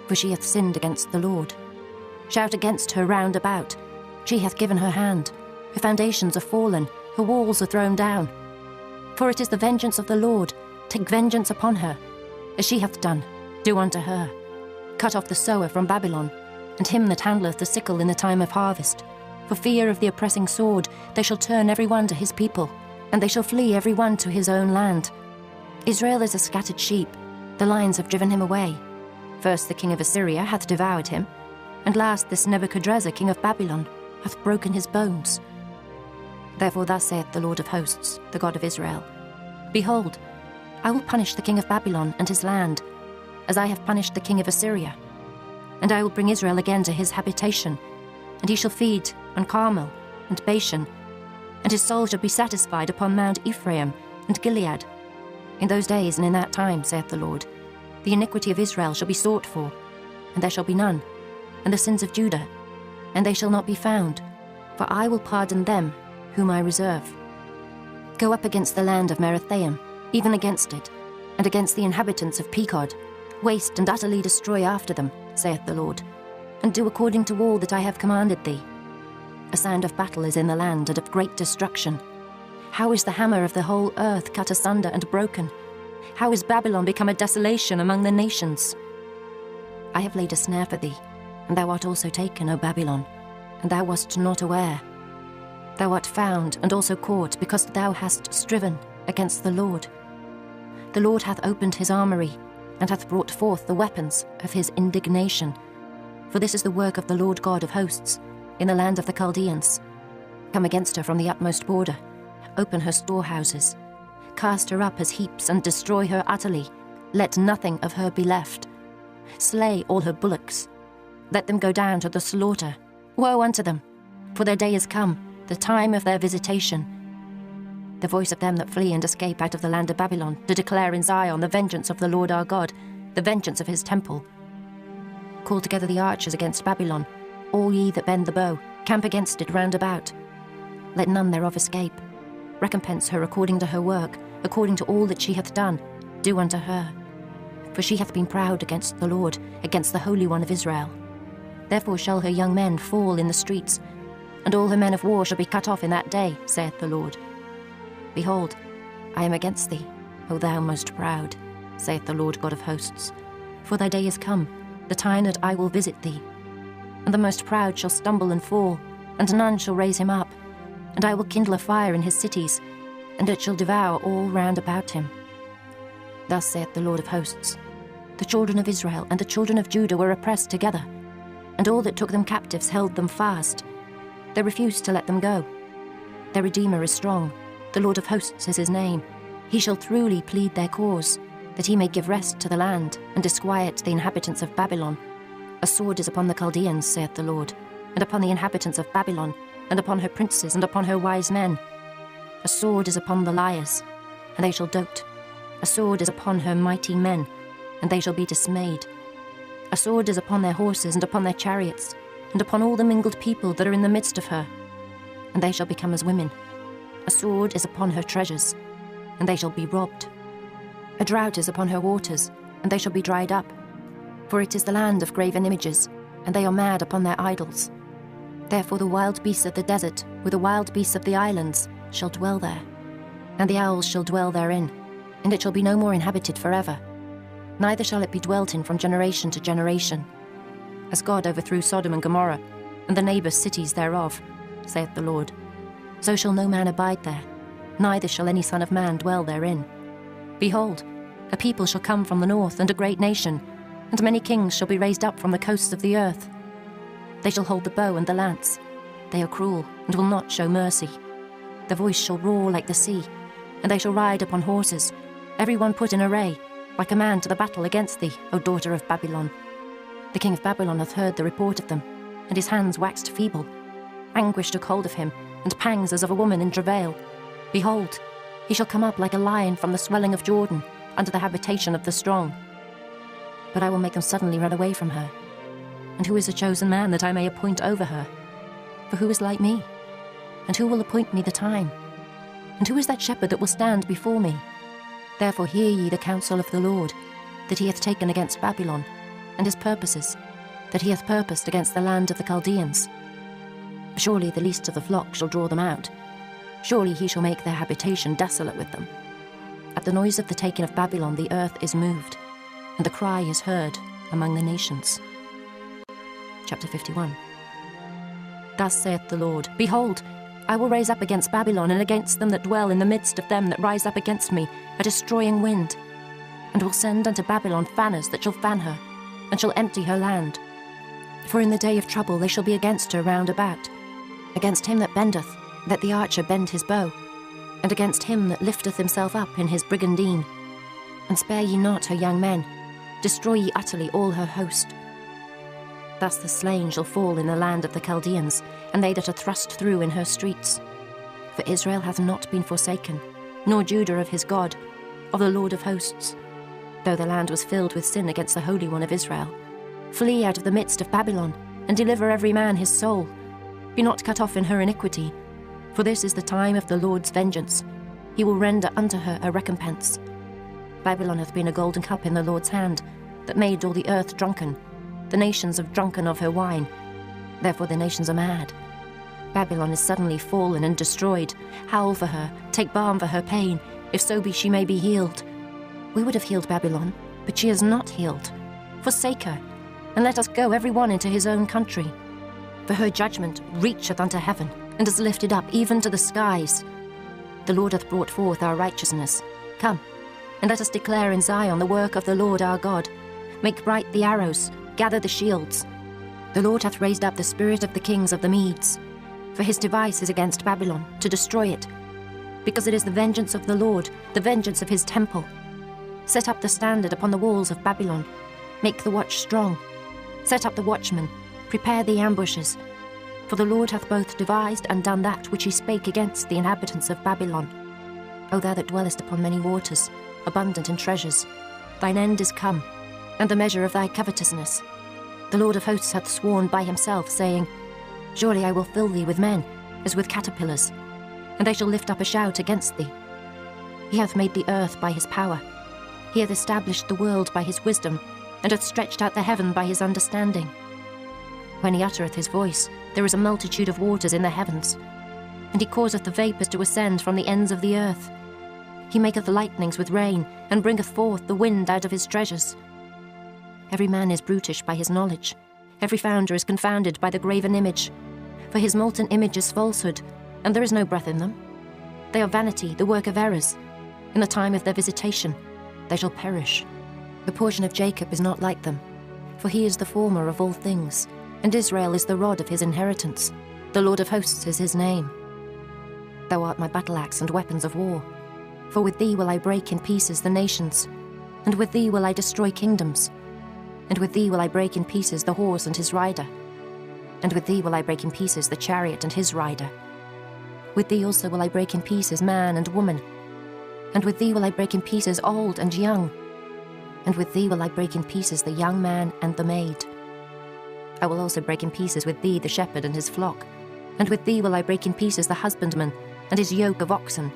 For she hath sinned against the Lord. Shout against her round about. She hath given her hand. Her foundations are fallen, her walls are thrown down. For it is the vengeance of the Lord. Take vengeance upon her. As she hath done, do unto her. Cut off the sower from Babylon, and him that handleth the sickle in the time of harvest. For fear of the oppressing sword, they shall turn every one to his people, and they shall flee every one to his own land. Israel is a scattered sheep, the lions have driven him away. First the king of Assyria hath devoured him, and last this Nebuchadrezzar king of Babylon hath broken his bones. Therefore thus saith the Lord of hosts, the God of Israel, Behold, I will punish the king of Babylon and his land, as I have punished the king of Assyria. And I will bring Israel again to his habitation, and he shall feed on Carmel and Bashan, and his soul shall be satisfied upon Mount Ephraim and Gilead. In those days and in that time, saith the Lord, the iniquity of Israel shall be sought for, and there shall be none, and the sins of Judah, and they shall not be found, for I will pardon them whom I reserve. Go up against the land of Merathaim, even against it, and against the inhabitants of Pekod, waste and utterly destroy after them, saith the Lord, and do according to all that I have commanded thee. A sound of battle is in the land, and of great destruction. How is the hammer of the whole earth cut asunder and broken? How is Babylon become a desolation among the nations? I have laid a snare for thee, and thou art also taken, O Babylon, and thou wast not aware. Thou art found and also caught, because thou hast striven against the Lord. The Lord hath opened his armory, and hath brought forth the weapons of his indignation. For this is the work of the Lord God of hosts, in the land of the Chaldeans. Come against her from the utmost border, open her storehouses, cast her up as heaps, and destroy her utterly. Let nothing of her be left. Slay all her bullocks. Let them go down to the slaughter. Woe unto them, for their day is come, the time of their visitation. The voice of them that flee and escape out of the land of Babylon, to declare in Zion the vengeance of the Lord our God, the vengeance of his temple. Call together the archers against Babylon, all ye that bend the bow, camp against it round about. Let none thereof escape. Recompense her according to her work, according to all that she hath done, do unto her. For she hath been proud against the Lord, against the Holy One of Israel. Therefore shall her young men fall in the streets, and all her men of war shall be cut off in that day, saith the Lord. Behold, I am against thee, O thou most proud, saith the Lord God of hosts. For thy day is come, the time that I will visit thee. And the most proud shall stumble and fall, and none shall raise him up. And I will kindle a fire in his cities, and it shall devour all round about him. Thus saith the Lord of hosts, the children of Israel and the children of Judah were oppressed together, and all that took them captives held them fast. They refused to let them go. Their Redeemer is strong, the Lord of hosts is his name. He shall truly plead their cause, that he may give rest to the land, and disquiet the inhabitants of Babylon. A sword is upon the Chaldeans, saith the Lord, and upon the inhabitants of Babylon, and upon her princes, and upon her wise men. A sword is upon the liars, and they shall dote. A sword is upon her mighty men, and they shall be dismayed. A sword is upon their horses, and upon their chariots, and upon all the mingled people that are in the midst of her, and they shall become as women. A sword is upon her treasures, and they shall be robbed. A drought is upon her waters, and they shall be dried up. For it is the land of graven images, and they are mad upon their idols. Therefore the wild beasts of the desert, with the wild beasts of the islands, shall dwell there, and the owls shall dwell therein, and it shall be no more inhabited forever. Neither shall it be dwelt in from generation to generation. As God overthrew Sodom and Gomorrah, and the neighbour cities thereof, saith the Lord, so shall no man abide there, neither shall any son of man dwell therein. Behold, a people shall come from the north, and a great nation, and many kings shall be raised up from the coasts of the earth. They shall hold the bow and the lance. They are cruel, and will not show mercy. Their voice shall roar like the sea, and they shall ride upon horses, every one put in array, like a man to the battle against thee, O daughter of Babylon. The king of Babylon hath heard the report of them, and his hands waxed feeble. Anguish took hold of him, and pangs as of a woman in travail. Behold, he shall come up like a lion from the swelling of Jordan, unto the habitation of the strong. But I will make them suddenly run away from her. And who is a chosen man that I may appoint over her? For who is like me? And who will appoint me the time? And who is that shepherd that will stand before me? Therefore hear ye the counsel of the Lord, that he hath taken against Babylon, and his purposes, that he hath purposed against the land of the Chaldeans. Surely the least of the flock shall draw them out. Surely he shall make their habitation desolate with them. At the noise of the taking of Babylon the earth is moved, and the cry is heard among the nations. Chapter 51. Thus saith the Lord, Behold, I will raise up against Babylon, and against them that dwell in the midst of them that rise up against me, a destroying wind, and will send unto Babylon fanners that shall fan her, and shall empty her land. For in the day of trouble they shall be against her round about, against him that bendeth, Let the archer bend his bow, and against him that lifteth himself up in his brigandine. And spare ye not her young men, destroy ye utterly all her host. Thus the slain shall fall in the land of the Chaldeans, and they that are thrust through in her streets. For Israel hath not been forsaken, nor Judah of his God, of the Lord of hosts. Though the land was filled with sin against the Holy One of Israel. Flee out of the midst of Babylon, and deliver every man his soul. Be not cut off in her iniquity, for this is the time of the Lord's vengeance. He will render unto her a recompense. Babylon hath been a golden cup in the Lord's hand, that made all the earth drunken. The nations have drunken of her wine, therefore the nations are mad. Babylon is suddenly fallen and destroyed. Howl for her, take balm for her pain, if so be she may be healed. We would have healed Babylon, but she is not healed. Forsake her, and let us go every one into his own country. For her judgment reacheth unto heaven, and is lifted up even to the skies. The Lord hath brought forth our righteousness. Come, and let us declare in Zion the work of the Lord our God. Make bright the arrows, gather the shields. The Lord hath raised up the spirit of the kings of the Medes. For his device is against Babylon, to destroy it. Because it is the vengeance of the Lord, the vengeance of his temple. Set up the standard upon the walls of Babylon. Make the watch strong. Set up the watchmen. Prepare the ambushes. For the Lord hath both devised and done that which he spake against the inhabitants of Babylon. O thou that dwellest upon many waters, abundant in treasures, thine end is come, and the measure of thy covetousness. The Lord of hosts hath sworn by himself, saying, Surely I will fill thee with men, as with caterpillars, and they shall lift up a shout against thee. He hath made the earth by his power. He hath established the world by his wisdom, and hath stretched out the heaven by his understanding. When he uttereth his voice, there is a multitude of waters in the heavens, and he causeth the vapours to ascend from the ends of the earth. He maketh lightnings with rain, and bringeth forth the wind out of his treasures. Every man is brutish by his knowledge. Every founder is confounded by the graven image. For his molten image is falsehood, and there is no breath in them. They are vanity, the work of errors. In the time of their visitation, they shall perish. The portion of Jacob is not like them, for he is the former of all things, and Israel is the rod of his inheritance. The Lord of hosts is his name. Thou art my battle axe and weapons of war. For with thee will I break in pieces the nations, and with thee will I destroy kingdoms. And with thee will I break in pieces the horse and his rider. And with thee will I break in pieces the chariot and his rider. With thee also will I break in pieces man and woman. And with thee will I break in pieces old and young. And with thee will I break in pieces the young man and the maid. I will also break in pieces with thee the shepherd and his flock. And with thee will I break in pieces the husbandman and his yoke of oxen.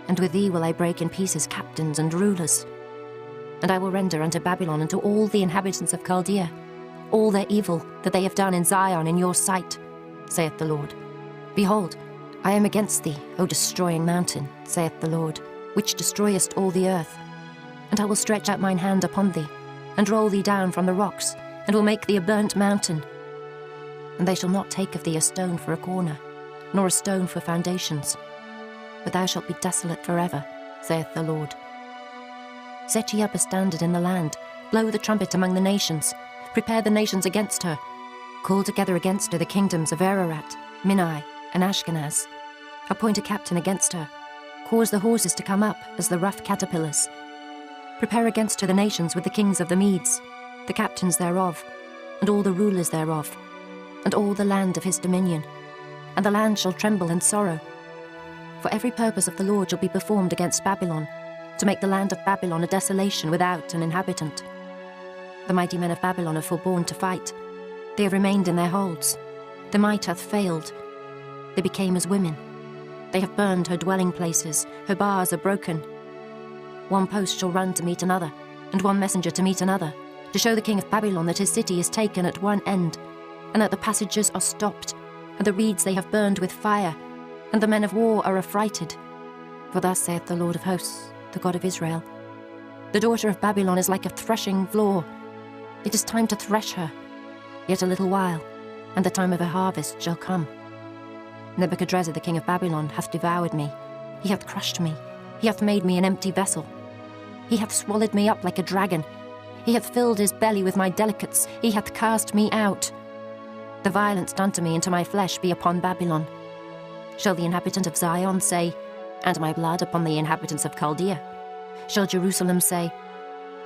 And with thee will I break in pieces captains and rulers. And I will render unto Babylon and to all the inhabitants of Chaldea all their evil that they have done in Zion in your sight, saith the Lord. Behold, I am against thee, O destroying mountain, saith the Lord, which destroyest all the earth. And I will stretch out mine hand upon thee, and roll thee down from the rocks, and will make thee a burnt mountain. And they shall not take of thee a stone for a corner, nor a stone for foundations. But thou shalt be desolate forever, saith the Lord. Set ye up a standard in the land, blow the trumpet among the nations, prepare the nations against her. Call together against her the kingdoms of Ararat, Minai, and Ashkenaz. Appoint a captain against her. Cause the horses to come up as the rough caterpillars. Prepare against her the nations with the kings of the Medes, the captains thereof, and all the rulers thereof, and all the land of his dominion. And the land shall tremble in sorrow. For every purpose of the Lord shall be performed against Babylon, to make the land of Babylon a desolation without an inhabitant. The mighty men of Babylon have forborne to fight. They have remained in their holds. The might hath failed. They became as women. They have burned her dwelling places. Her bars are broken. One post shall run to meet another, and one messenger to meet another, to show the king of Babylon that his city is taken at one end, and that the passages are stopped, and the reeds they have burned with fire, and the men of war are affrighted. For thus saith the Lord of hosts, the God of Israel, the daughter of Babylon is like a threshing floor. It is time to thresh her. Yet a little while, and the time of her harvest shall come. Nebuchadrezzar the king of Babylon hath devoured me. He hath crushed me. He hath made me an empty vessel. He hath swallowed me up like a dragon. He hath filled his belly with my delicates. He hath cast me out. The violence done to me and to my flesh be upon Babylon. Shall the inhabitant of Zion say, "And my blood upon the inhabitants of Chaldea"? Shall Jerusalem say,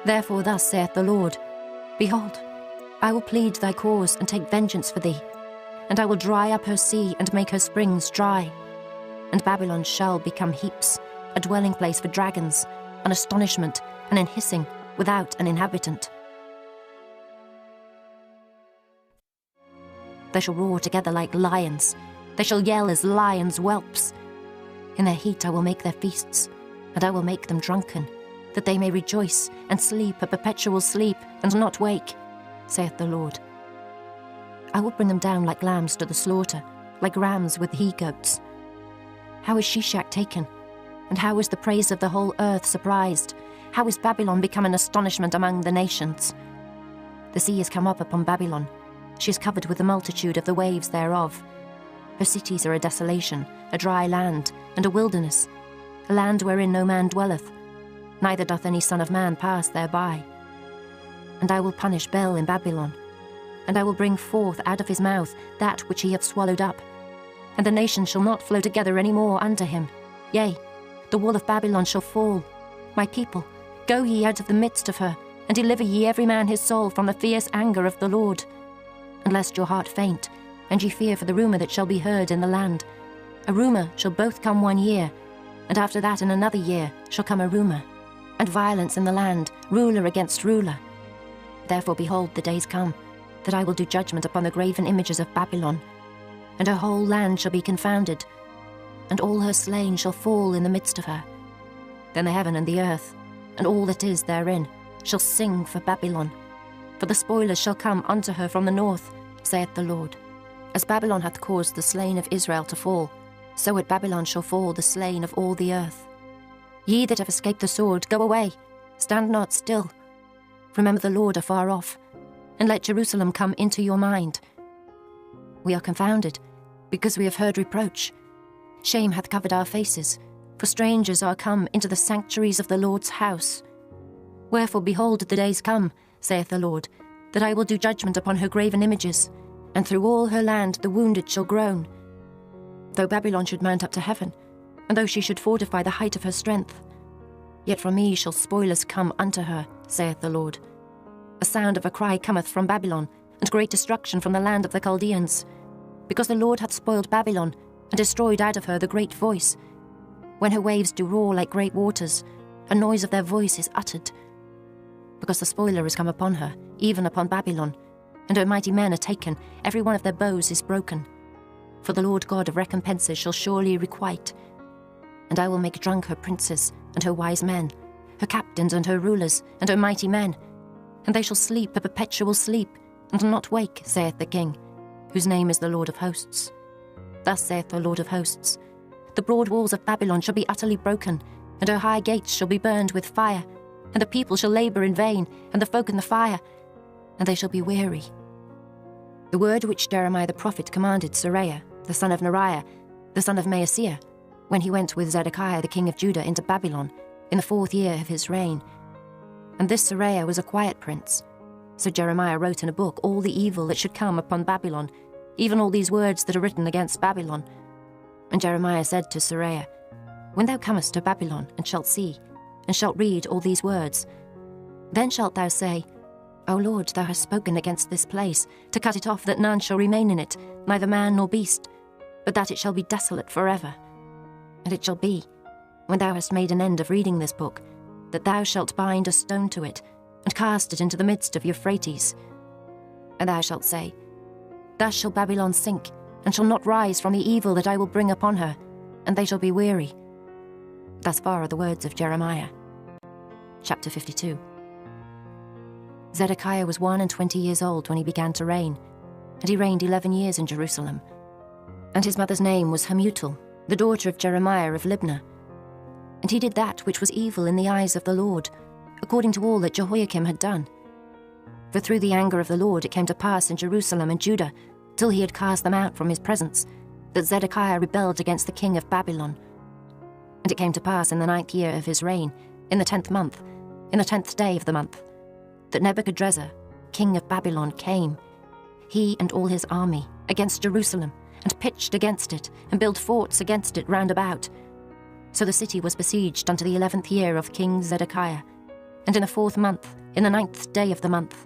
"Therefore thus saith the Lord, Behold, I will plead thy cause and take vengeance for thee, and I will dry up her sea and make her springs dry. And Babylon shall become heaps, a dwelling place for dragons, an astonishment, and an hissing, without an inhabitant. They shall roar together like lions, they shall yell as lions' whelps. In their heat I will make their feasts, and I will make them drunken, that they may rejoice and sleep a perpetual sleep, and not wake, saith the Lord. I will bring them down like lambs to the slaughter, like rams with he-goats. How is Shishak taken? And how is the praise of the whole earth surprised? How is Babylon become an astonishment among the nations? The sea is come up upon Babylon. She is covered with the multitude of the waves thereof. Her cities are a desolation, a dry land, and a wilderness, a land wherein no man dwelleth, neither doth any son of man pass thereby. And I will punish Bel in Babylon, and I will bring forth out of his mouth that which he hath swallowed up. And the nations shall not flow together any more unto him. Yea, the wall of Babylon shall fall. My people, go ye out of the midst of her, and deliver ye every man his soul from the fierce anger of the Lord. And lest your heart faint, and ye fear for the rumour that shall be heard in the land. A rumour shall both come 1 year, and after that in another year shall come a rumour, and violence in the land, ruler against ruler. Therefore behold, the days come, that I will do judgment upon the graven images of Babylon, and her whole land shall be confounded, and all her slain shall fall in the midst of her. Then the heaven and the earth, and all that is therein, shall sing for Babylon. For the spoilers shall come unto her from the north, saith the Lord. As Babylon hath caused the slain of Israel to fall, so at Babylon shall fall the slain of all the earth. Ye that have escaped the sword, go away, stand not still. Remember the Lord afar off, and let Jerusalem come into your mind. We are confounded, because we have heard reproach. Shame hath covered our faces, for strangers are come into the sanctuaries of the Lord's house. Wherefore, behold, the days come, saith the Lord, that I will do judgment upon her graven images, and through all her land the wounded shall groan. Though Babylon should mount up to heaven, and though she should fortify the height of her strength, yet from me shall spoilers come unto her, saith the Lord. A sound of a cry cometh from Babylon, and great destruction from the land of the Chaldeans, because the Lord hath spoiled Babylon, and destroyed out of her the great voice. When her waves do roar like great waters, a noise of their voice is uttered. Because the spoiler is come upon her, even upon Babylon, and her mighty men are taken, every one of their bows is broken. For the Lord God of recompenses shall surely requite. And I will make drunk her princes, and her wise men, her captains and her rulers, and her mighty men, and they shall sleep a perpetual sleep, and not wake, saith the King, whose name is the Lord of hosts. Thus saith the Lord of hosts, the broad walls of Babylon shall be utterly broken, and her high gates shall be burned with fire, and the people shall labour in vain, and the folk in the fire, and they shall be weary. The word which Jeremiah the prophet commanded Seraiah, the son of Neriah, the son of Maaseiah, when he went with Zedekiah the king of Judah into Babylon, in the 4th year of his reign. And this Seraiah was a quiet prince. So Jeremiah wrote in a book all the evil that should come upon Babylon, even all these words that are written against Babylon. And Jeremiah said to Seraiah, When thou comest to Babylon, and shalt see, and shalt read all these words, then shalt thou say, O Lord, thou hast spoken against this place, to cut it off that none shall remain in it, neither man nor beast, but that it shall be desolate forever. And it shall be, when thou hast made an end of reading this book, that thou shalt bind a stone to it, and cast it into the midst of Euphrates. And thou shalt say, Thus shall Babylon sink, and shall not rise from the evil that I will bring upon her, and they shall be weary. Thus far are the words of Jeremiah. Chapter 52. Zedekiah was 21 years old when he began to reign, and he reigned 11 years in Jerusalem. And his mother's name was Hamutal, the daughter of Jeremiah of Libnah. And he did that which was evil in the eyes of the Lord, according to all that Jehoiakim had done. For through the anger of the Lord it came to pass in Jerusalem and Judah, till he had cast them out from his presence, that Zedekiah rebelled against the king of Babylon. And it came to pass in the 9th year of his reign, in the 10th month, in the 10th day of the month, that Nebuchadrezzar, king of Babylon, came, he and all his army, against Jerusalem, and pitched against it, and built forts against it round about. So the city was besieged unto the 11th year of King Zedekiah. And in the 4th month, in the 9th day of the month,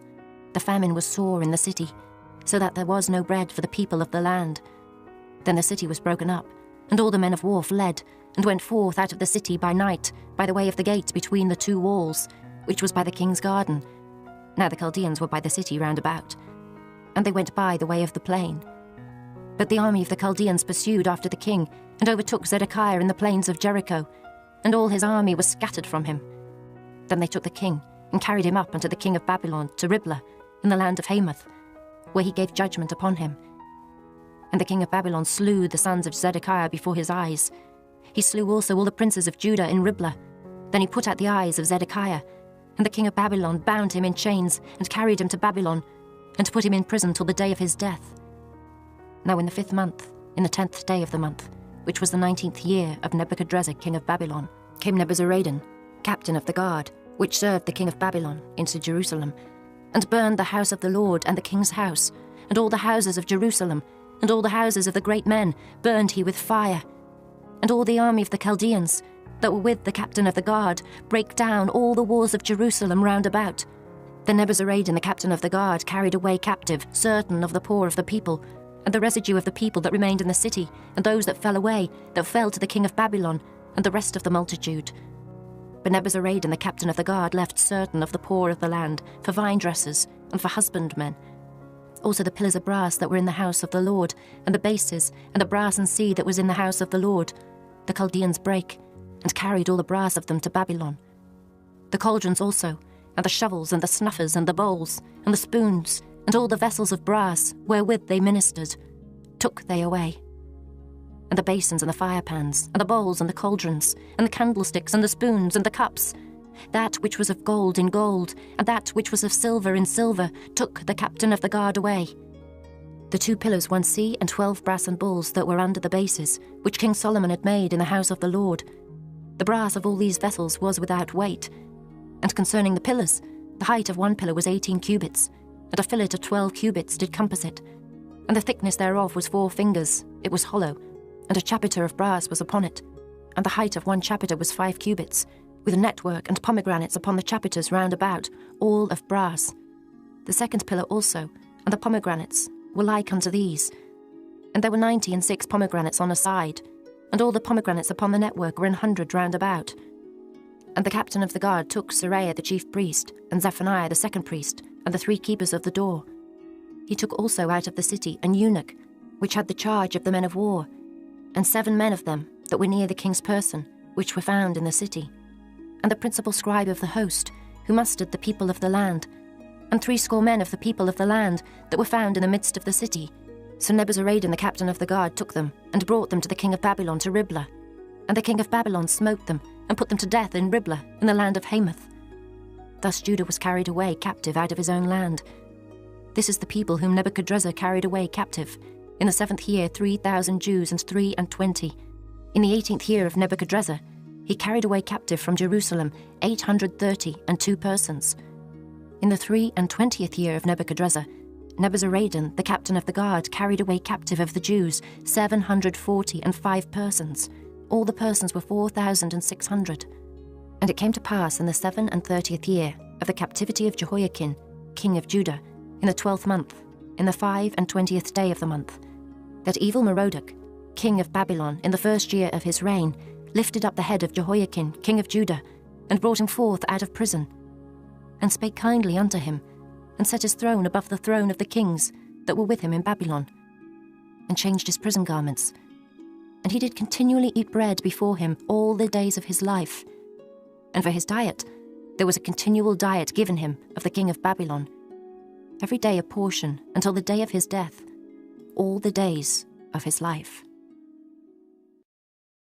the famine was sore in the city, so that there was no bread for the people of the land. Then the city was broken up, and all the men of war fled, and went forth out of the city by night, by the way of the gate between the 2 walls, which was by the king's garden. Now the Chaldeans were by the city round about, and they went by the way of the plain. But the army of the Chaldeans pursued after the king, and overtook Zedekiah in the plains of Jericho, and all his army was scattered from him. Then they took the king, and carried him up unto the king of Babylon to Riblah, in the land of Hamath, where he gave judgment upon him. And the king of Babylon slew the sons of Zedekiah before his eyes. He slew also all the princes of Judah in Riblah. Then he put out the eyes of Zedekiah, and the king of Babylon bound him in chains, and carried him to Babylon, and put him in prison till the day of his death. Now in the 5th month, in the 10th day of the month, which was the 19th year of Nebuchadrezzar king of Babylon, came Nebuzaradan, captain of the guard, which served the king of Babylon, into Jerusalem, and burned the house of the Lord and the king's house, and all the houses of Jerusalem, and all the houses of the great men burned he with fire. And all the army of the Chaldeans, that were with the captain of the guard, brake down all the walls of Jerusalem round about. Then Nebuzaradan the captain of the guard carried away captive certain of the poor of the people, and the residue of the people that remained in the city, and those that fell away, that fell to the king of Babylon, and the rest of the multitude. But Nebuzaradan the captain of the guard left certain of the poor of the land for vine dressers and for husbandmen. Also the pillars of brass that were in the house of the Lord, and the bases, and the brass and sea that was in the house of the Lord, the Chaldeans brake, and carried all the brass of them to Babylon. The cauldrons also, and the shovels, and the snuffers, and the bowls, and the spoons, and all the vessels of brass wherewith they ministered, took they away. And the basins, and the firepans, and the bowls, and the cauldrons, and the candlesticks, and the spoons, and the cups, that which was of gold in gold, and that which was of silver in silver, took the captain of the guard away. The 2 pillars, 1 sea, and 12 brassen bulls that were under the bases, which King Solomon had made in the house of the Lord. The brass of all these vessels was without weight. And concerning the pillars, the height of 1 pillar was 18 cubits, and a fillet of 12 cubits did compass it. And the thickness thereof was 4 fingers, it was hollow, and a chapiter of brass was upon it. And the height of 1 chapiter was 5 cubits, with network and pomegranates upon the chapiters round about, all of brass. The 2nd pillar also, and the pomegranates, were like unto these. And there were 96 pomegranates on a side, and all the pomegranates upon the network were 100 round about. And the captain of the guard took Seraiah the chief priest, and Zephaniah the 2nd priest, and the 3 keepers of the door. He took also out of the city an eunuch, which had the charge of the men of war, and 7 men of them that were near the king's person, which were found in the city, and the principal scribe of the host, who mustered the people of the land, and 70 men of the people of the land that were found in the midst of the city. So Nebuzaradan the captain of the guard took them, and brought them to the king of Babylon to Riblah. And the king of Babylon smote them, and put them to death in Riblah, in the land of Hamath. Thus Judah was carried away captive out of his own land. This is the people whom Nebuchadrezzar carried away captive. In the 7th year 3,000 Jews and 23. In the 18th year of Nebuchadrezzar, he carried away captive from Jerusalem 832 persons. In the 23 year of Nebuchadrezzar, Nebuzaradan, the captain of the guard, carried away captive of the Jews 745 persons. All the persons were 4,600. And it came to pass in the 37th year of the captivity of Jehoiakim, king of Judah, in the 12th month, in the 25th day of the month, that evil Merodach, king of Babylon, in the 1st year of his reign, lifted up the head of Jehoiakim, king of Judah, and brought him forth out of prison, and spake kindly unto him, and set his throne above the throne of the kings that were with him in Babylon, and changed his prison garments. And he did continually eat bread before him all the days of his life. And for his diet, there was a continual diet given him of the king of Babylon, every day a portion until the day of his death, all the days of his life.